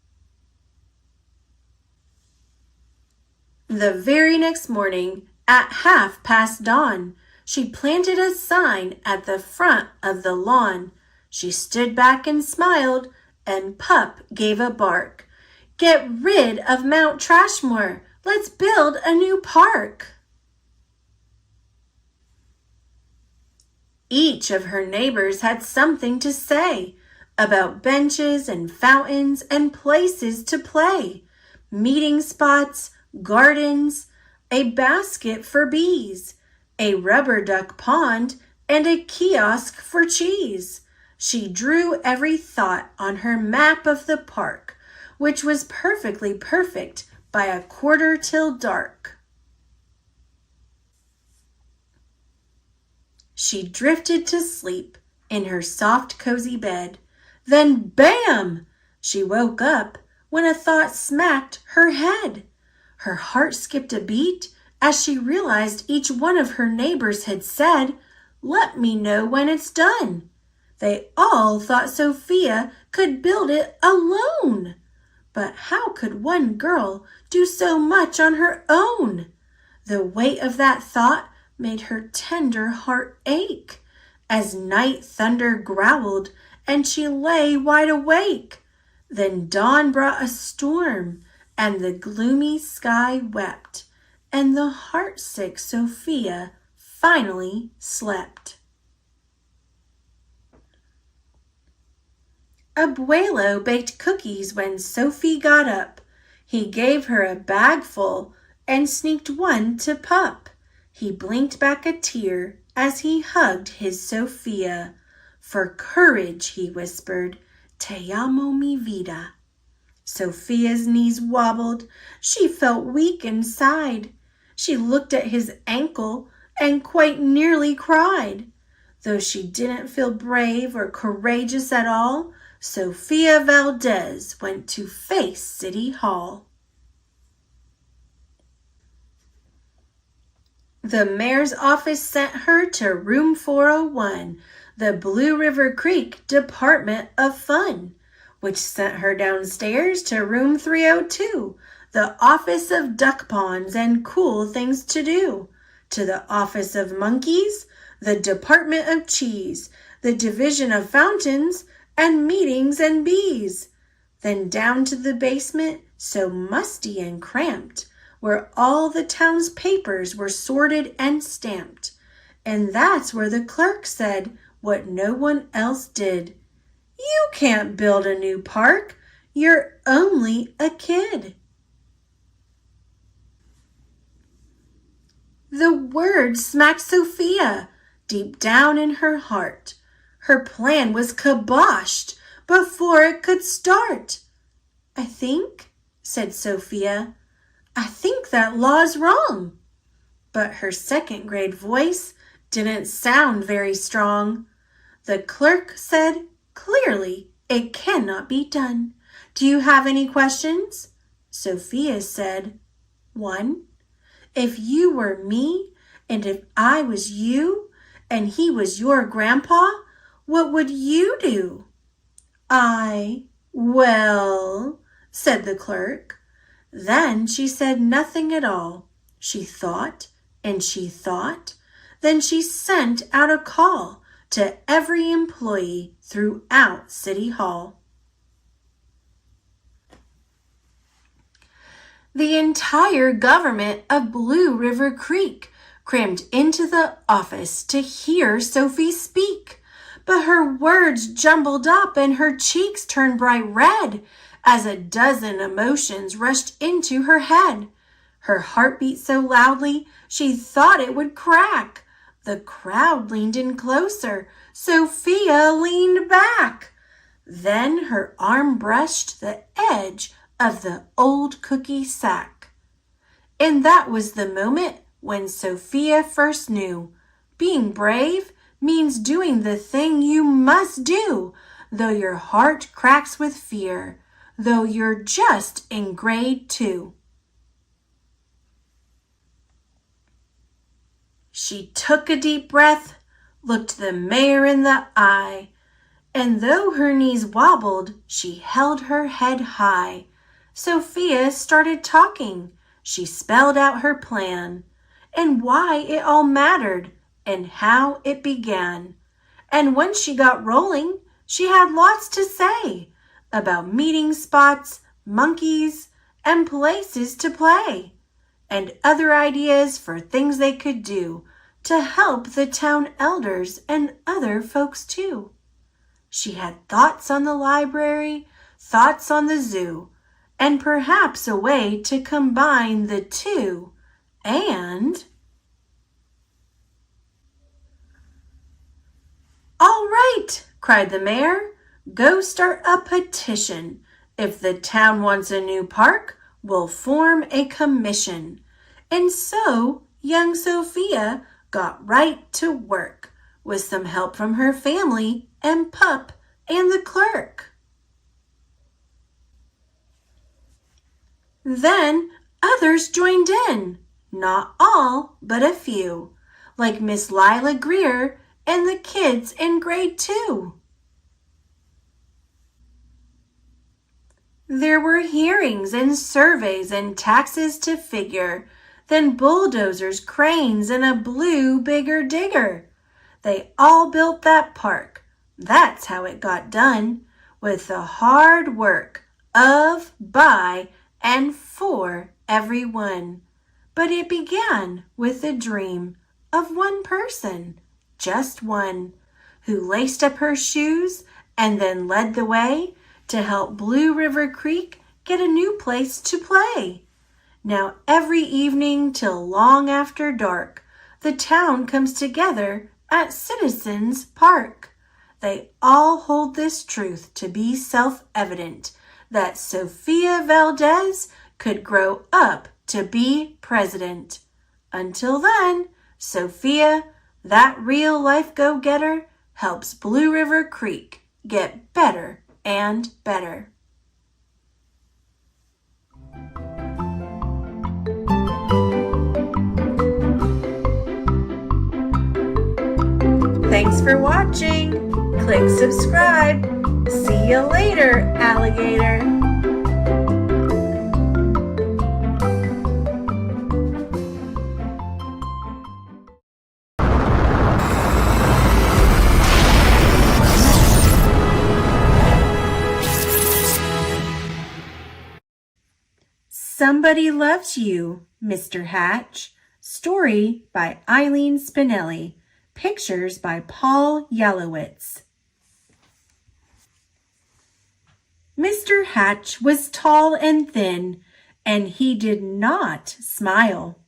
The very next morning, at 1:30 dawn, she planted a sign at the front of the lawn. She stood back and smiled and Pup gave a bark. Get rid of Mount Trashmore. Let's build a new park. Each of her neighbors had something to say about benches and fountains and places to play, meeting spots, gardens, a basket for bees, a rubber duck pond, and a kiosk for cheese. She drew every thought on her map of the park, which was perfectly perfect by a quarter till dark. She drifted to sleep in her soft, cozy bed. Then, bam! She woke up when a thought smacked her head. Her heart skipped a beat as she realized each one of her neighbors had said, "Let me know when it's done." They all thought Sophia could build it alone. But how could one girl do so much on her own? The weight of that thought made her tender heart ache as night thunder growled and she lay wide awake. Then dawn brought a storm and the gloomy sky wept, and the heartsick Sophia finally slept. Abuelo baked cookies when Sophie got up. He gave her a bagful and sneaked one to Pup. He blinked back a tear as he hugged his Sophia. For courage, he whispered, "Te amo mi vida." Sophia's knees wobbled. She felt weak inside. She looked at his ankle and quite nearly cried. Though she didn't feel brave or courageous at all, Sophia Valdez went to face City Hall. The mayor's office sent her to room 401, the Blue River Creek Department of Fun, which sent her downstairs to room 302, the office of duck ponds and cool things to do, to the office of monkeys, the department of cheese, the division of fountains, and meetings and bees. Then down to the basement, so musty and cramped, where all the town's papers were sorted and stamped. And that's where the clerk said what no one else did. "You can't build a new park. You're only a kid." The word smacked Sophia deep down in her heart. Her plan was kiboshed before it could start. "I think," said Sophia, "I think that law's wrong." But her second grade voice didn't sound very strong. The clerk said clearly, "It cannot be done. Do you have any questions?" Sophia said, "One. If you were me, and if I was you, and he was your grandpa, what would you do?" Well, said the clerk. Then she said nothing at all. She thought and she thought. Then she sent out a call to every employee throughout City Hall. The entire government of Blue River Creek crammed into the office to hear Sophie speak. But her words jumbled up and her cheeks turned bright red as a dozen emotions rushed into her head. Her heart beat so loudly she thought it would crack. The crowd leaned in closer. Sophia leaned back. Then her arm brushed the edge of the old cookie sack. And that was the moment when Sophia first knew. Being brave means doing the thing you must do, though your heart cracks with fear, though you're just in grade 2. She took a deep breath, looked the mayor in the eye, and though her knees wobbled, she held her head high. Sophia started talking. She spelled out her plan and why it all mattered and how it began. And once she got rolling, she had lots to say. about meeting spots, monkeys, and places to play, and other ideas for things they could do to help the town elders and other folks too. She had thoughts on the library, thoughts on the zoo, and perhaps a way to combine the two, and... "All right," cried the mayor, "go start a petition. If the town wants a new park, we'll form a commission." And so young Sophia got right to work, with some help from her family and Pup and the clerk. Then others joined in, not all, but a few, like Miss Lila Greer and the kids in grade 2. There were hearings and surveys and taxes to figure, then bulldozers, cranes, and a blue bigger digger. They all built that park. That's how it got done, with the hard work of, by, and for everyone. But it began with the dream of one person, just one, who laced up her shoes and then led the way to help Blue River Creek get a new place to play. Now every evening till long after dark, the town comes together at Citizens Park. They all hold this truth to be self-evident, that Sophia Valdez could grow up to be president. Until then, Sophia, that real-life go-getter, helps Blue River Creek get better and better. Thanks for watching. Click subscribe. See you later, alligator. Somebody Loves You, Mr. Hatch. Story by Eileen Spinelli. Pictures by Paul Yellowitz. Mr. Hatch was tall and thin, and he did not smile.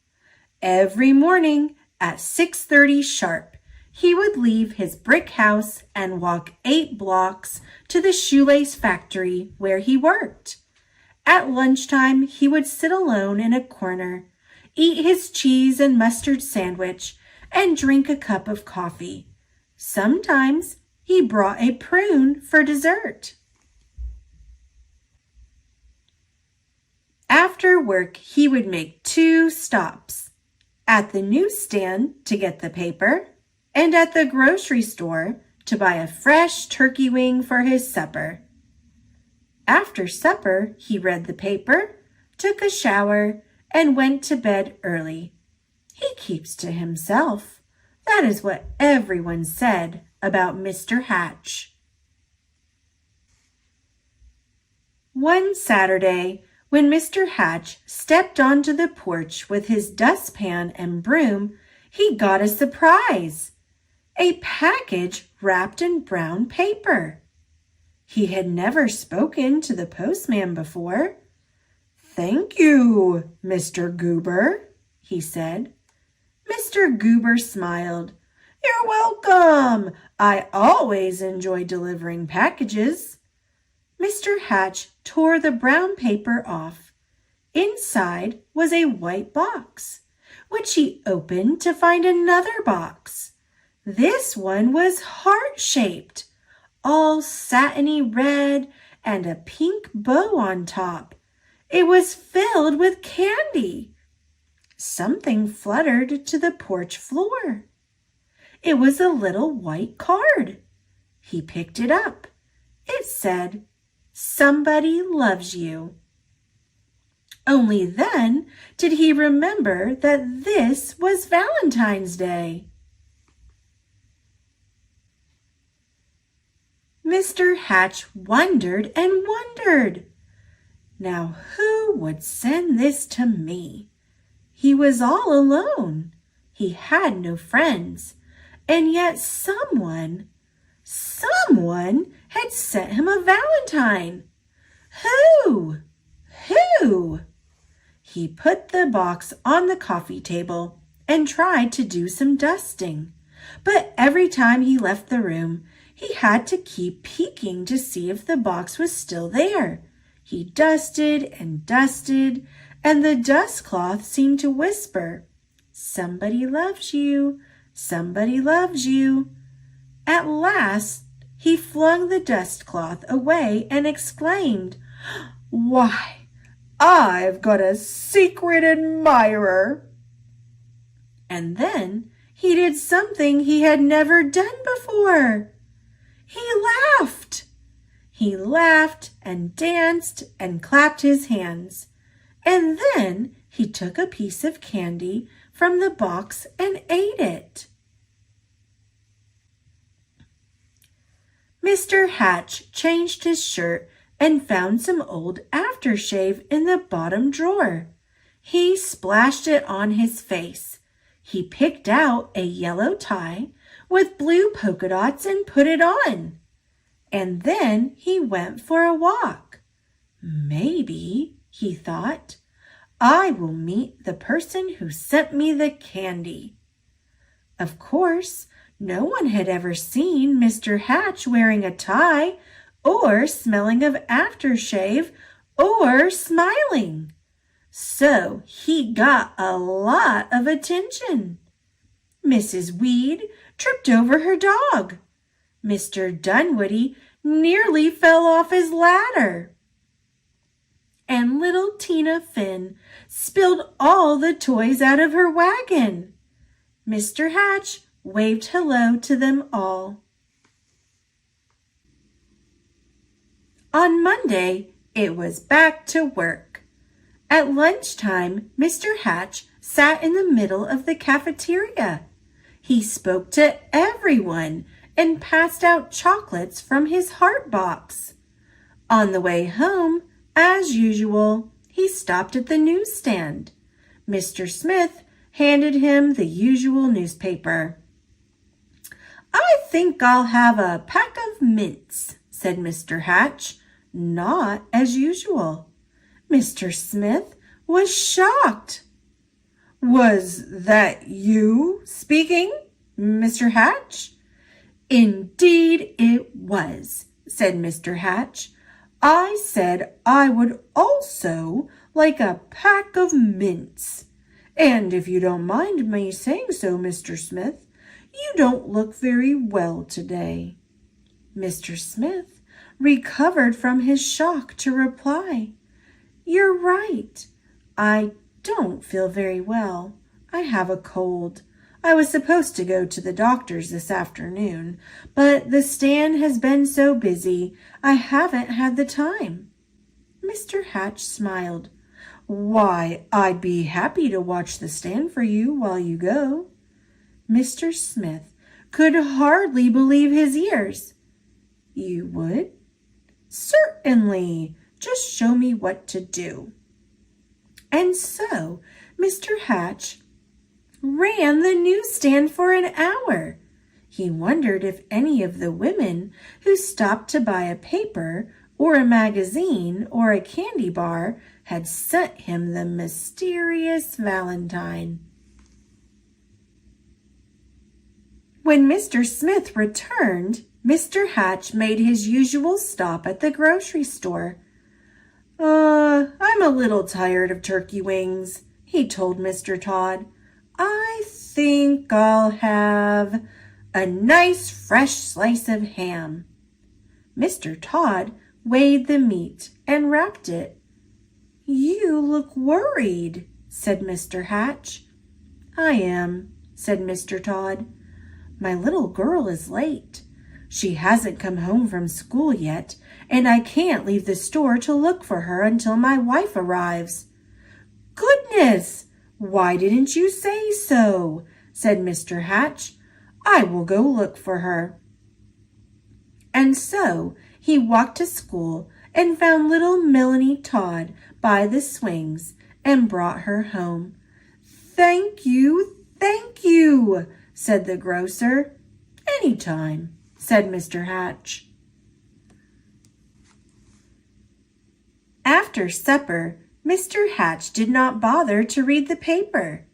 Every morning at 6:30 sharp, he would leave his brick house and walk 8 blocks to the shoelace factory where he worked. At lunchtime, he would sit alone in a corner, eat his cheese and mustard sandwich, and drink a cup of coffee. Sometimes he brought a prune for dessert. After work, he would make 2 stops, at the newsstand to get the paper, and at the grocery store to buy a fresh turkey wing for his supper. After supper, he read the paper, took a shower, and went to bed early. He keeps to himself. That is what everyone said about Mr. Hatch. One Saturday, when Mr. Hatch stepped onto the porch with his dustpan and broom, he got a surprise. A package wrapped in brown paper. He had never spoken to the postman before. "Thank you, Mr. Goober," he said. Mr. Goober smiled. "You're welcome. I always enjoy delivering packages." Mr. Hatch tore the brown paper off. Inside was a white box, which he opened to find another box. This one was heart-shaped, all satiny red and a pink bow on top. It was filled with candy. Something fluttered to the porch floor. It was a little white card. He picked it up. It said, "Somebody loves you." Only then did he remember that this was Valentine's Day. Mr. Hatch wondered and wondered. Now who would send this to me? He was all alone. He had no friends. And yet someone had sent him a valentine. Who? Who? He put the box on the coffee table and tried to do some dusting. But every time he left the room, he had to keep peeking to see if the box was still there. He dusted and dusted, and the dust cloth seemed to whisper, "Somebody loves you. Somebody loves you." At last, he flung the dust cloth away and exclaimed, "Why, I've got a secret admirer." And then he did something he had never done before. He laughed. He laughed and danced and clapped his hands. And then he took a piece of candy from the box and ate it. Mr. Hatch changed his shirt and found some old aftershave in the bottom drawer. He splashed it on his face. He picked out a yellow tie with blue polka dots and put it on. And then he went for a walk. Maybe, he thought, I will meet the person who sent me the candy. Of course, no one had ever seen Mr. Hatch wearing a tie or smelling of aftershave or smiling. So he got a lot of attention. Mrs. Weed tripped over her dog. Mr. Dunwoody nearly fell off his ladder. And little Tina Finn spilled all the toys out of her wagon. Mr. Hatch waved hello to them all. On Monday, it was back to work. At lunchtime, Mr. Hatch sat in the middle of the cafeteria. He spoke to everyone and passed out chocolates from his heart box. On the way home, as usual, he stopped at the newsstand. Mr. Smith handed him the usual newspaper. "I think I'll have a pack of mints," said Mr. Hatch, not as usual. Mr. Smith was shocked. "Was that you speaking, Mr. Hatch?" "Indeed it was," said Mr. Hatch. "I said I would also like a pack of mints. And if you don't mind me saying so, Mr. Smith, you don't look very well today." Mr. Smith recovered from his shock to reply, "You're right. I don't feel very well. I have a cold. I was supposed to go to the doctor's this afternoon, but the stand has been so busy I haven't had the time." Mr. Hatch smiled. "Why, I'd be happy to watch the stand for you while you go." Mr. Smith could hardly believe his ears. "You would?" "Certainly. Just show me what to do." And so Mr. Hatch ran the newsstand for an hour. He wondered if any of the women who stopped to buy a paper or a magazine or a candy bar had sent him the mysterious Valentine. When Mr. Smith returned, Mr. Hatch made his usual stop at the grocery store. I'm a little tired of turkey wings," he told Mr. Todd. "I think I'll have a nice fresh slice of ham." Mr. Todd weighed the meat and wrapped it. "You look worried," said Mr. Hatch. "I am," said Mr. Todd. "My little girl is late. She hasn't come home from school yet, and I can't leave the store to look for her until my wife arrives." "Goodness! Why didn't you say so?" said Mr. Hatch. "I will go look for her." And so he walked to school and found little Melanie Todd by the swings and brought her home. Thank you, said the grocer. Any time, said Mr. Hatch. After supper, Mr. Hatch did not bother to read the paper.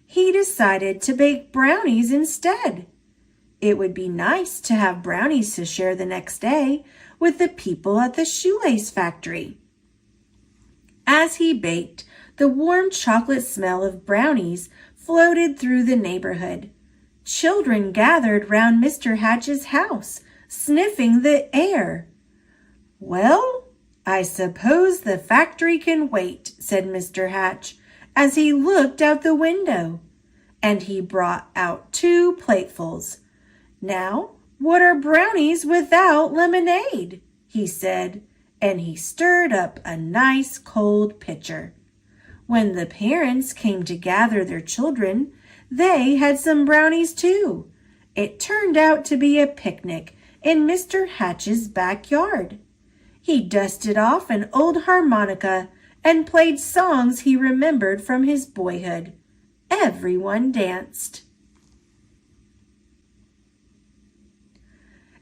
He decided to bake brownies instead. It would be nice to have brownies to share the next day with the people at the shoelace factory. As he baked, the warm chocolate smell of brownies floated through the neighborhood. Children gathered round Mr. Hatch's house, sniffing the air. Well, I suppose the factory can wait, said Mr. Hatch, as he looked out the window. And he brought out 2 platefuls. Now, what are brownies without lemonade? He said, and he stirred up a nice cold pitcher. When the parents came to gather their children, they had some brownies too. It turned out to be a picnic in Mr. Hatch's backyard. He dusted off an old harmonica and played songs he remembered from his boyhood. Everyone danced.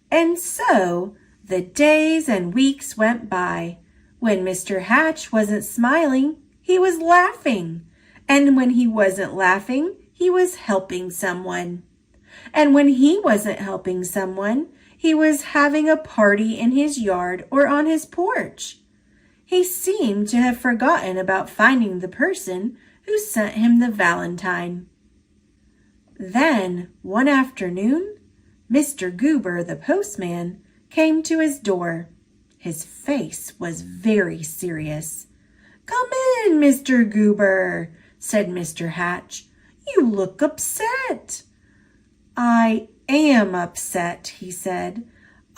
And so the days and weeks went by. When Mr. Hatch wasn't smiling, he was laughing. And when he wasn't laughing, he was helping someone. And when he wasn't helping someone, he was having a party in his yard or on his porch. He seemed to have forgotten about finding the person who sent him the valentine. Then, one afternoon, Mr. Goober, the postman, came to his door. His face was very serious. "Come in, Mr. Goober," said Mr. Hatch. "You look upset." "I am upset," he said.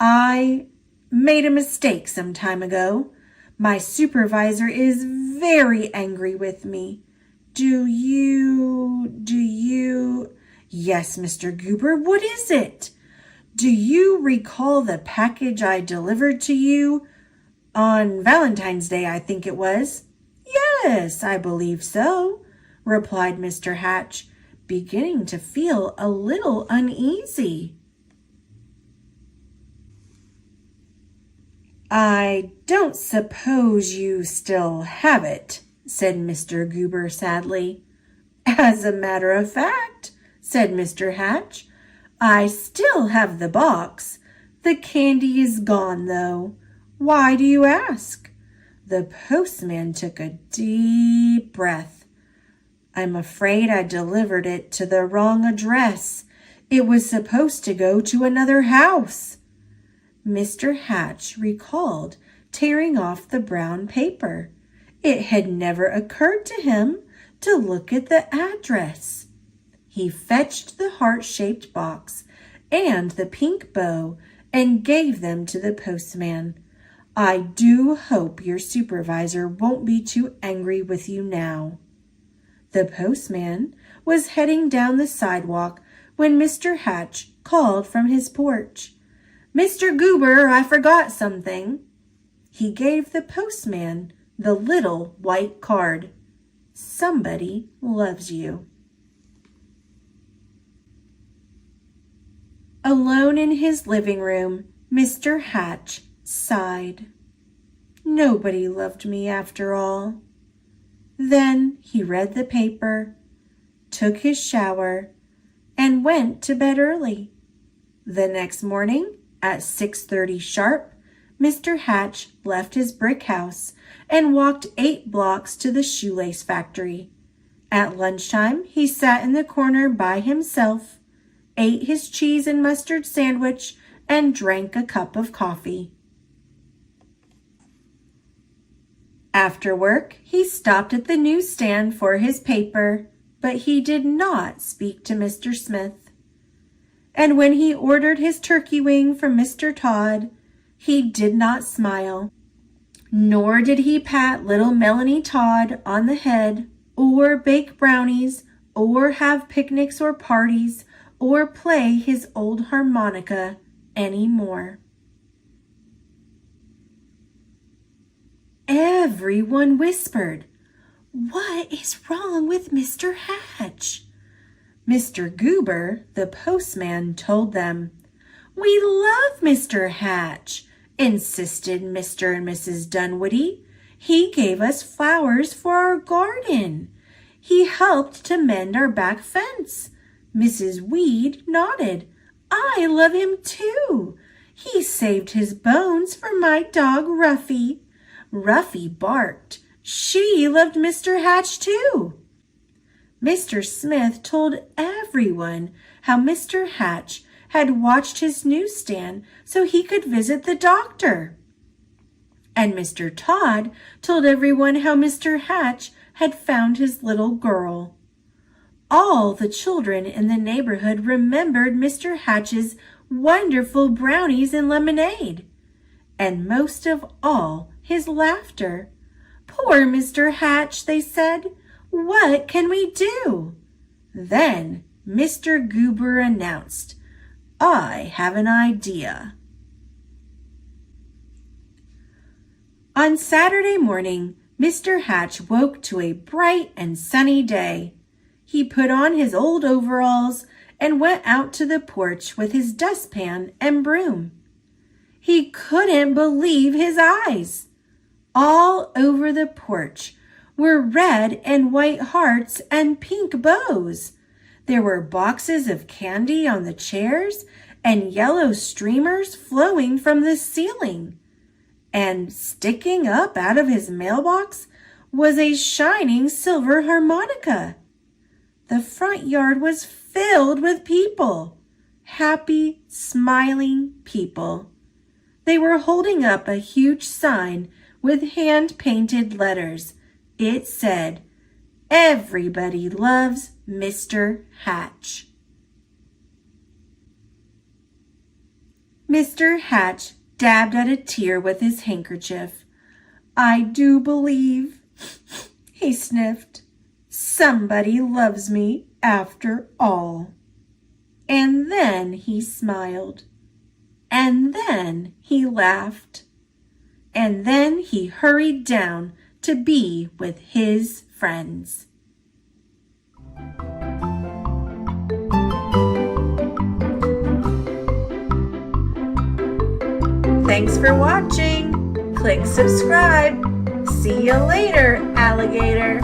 "I made a mistake some time ago. My supervisor is very angry with me. Do you... Yes, Mr. Goober, what is it? Do you recall the package I delivered to you on Valentine's Day, I think it was?" "Yes, I believe so," replied Mr. Hatch, beginning to feel a little uneasy. "I don't suppose you still have it," said Mr. Goober sadly. "As a matter of fact," said Mr. Hatch, "I still have the box. The candy is gone, though. Why do you ask?" The postman took a deep breath. "I'm afraid I delivered it to the wrong address. It was supposed to go to another house." Mr. Hatch recalled tearing off the brown paper. It had never occurred to him to look at the address. He fetched the heart-shaped box and the pink bow and gave them to the postman. "I do hope your supervisor won't be too angry with you now." The postman was heading down the sidewalk when Mr. Hatch called from his porch. "Mr. Goober, I forgot something." He gave the postman the little white card. "Somebody loves you." Alone in his living room, Mr. Hatch sighed. Nobody loved me after all. Then he read the paper, took his shower, and went to bed early. The next morning, at 6:30 sharp, Mr. Hatch left his brick house and walked 8 blocks to the shoelace factory. At lunchtime, he sat in the corner by himself, ate his cheese and mustard sandwich, and drank a cup of coffee. After work, he stopped at the newsstand for his paper, but he did not speak to Mr. Smith. And when he ordered his turkey wing from Mr. Todd, he did not smile, nor did he pat little Melanie Todd on the head, or bake brownies, or have picnics or parties, or play his old harmonica any more. Everyone whispered, "What is wrong with Mr. Hatch?" Mr. Goober, the postman, told them, "We love Mr. Hatch," insisted Mr. and Mrs. Dunwoody. "He gave us flowers for our garden. He helped to mend our back fence." Mrs. Weed nodded. "I love him too. He saved his bones for my dog Ruffy." Ruffy barked. She loved Mr. Hatch too. Mr. Smith told everyone how Mr. Hatch had watched his newsstand so he could visit the doctor. And Mr. Todd told everyone how Mr. Hatch had found his little girl. All the children in the neighborhood remembered Mr. Hatch's wonderful brownies and lemonade, and most of all, his laughter. "Poor Mr. Hatch," they said. "What can we do?" Then Mr. Goober announced, "I have an idea." On Saturday morning, Mr. Hatch woke to a bright and sunny day. He put on his old overalls and went out to the porch with his dustpan and broom. He couldn't believe his eyes. All over the porch were red and white hearts and pink bows. There were boxes of candy on the chairs and yellow streamers flowing from the ceiling. And sticking up out of his mailbox was a shining silver harmonica. The front yard was filled with people, happy, smiling people. They were holding up a huge sign with hand-painted letters. It said, "Everybody loves Mr. Hatch." Mr. Hatch dabbed at a tear with his handkerchief. "I do believe," he sniffed, "somebody loves me after all." And then he smiled. And then he laughed. And then he hurried down to be with his friends. Thanks for watching. Click subscribe. See you later, alligator.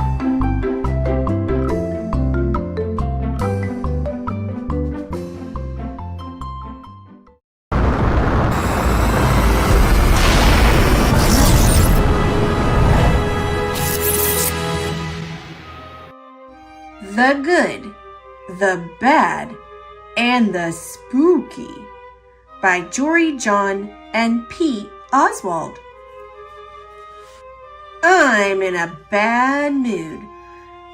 The Good, the Bad, and the Spooky by Jory John and Pete Oswald. I'm in a bad mood.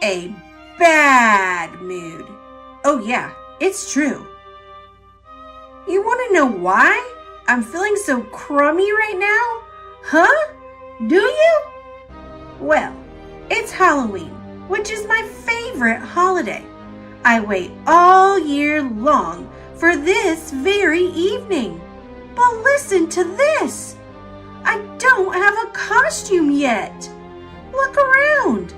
A bad mood. Oh yeah, it's true. You want to know why I'm feeling so crummy right now? Huh? Do you? Well, it's Halloween, which is my favorite holiday. I wait all year long for this very evening. But listen to this. I don't have a costume yet. Look around.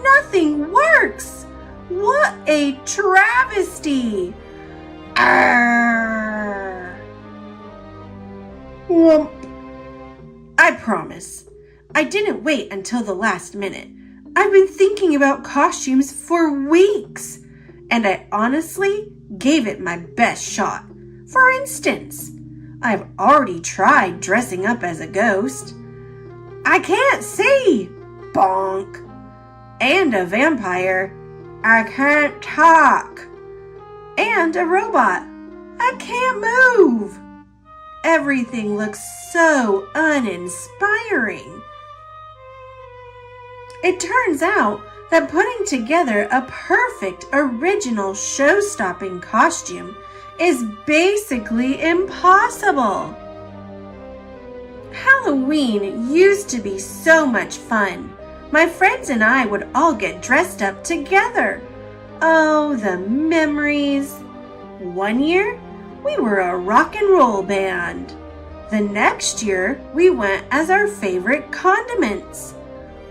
Nothing works. What a travesty. Arrgh. Whomp. I promise, I didn't wait until the last minute. I've been thinking about costumes for weeks, and I honestly gave it my best shot. For instance, I've already tried dressing up as a ghost. I can't see. Bonk. And a vampire. I can't talk. And a robot. I can't move. Everything looks so uninspiring. It turns out that putting together a perfect original show-stopping costume is basically impossible. Halloween used to be so much fun. My friends and I would all get dressed up together. Oh, the memories. One year, we were a rock and roll band. The next year, we went as our favorite condiments.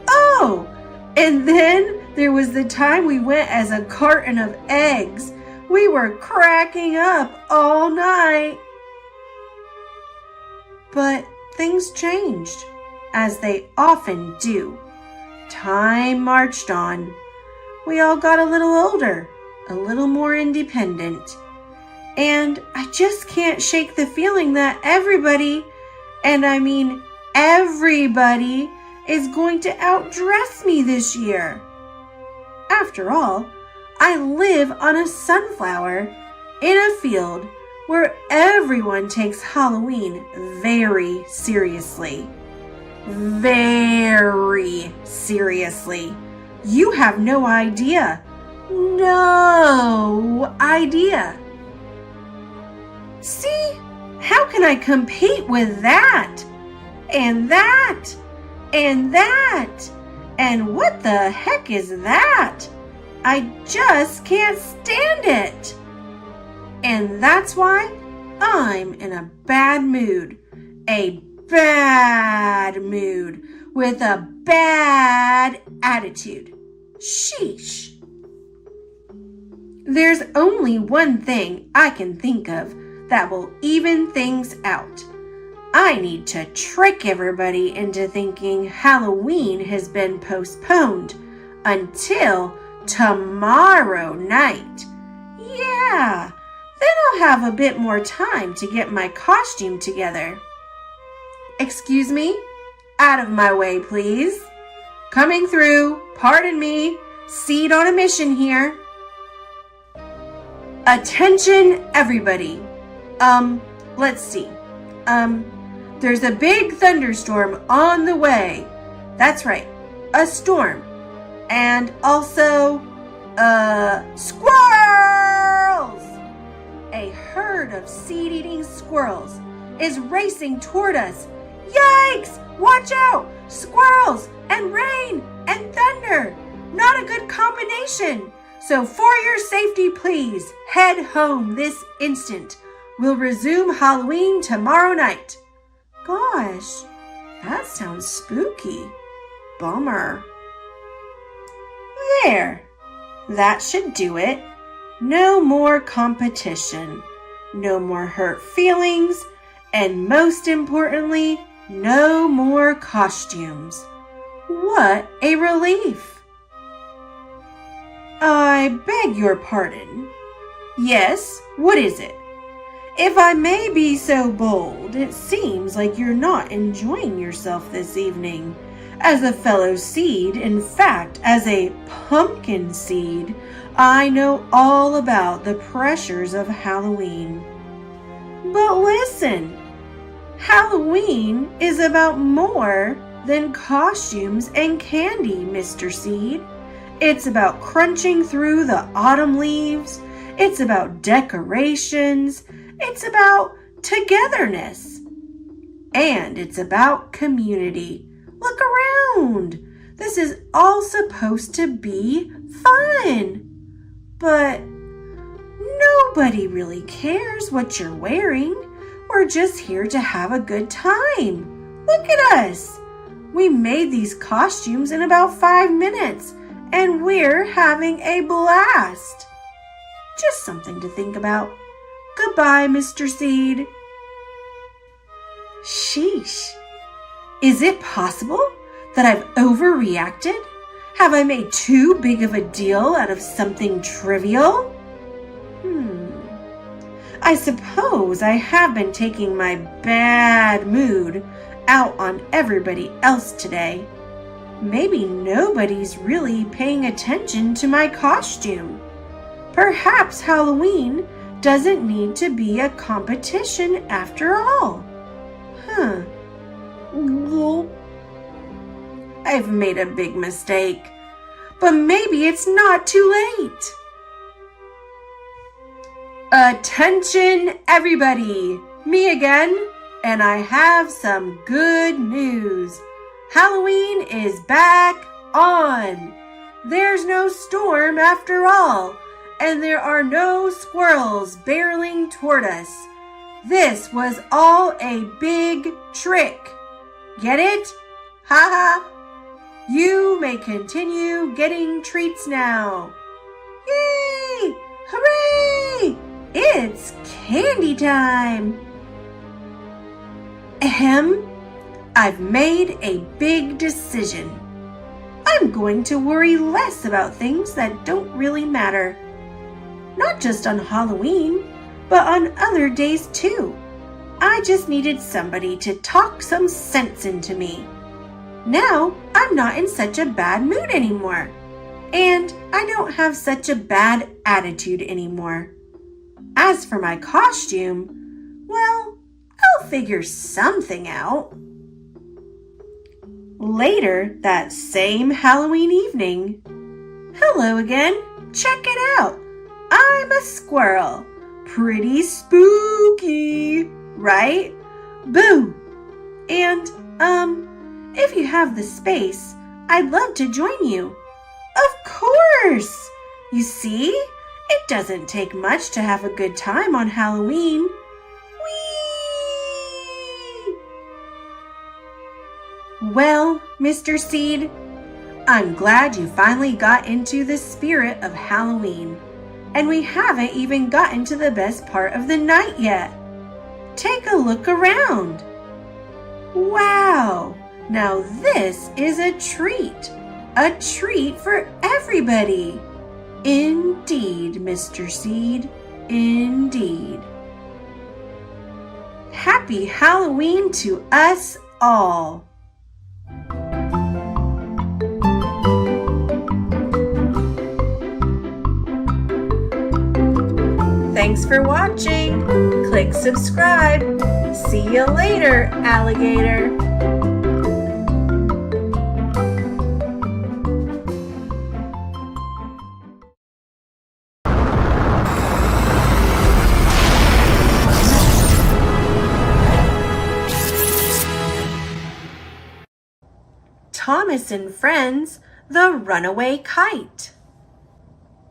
Oh, and then there was the time we went as a carton of eggs. We were cracking up all night. But things changed, as they often do. Time marched on. We all got a little older, a little more independent. And I just can't shake the feeling that everybody, and I mean everybody, is going to outdress me this year. After all, I live on a sunflower in a field where everyone takes Halloween very seriously. Very seriously. You have no idea. No idea. See, how can I compete with that? And that? And that? And what the heck is that? I just can't stand it. And that's why I'm in a bad mood. A bad mood with a bad attitude. Sheesh. There's only one thing I can think of that will even things out. I need to trick everybody into thinking Halloween has been postponed until tomorrow night. Yeah, then I'll have a bit more time to get my costume together. Excuse me? Out of my way, please. Coming through. Pardon me. Seed on a mission here. Attention, everybody. Let's see. There's a big thunderstorm on the way. That's right, a storm. And also, squirrels! A herd of seed-eating squirrels is racing toward us. Yikes! Watch out! Squirrels and rain and thunder. Not a good combination. So for your safety, please, head home this instant. We'll resume Halloween tomorrow night. Gosh, that sounds spooky. Bummer. There. That should do it. No more competition. No more hurt feelings. And most importantly, no more costumes. What a relief. I beg your pardon. Yes, what is it? If I may be so bold, it seems like you're not enjoying yourself this evening. As a fellow seed, in fact, as a pumpkin seed, I know all about the pressures of Halloween. But listen, Halloween is about more than costumes and candy, Mr. Seed. It's about crunching through the autumn leaves. It's about decorations. It's about togetherness. And it's about community. Look around. This is all supposed to be fun. But nobody really cares what you're wearing. We're just here to have a good time. Look at us. We made these costumes in about 5 minutes, and we're having a blast. Just something to think about. Goodbye, Mr. Seed. Sheesh. Is it possible that I've overreacted? Have I made too big of a deal out of something trivial? I suppose I have been taking my bad mood out on everybody else today. Maybe nobody's really paying attention to my costume. Perhaps Halloween doesn't need to be a competition after all. I've made a big mistake, but maybe it's not too late. Attention, everybody! Me again, and I have some good news. Halloween is back on. There's no storm after all, and there are no squirrels barreling toward us. This was all a big trick. Get it? Ha ha! You may continue getting treats now. Yay! Hooray! It's candy time! Ahem! I've made a big decision. I'm going to worry less about things that don't really matter. Not just on Halloween, but on other days too. I just needed somebody to talk some sense into me. Now I'm not in such a bad mood anymore, and I don't have such a bad attitude anymore. As for my costume, well, I'll figure something out. Later that same Halloween evening. Hello again. Check it out. I'm a squirrel. Pretty spooky, right? Boo! And, if you have the space, I'd love to join you. Of course! You see, it doesn't take much to have a good time on Halloween. Whee! Well, Mr. Seed, I'm glad you finally got into the spirit of Halloween. And we haven't even gotten to the best part of the night yet. Take a look around. Wow! Now this is a treat for everybody. Indeed, Mr. Seed, indeed. Happy Halloween to us all. Thanks for watching. Click subscribe. See you later, alligator. Thomas and Friends, The Runaway Kite.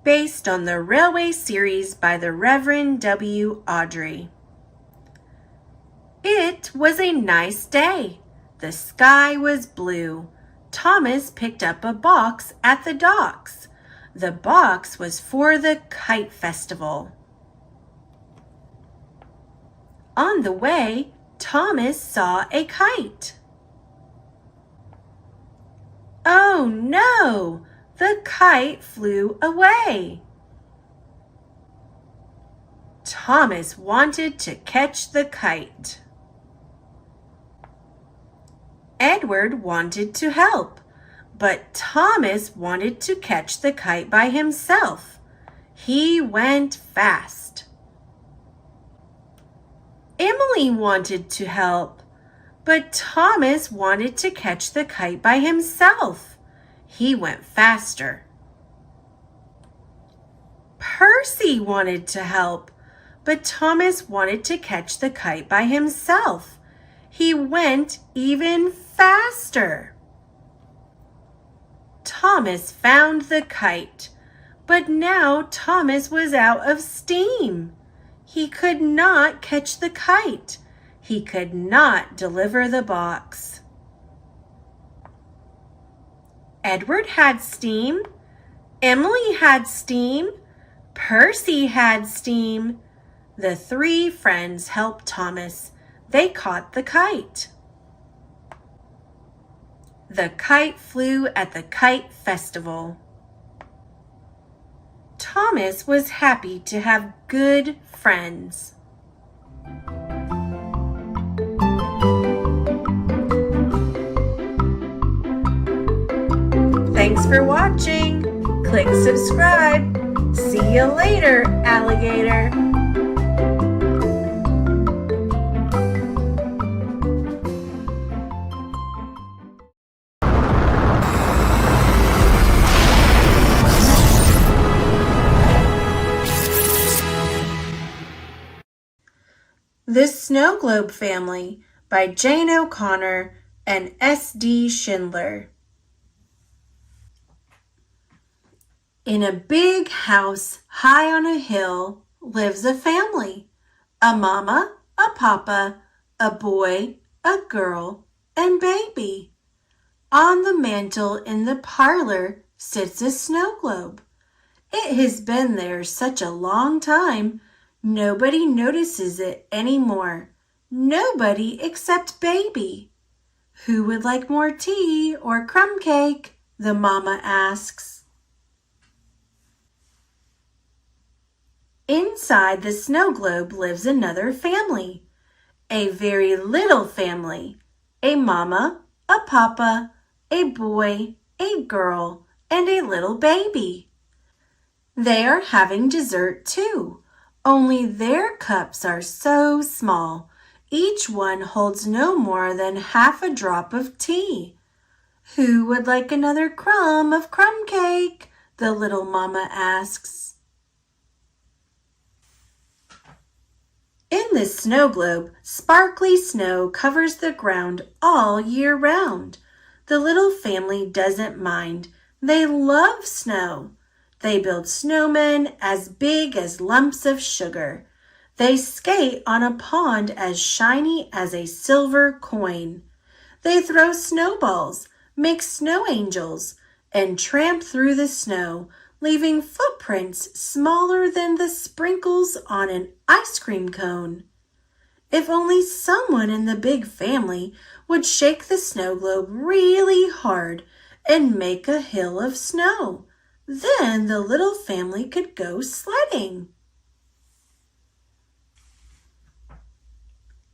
Based on the Railway series by the Reverend W. Awdry. It was a nice day. The sky was blue. Thomas picked up a box at the docks. The box was for the kite festival. On the way, Thomas saw a kite. Oh no! The kite flew away. Thomas wanted to catch the kite. Edward wanted to help, but Thomas wanted to catch the kite by himself. He went fast. Emily wanted to help, but Thomas wanted to catch the kite by himself. He went faster. Percy wanted to help, but Thomas wanted to catch the kite by himself. He went even faster. Thomas found the kite, but now Thomas was out of steam. He could not catch the kite. He could not deliver the box. Edward had steam. Emily had steam. Percy had steam. The three friends helped Thomas. They caught the kite. The kite flew at the kite festival. Thomas was happy to have good friends. Thanks for watching. Click subscribe. See you later, alligator. The Snow Globe Family by Jane O'Connor and S.D. Schindler. In a big house high on a hill lives a family, a mama, a papa, a boy, a girl, and baby. On the mantel in the parlor sits a snow globe. It has been there such a long time, nobody notices it anymore. Nobody except baby. Who would like more tea or crumb cake? The mama asks. Inside the snow globe lives another family, a very little family, a mama, a papa, a boy, a girl, and a little baby. They are having dessert too, only their cups are so small. Each one holds no more than half a drop of tea. Who would like another crumb of crumb cake? The little mama asks. In the snow globe, sparkly snow covers the ground all year round. The little family doesn't mind. They love snow. They build snowmen as big as lumps of sugar. They skate on a pond as shiny as a silver coin. They throw snowballs, make snow angels, and tramp through the snow, leaving footprints smaller than the sprinkles on an ice cream cone. If only someone in the big family would shake the snow globe really hard and make a hill of snow, then the little family could go sledding.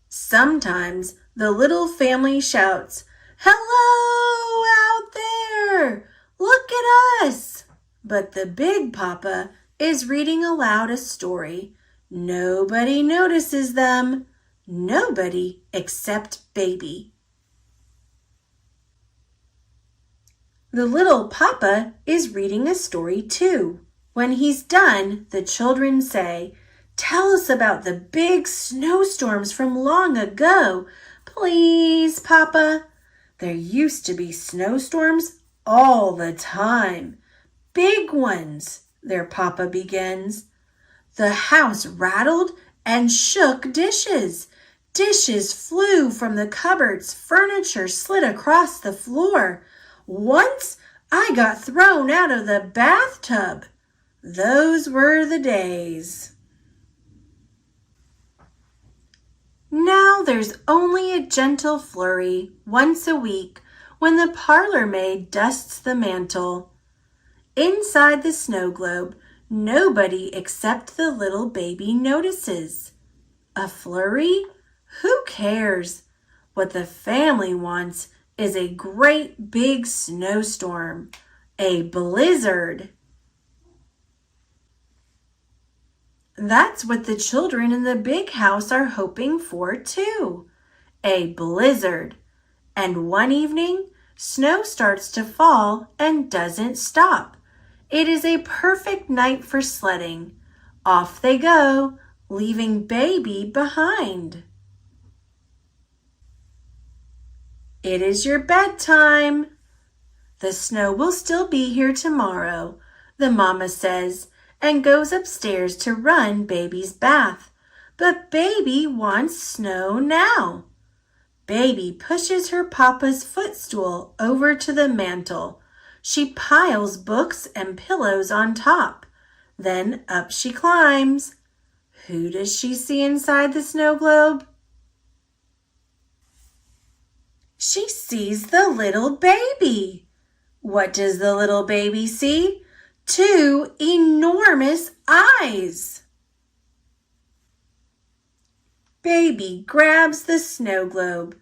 Sometimes the little family shouts, "Hello out there! Look at us!" But the big papa is reading aloud a story. Nobody notices them. Nobody except baby. The little papa is reading a story too. When he's done, the children say, "Tell us about the big snowstorms from long ago. Please, Papa." There used to be snowstorms all the time. Big ones, their papa begins. The house rattled and shook dishes. Dishes flew from the cupboards, furniture slid across the floor. Once I got thrown out of the bathtub. Those were the days. Now there's only a gentle flurry once a week when the parlor maid dusts the mantel. Inside the snow globe, nobody except the little baby notices. A flurry? Who cares? What the family wants is a great big snowstorm, a blizzard. That's what the children in the big house are hoping for too, a blizzard. And one evening, snow starts to fall and doesn't stop. It is a perfect night for sledding. Off they go, leaving baby behind. It is your bedtime. The snow will still be here tomorrow, the mama says, and goes upstairs to run baby's bath. But baby wants snow now. Baby pushes her papa's footstool over to the mantel. She piles books and pillows on top. Then up she climbs. Who does she see inside the snow globe? She sees the little baby. What does the little baby see? 2 enormous eyes. Baby grabs the snow globe.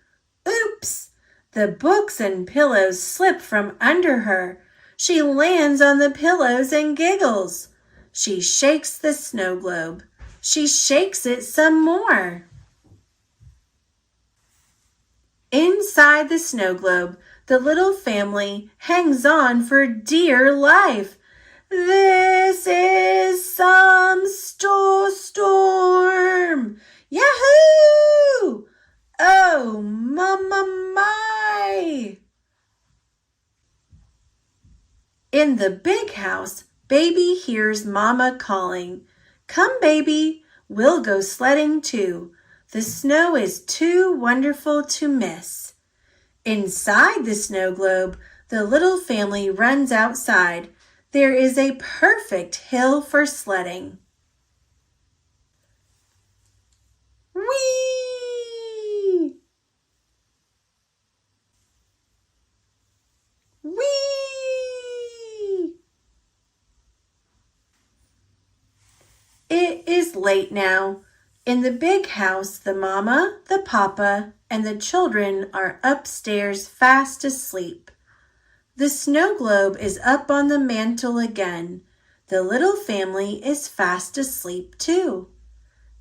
Oops! The books and pillows slip from under her. She lands on the pillows and giggles. She shakes the snow globe. She shakes it some more. Inside the snow globe, the little family hangs on for dear life. This is some storm. Yahoo! Oh, mama my! In the big house, baby hears mama calling. Come, baby, we'll go sledding too. The snow is too wonderful to miss. Inside the snow globe, the little family runs outside. There is a perfect hill for sledding. Whee! Whee! It is late now. In the big house, the mama, the papa, and the children are upstairs fast asleep. The snow globe is up on the mantle again. The little family is fast asleep too.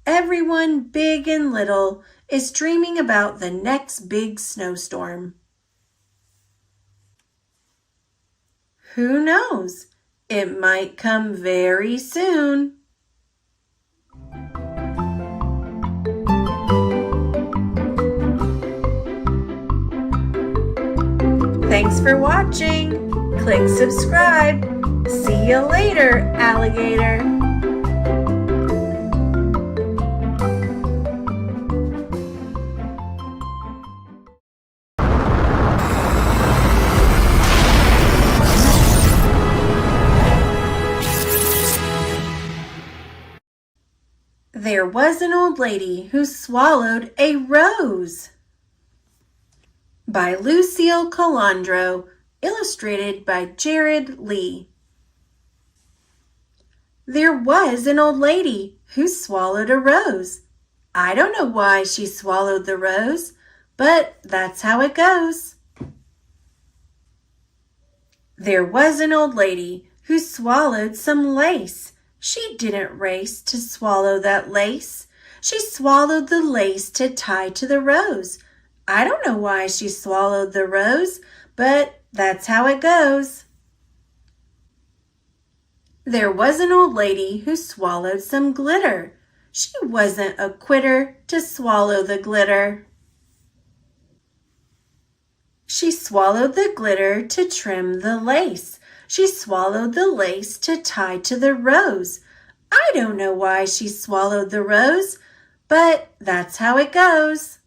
Everyone, big and little, is dreaming about the next big snowstorm. Who knows? It might come very soon. Thanks for watching. Click subscribe. See you later, alligator. There was an old lady who swallowed a rose. By Lucille Calandro, illustrated by Jared Lee. There was an old lady who swallowed a rose. I don't know why she swallowed the rose, but that's how it goes. There was an old lady who swallowed some lace. She didn't race to swallow that lace. She swallowed the lace to tie to the rose. I don't know why she swallowed the rose, but that's how it goes. There was an old lady who swallowed some glitter. She wasn't a quitter to swallow the glitter. She swallowed the glitter to trim the lace. She swallowed the lace to tie to the rose. I don't know why she swallowed the rose, but that's how it goes.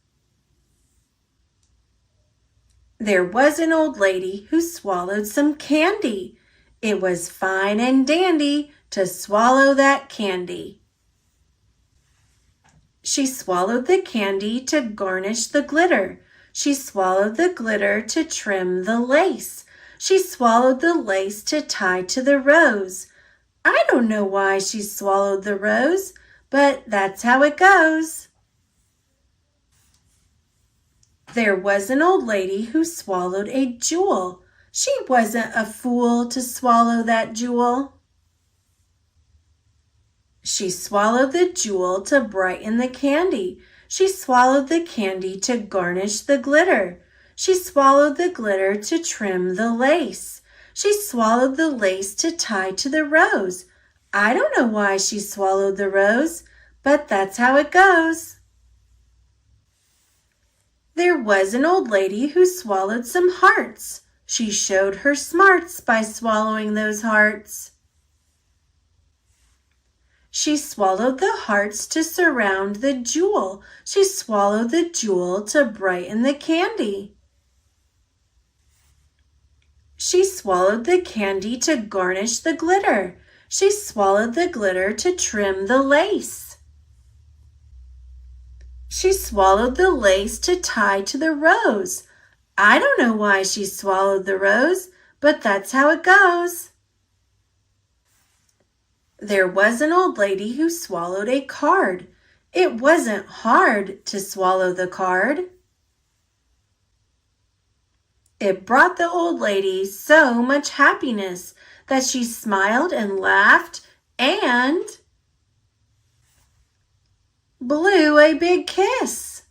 There was an old lady who swallowed some candy. It was fine and dandy to swallow that candy. She swallowed the candy to garnish the glitter. She swallowed the glitter to trim the lace. She swallowed the lace to tie to the rose. I don't know why she swallowed the rose, but that's how it goes. There was an old lady who swallowed a jewel. She wasn't a fool to swallow that jewel. She swallowed the jewel to brighten the candy. She swallowed the candy to garnish the glitter. She swallowed the glitter to trim the lace. She swallowed the lace to tie to the rose. I don't know why she swallowed the rose, but that's how it goes. There was an old lady who swallowed some hearts. She showed her smarts by swallowing those hearts. She swallowed the hearts to surround the jewel. She swallowed the jewel to brighten the candy. She swallowed the candy to garnish the glitter. She swallowed the glitter to trim the lace. She swallowed the lace to tie to the rose. I don't know why she swallowed the rose, but that's how it goes. There was an old lady who swallowed a card. It wasn't hard to swallow the card. It brought the old lady so much happiness that she smiled and laughed and blew a big kiss.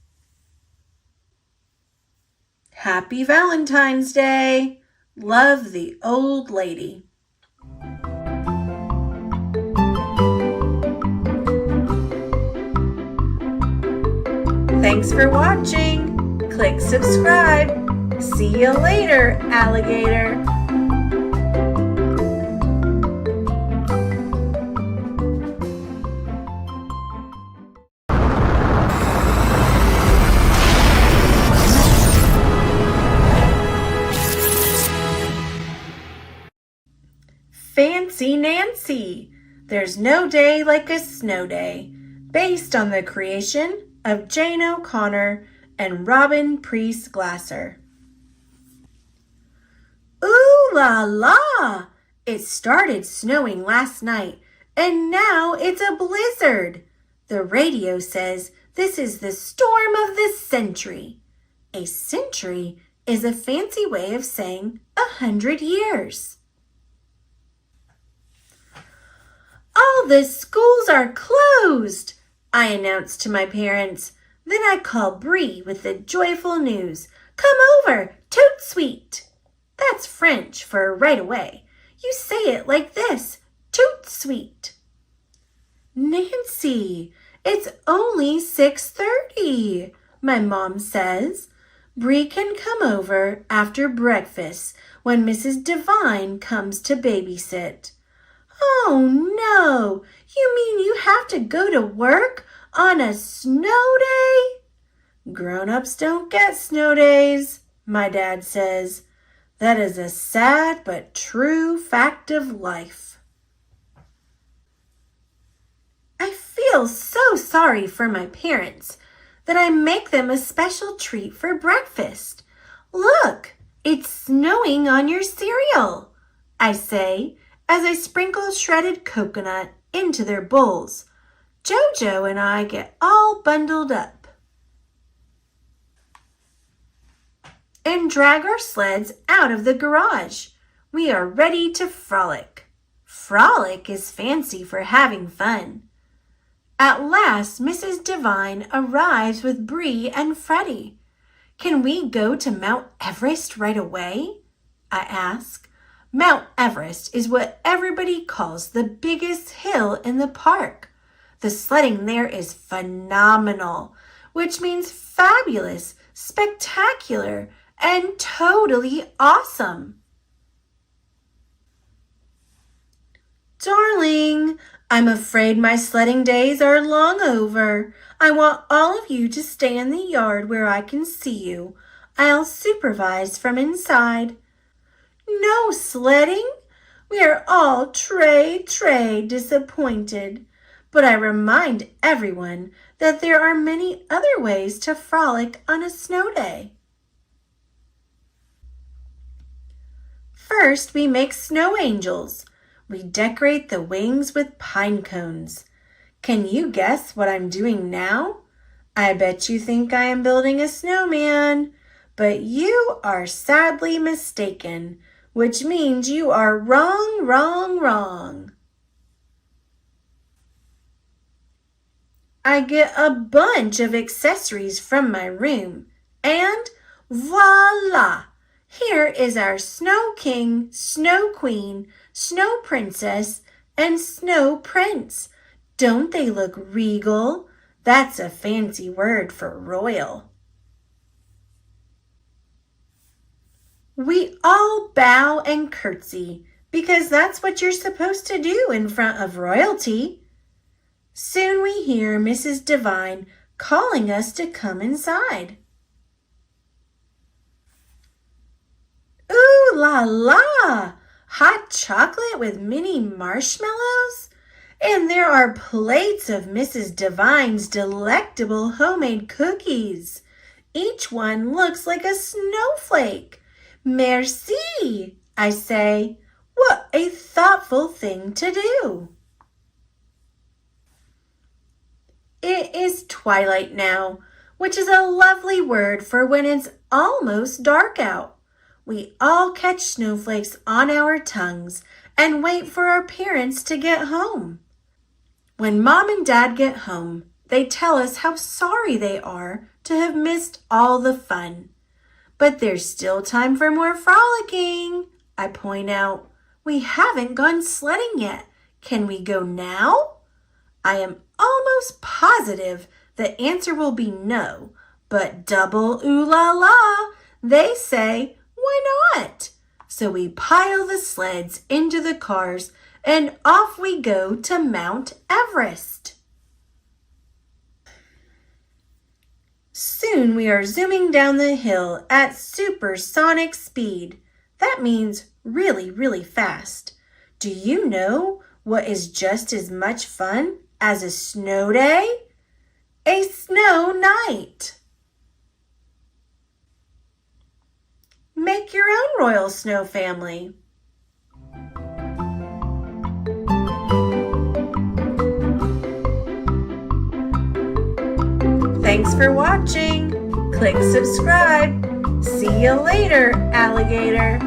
Happy Valentine's Day. Love, the old lady. Thanks for watching. Click subscribe. See you later, alligator. Fancy Nancy! There's no day like a snow day, based on the creation of Jane O'Connor and Robin Priest Glasser. Ooh la la! It started snowing last night, and now it's a blizzard. The radio says this is the storm of the century. A century is a fancy way of saying 100 years. All the schools are closed, I announced to my parents. Then I called Bree with the joyful news. Come over, toot sweet. That's French for right away. You say it like this, toot sweet. Nancy, it's only 6:30, my mom says. Bree can come over after breakfast when Mrs. Devine comes to babysit. Oh no, you mean you have to go to work on a snow day? Grown-ups don't get snow days, my dad says. That is a sad but true fact of life. I feel so sorry for my parents that I make them a special treat for breakfast. Look, it's snowing on your cereal, I say as I sprinkle shredded coconut into their bowls. Jojo and I get all bundled up and drag our sleds out of the garage. We are ready to frolic. Frolic is fancy for having fun. At last, Mrs. Devine arrives with Bree and Freddie. Can we go to Mount Everest right away? I ask. Mount Everest is what everybody calls the biggest hill in the park. The sledding there is phenomenal, which means fabulous, spectacular, and totally awesome. Darling, I'm afraid my sledding days are long over. I want all of you to stay in the yard where I can see you. I'll supervise from inside. No sledding? We are all très disappointed. But I remind everyone that there are many other ways to frolic on a snow day. First, we make snow angels. We decorate the wings with pine cones. Can you guess what I'm doing now? I bet you think I am building a snowman, but you are sadly mistaken, which means you are wrong. I get a bunch of accessories from my room, and voila! Here is our Snow King, Snow Queen, Snow Princess, and Snow Prince. Don't they look regal? That's a fancy word for royal. We all bow and curtsy because that's what you're supposed to do in front of royalty. Soon we hear Mrs. Devine calling us to come inside. Ooh la la! Hot chocolate with mini marshmallows? And there are plates of Mrs. Devine's delectable homemade cookies. Each one looks like a snowflake. Merci, I say. What a thoughtful thing to do. It is twilight now, which is a lovely word for when it's almost dark out. We all catch snowflakes on our tongues and wait for our parents to get home. When Mom and Dad get home, they tell us how sorry they are to have missed all the fun. But there's still time for more frolicking, I point out. We haven't gone sledding yet. Can we go now? I am almost positive the answer will be no, but double ooh la la, they say, why not? So we pile the sleds into the cars and off we go to Mount Everest. Soon we are zooming down the hill at supersonic speed. That means really fast. Do you know what is just as much fun as a snow day? A snow night. Make your own royal snow family. Thanks for watching. Click subscribe. See you later, alligator.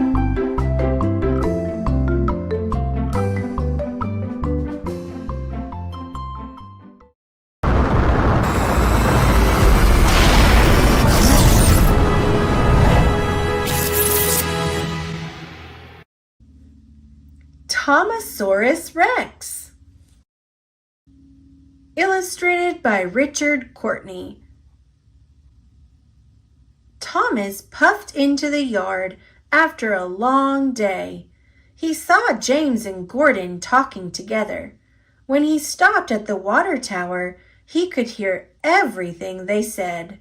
Thomasaurus Rex. Illustrated by Richard Courtney. Thomas puffed into the yard after a long day. He saw James and Gordon talking together. When he stopped at the water tower, he could hear everything they said.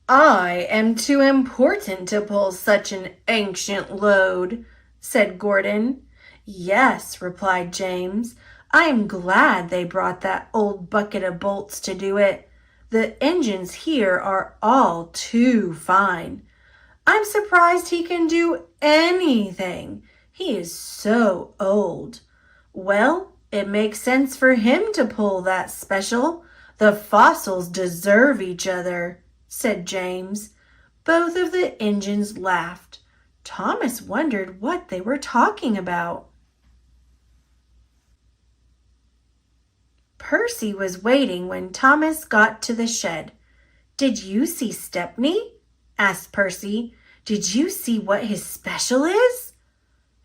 "I am too important to pull such an ancient load," said Gordon. "Yes," replied James. "I am glad they brought that old bucket of bolts to do it. The engines here are all too fine. I'm surprised he can do anything. He is so old." "Well, it makes sense for him to pull that special. The fossils deserve each other," said James. Both of the engines laughed. Thomas wondered what they were talking about. Percy was waiting when Thomas got to the shed. "Did you see Stepney?" asked Percy. "Did you see what his special is?"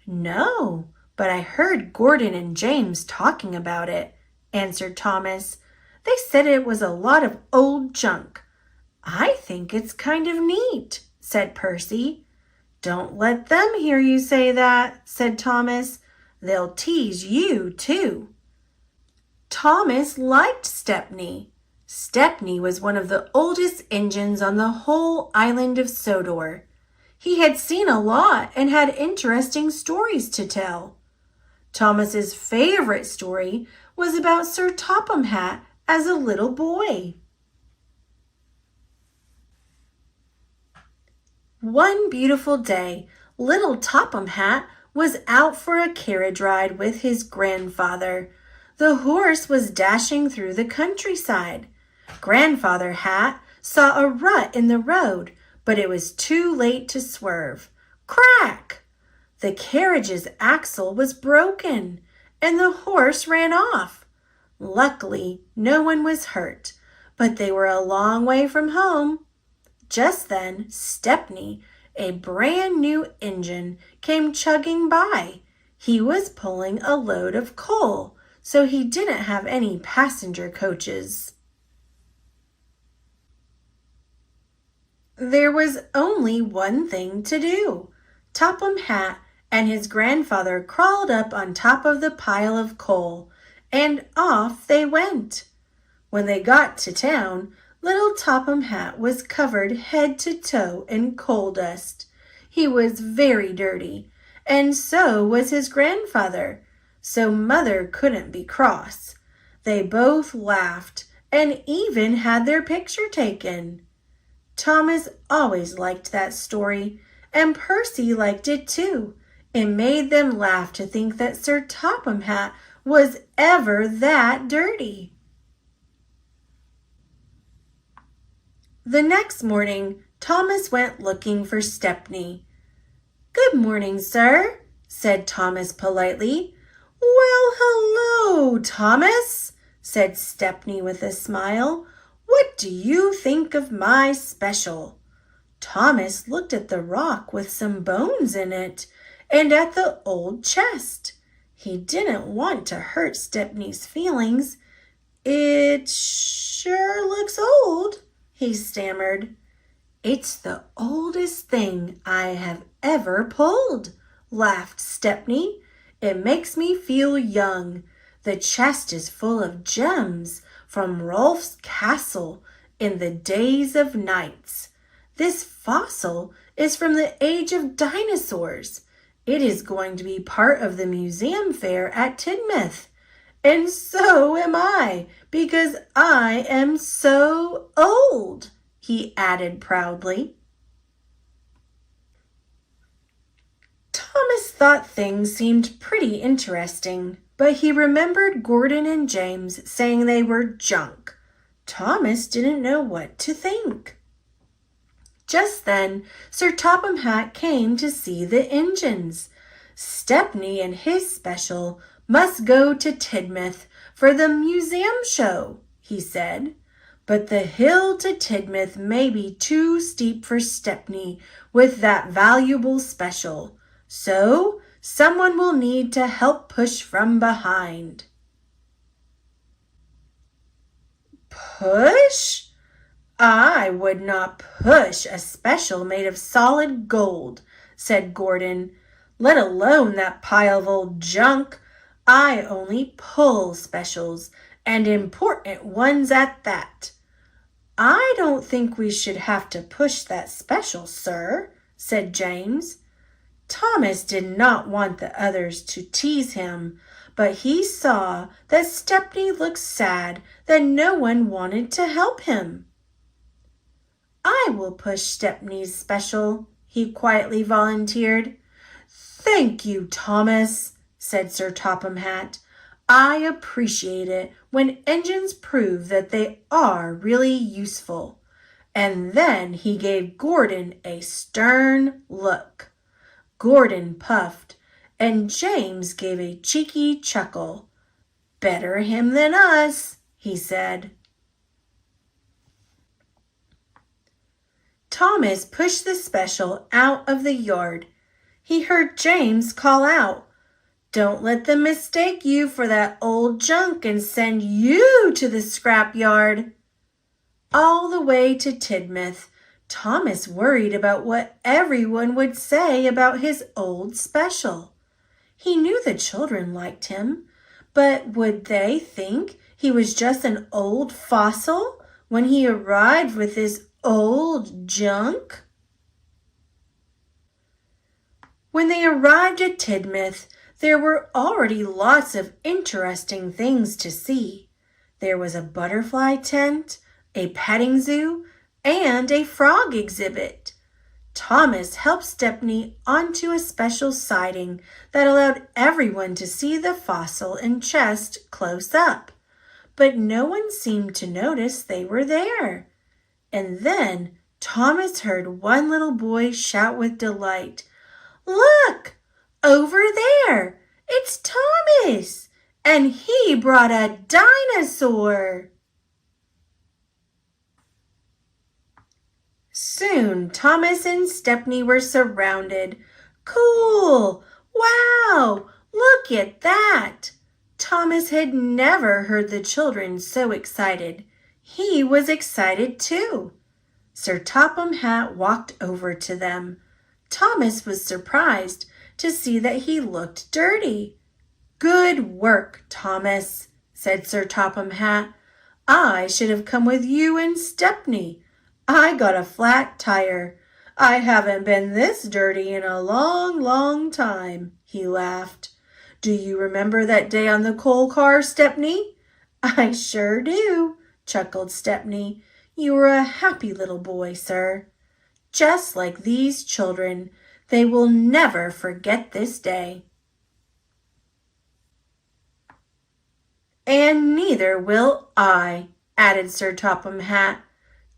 "No, but I heard Gordon and James talking about it," answered Thomas. "They said it was a lot of old junk." "I think it's kind of neat," said Percy. "Don't let them hear you say that," said Thomas. "They'll tease you too." Thomas liked Stepney. Stepney was one of the oldest engines on the whole island of Sodor. He had seen a lot and had interesting stories to tell. Thomas's favorite story was about Sir Topham Hatt as a little boy. One beautiful day, little Topham Hatt was out for a carriage ride with his grandfather. The horse was dashing through the countryside. Grandfather Hatt saw a rut in the road, but it was too late to swerve. Crack! The carriage's axle was broken, and the horse ran off. Luckily, no one was hurt, but they were a long way from home. Just then, Stepney, a brand new engine, came chugging by. He was pulling a load of coal, so he didn't have any passenger coaches. There was only one thing to do. Topham Hatt and his grandfather crawled up on top of the pile of coal, and off they went. When they got to town, little Topham Hatt was covered head to toe in coal dust. He was very dirty, and so was his grandfather, so Mother couldn't be cross. They both laughed and even had their picture taken. Thomas always liked that story, and Percy liked it too. It made them laugh to think that Sir Topham Hatt was ever that dirty. The next morning, Thomas went looking for Stepney. "Good morning, sir," said Thomas politely. "Well, hello, Thomas," said Stepney with a smile. "What do you think of my special?" Thomas looked at the rock with some bones in it and at the old chest. He didn't want to hurt Stepney's feelings. "It sure looks old," he stammered. "It's the oldest thing I have ever pulled," laughed Stepney. "It makes me feel young. The chest is full of gems from Rolf's castle in the days of knights. This fossil is from the age of dinosaurs. It is going to be part of the museum fair at Tidmouth. And so am I, because I am so old, he added proudly. Thomas thought things seemed pretty interesting, but he remembered Gordon and James saying they were junk. Thomas didn't know what to think. Just then, Sir Topham Hatt came to see the engines. Stepney and his special must go to Tidmouth for the museum show, he said. But the hill to Tidmouth may be too steep for Stepney with that valuable special. So someone will need to help push from behind. Push? I would not push a special made of solid gold, said Gordon, let alone that pile of old junk. I only pull specials, and important ones at that. I don't think we should have to push that special, sir, said James. Thomas did not want the others to tease him, but he saw that Stepney looked sad that no one wanted to help him. I will push Stepney's special, he quietly volunteered. Thank you, Thomas, said Sir Topham Hatt. I appreciate it when engines prove that they are really useful. And then he gave Gordon a stern look. Gordon puffed, and James gave a cheeky chuckle. Better him than us, he said. Thomas pushed the special out of the yard. He heard James call out, Don't let them mistake you for that old junk and send you to the scrap yard. All the way to Tidmouth, Thomas worried about what everyone would say about his old special. He knew the children liked him, but would they think he was just an old fossil when he arrived with his old junk? When they arrived at Tidmouth, there were already lots of interesting things to see. There was a butterfly tent, a petting zoo, and a frog exhibit. Thomas helped Stepney onto a special siding that allowed everyone to see the fossil and chest close up, but no one seemed to notice they were there. And then Thomas heard one little boy shout with delight, Look! Over there! It's Thomas! And he brought a dinosaur! Soon Thomas and Stepney were surrounded. Cool! Wow! Look at that! Thomas had never heard the children so excited. He was excited too. Sir Topham Hatt walked over to them. Thomas was surprised to see that he looked dirty. Good work, Thomas, said Sir Topham Hatt. I should have come with you and Stepney. I got a flat tire. I haven't been this dirty in a long, long time, he laughed. Do you remember that day on the coal car, Stepney? I sure do, chuckled Stepney. You were a happy little boy, sir. Just like these children, they will never forget this day. And neither will I, added Sir Topham Hatt.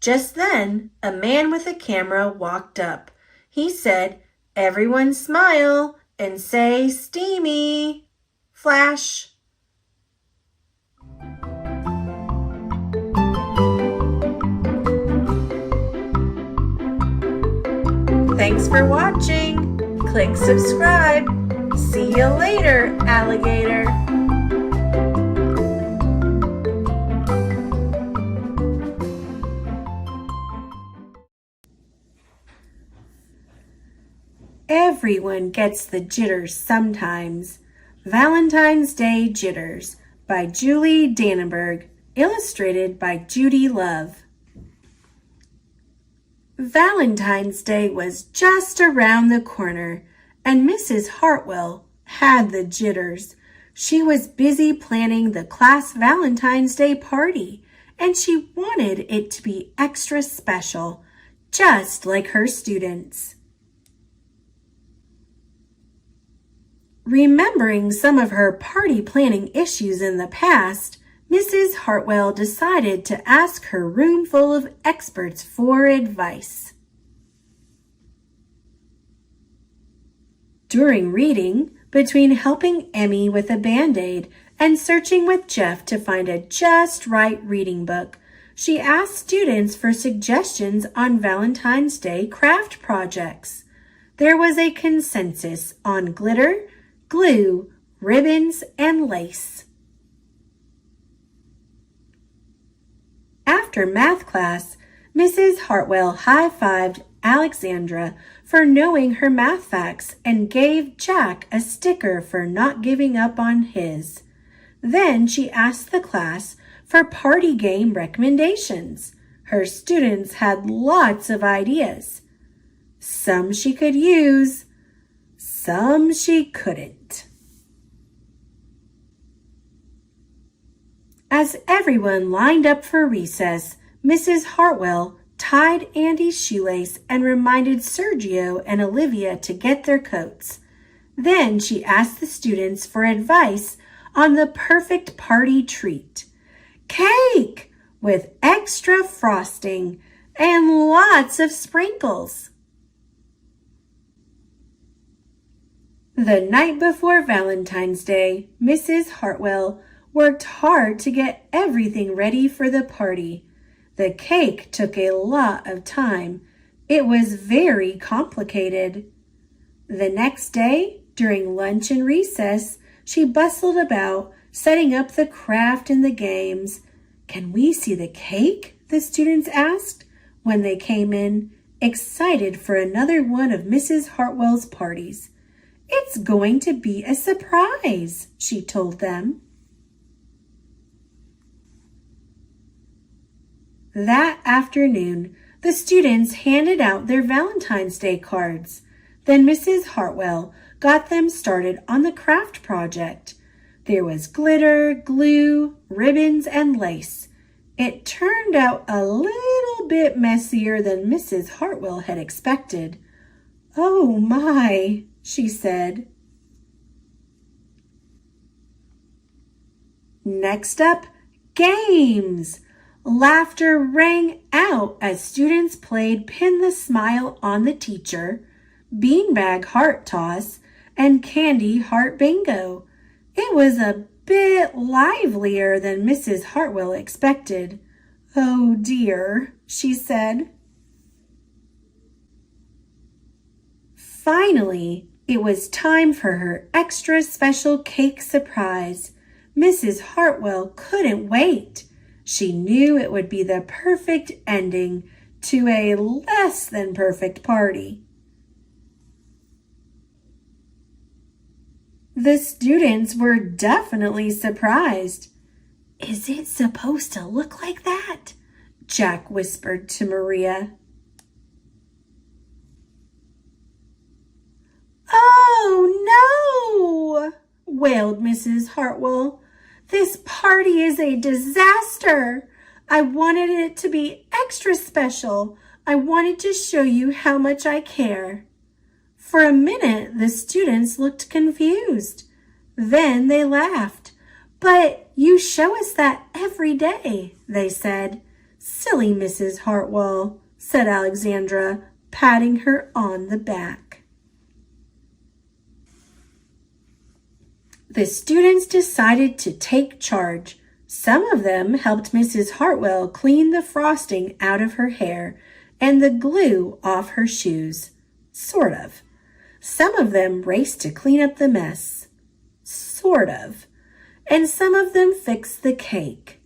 Just then, a man with a camera walked up. He said, Everyone smile and say steamy. Flash. Thanks for watching. Click subscribe. See you later, alligator. Everyone gets the jitters sometimes. Valentine's Day Jitters by Julie Danneberg, illustrated by Judy Love. Valentine's Day was just around the corner, and Mrs. Hartwell had the jitters. She was busy planning the class Valentine's Day party, and she wanted it to be extra special, just like her students. Remembering some of her party planning issues in the past, Mrs. Hartwell decided to ask her room full of experts for advice. During reading, between helping Emmy with a Band-Aid and searching with Jeff to find a just right reading book, she asked students for suggestions on Valentine's Day craft projects. There was a consensus on glitter, glue, ribbons, and lace. After math class, Mrs. Hartwell high-fived Alexandra for knowing her math facts and gave Jack a sticker for not giving up on his. Then she asked the class for party game recommendations. Her students had lots of ideas. Some she could use, some she couldn't. As everyone lined up for recess, Mrs. Hartwell tied Andy's shoelace and reminded Sergio and Olivia to get their coats. Then she asked the students for advice on the perfect party treat. Cake with extra frosting and lots of sprinkles. The night before Valentine's Day, Mrs. Hartwell worked hard to get everything ready for the party. The cake took a lot of time. It was very complicated. The next day, during lunch and recess, she bustled about, setting up the craft and the games. "Can we see the cake?" the students asked when they came in, excited for another one of Mrs. Hartwell's parties. "It's going to be a surprise," she told them. That afternoon, the students handed out their Valentine's Day cards. Then Mrs. Hartwell got them started on the craft project. There was glitter, glue, ribbons, and lace. It turned out a little bit messier than Mrs. Hartwell had expected. "Oh my," she said. Next up, games. Laughter rang out as students played Pin the Smile on the Teacher, Beanbag Heart Toss, and Candy Heart Bingo. It was a bit livelier than Mrs. Hartwell expected. "Oh dear," she said. Finally, it was time for her extra special cake surprise. Mrs. Hartwell couldn't wait. She knew it would be the perfect ending to a less than perfect party. The students were definitely surprised. "Is it supposed to look like that?" Jack whispered to Maria. "Oh no!" wailed Mrs. Hartwell. "This party is a disaster. I wanted it to be extra special. I wanted to show you how much I care." For a minute, the students looked confused. Then they laughed. "But you show us that every day," they said. "Silly Mrs. Hartwell," said Alexandra, patting her on the back. The students decided to take charge. Some of them helped Mrs. Hartwell clean the frosting out of her hair and the glue off her shoes. Sort of. Some of them raced to clean up the mess. Sort of. And some of them fixed the cake.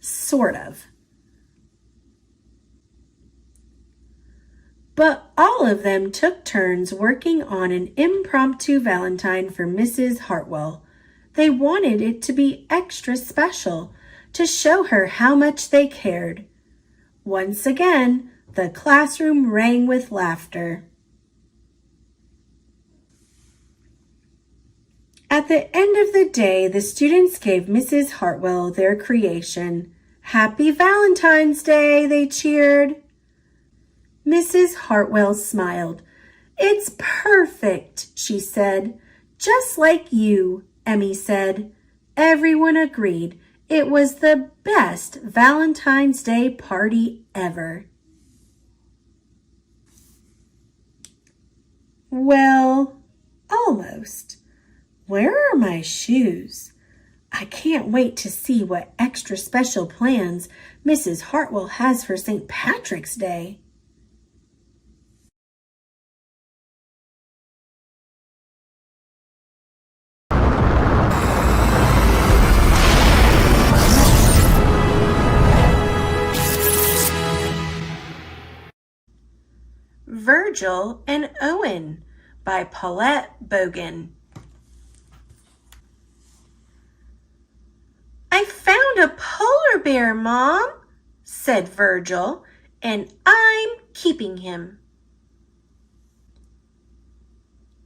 Sort of. But all of them took turns working on an impromptu Valentine for Mrs. Hartwell. They wanted it to be extra special, to show her how much they cared. Once again, The classroom rang with laughter. At the end of the day, the students gave Mrs. Hartwell their creation. "Happy Valentine's Day," they cheered. Mrs. Hartwell smiled. "It's perfect," she said. "Just like you," Emmy said. Everyone agreed it was the best Valentine's Day party ever. Well, almost. Where are my shoes? I can't wait to see what extra special plans Mrs. Hartwell has for St. Patrick's Day. Virgil and Owen by Paulette Bogan. "I found a polar bear, Mom," said Virgil, "and I'm keeping him."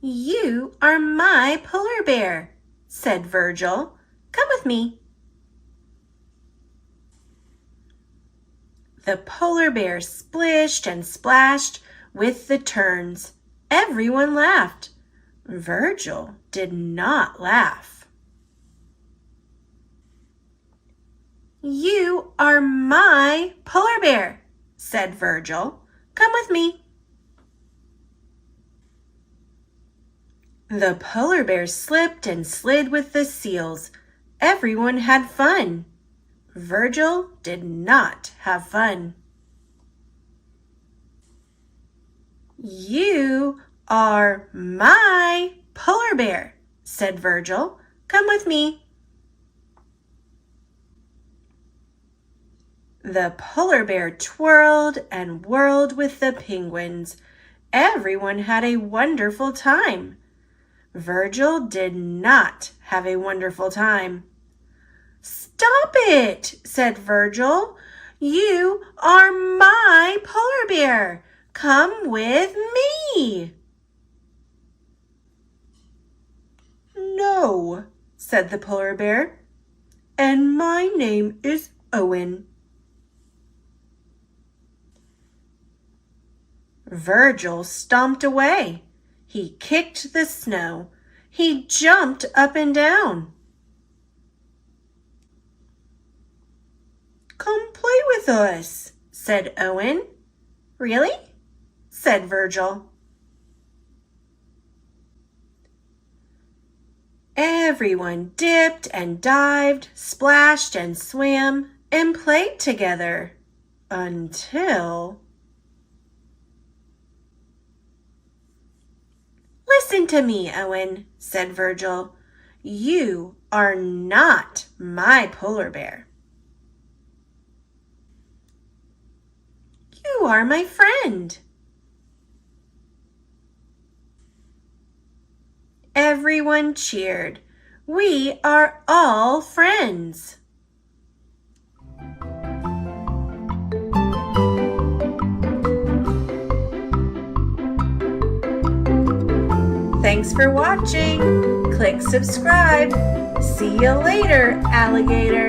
"You are my polar bear," said Virgil. "Come with me." The polar bear splished and splashed with the turns. Everyone laughed. Virgil did not laugh. "You are my polar bear," said Virgil. "Come with me." The polar bear slipped and slid with the seals. Everyone had fun. Virgil did not have fun. "You are my polar bear," said Virgil. "Come with me." The polar bear twirled and whirled with the penguins. Everyone had a wonderful time. Virgil did not have a wonderful time. "Stop it," said Virgil. "You are my polar bear. Come with me." "No," said the polar bear. "And my name is Owen." Virgil stomped away. He kicked the snow. He jumped up and down. "Come play with us," said Owen. "Really?" said Virgil. Everyone dipped and dived, splashed and swam, and played together until... "Listen to me, Owen," said Virgil. "You are not my polar bear. You are my friend." Everyone cheered. "We are all friends." Thanks for watching. Click subscribe. See you later, alligator.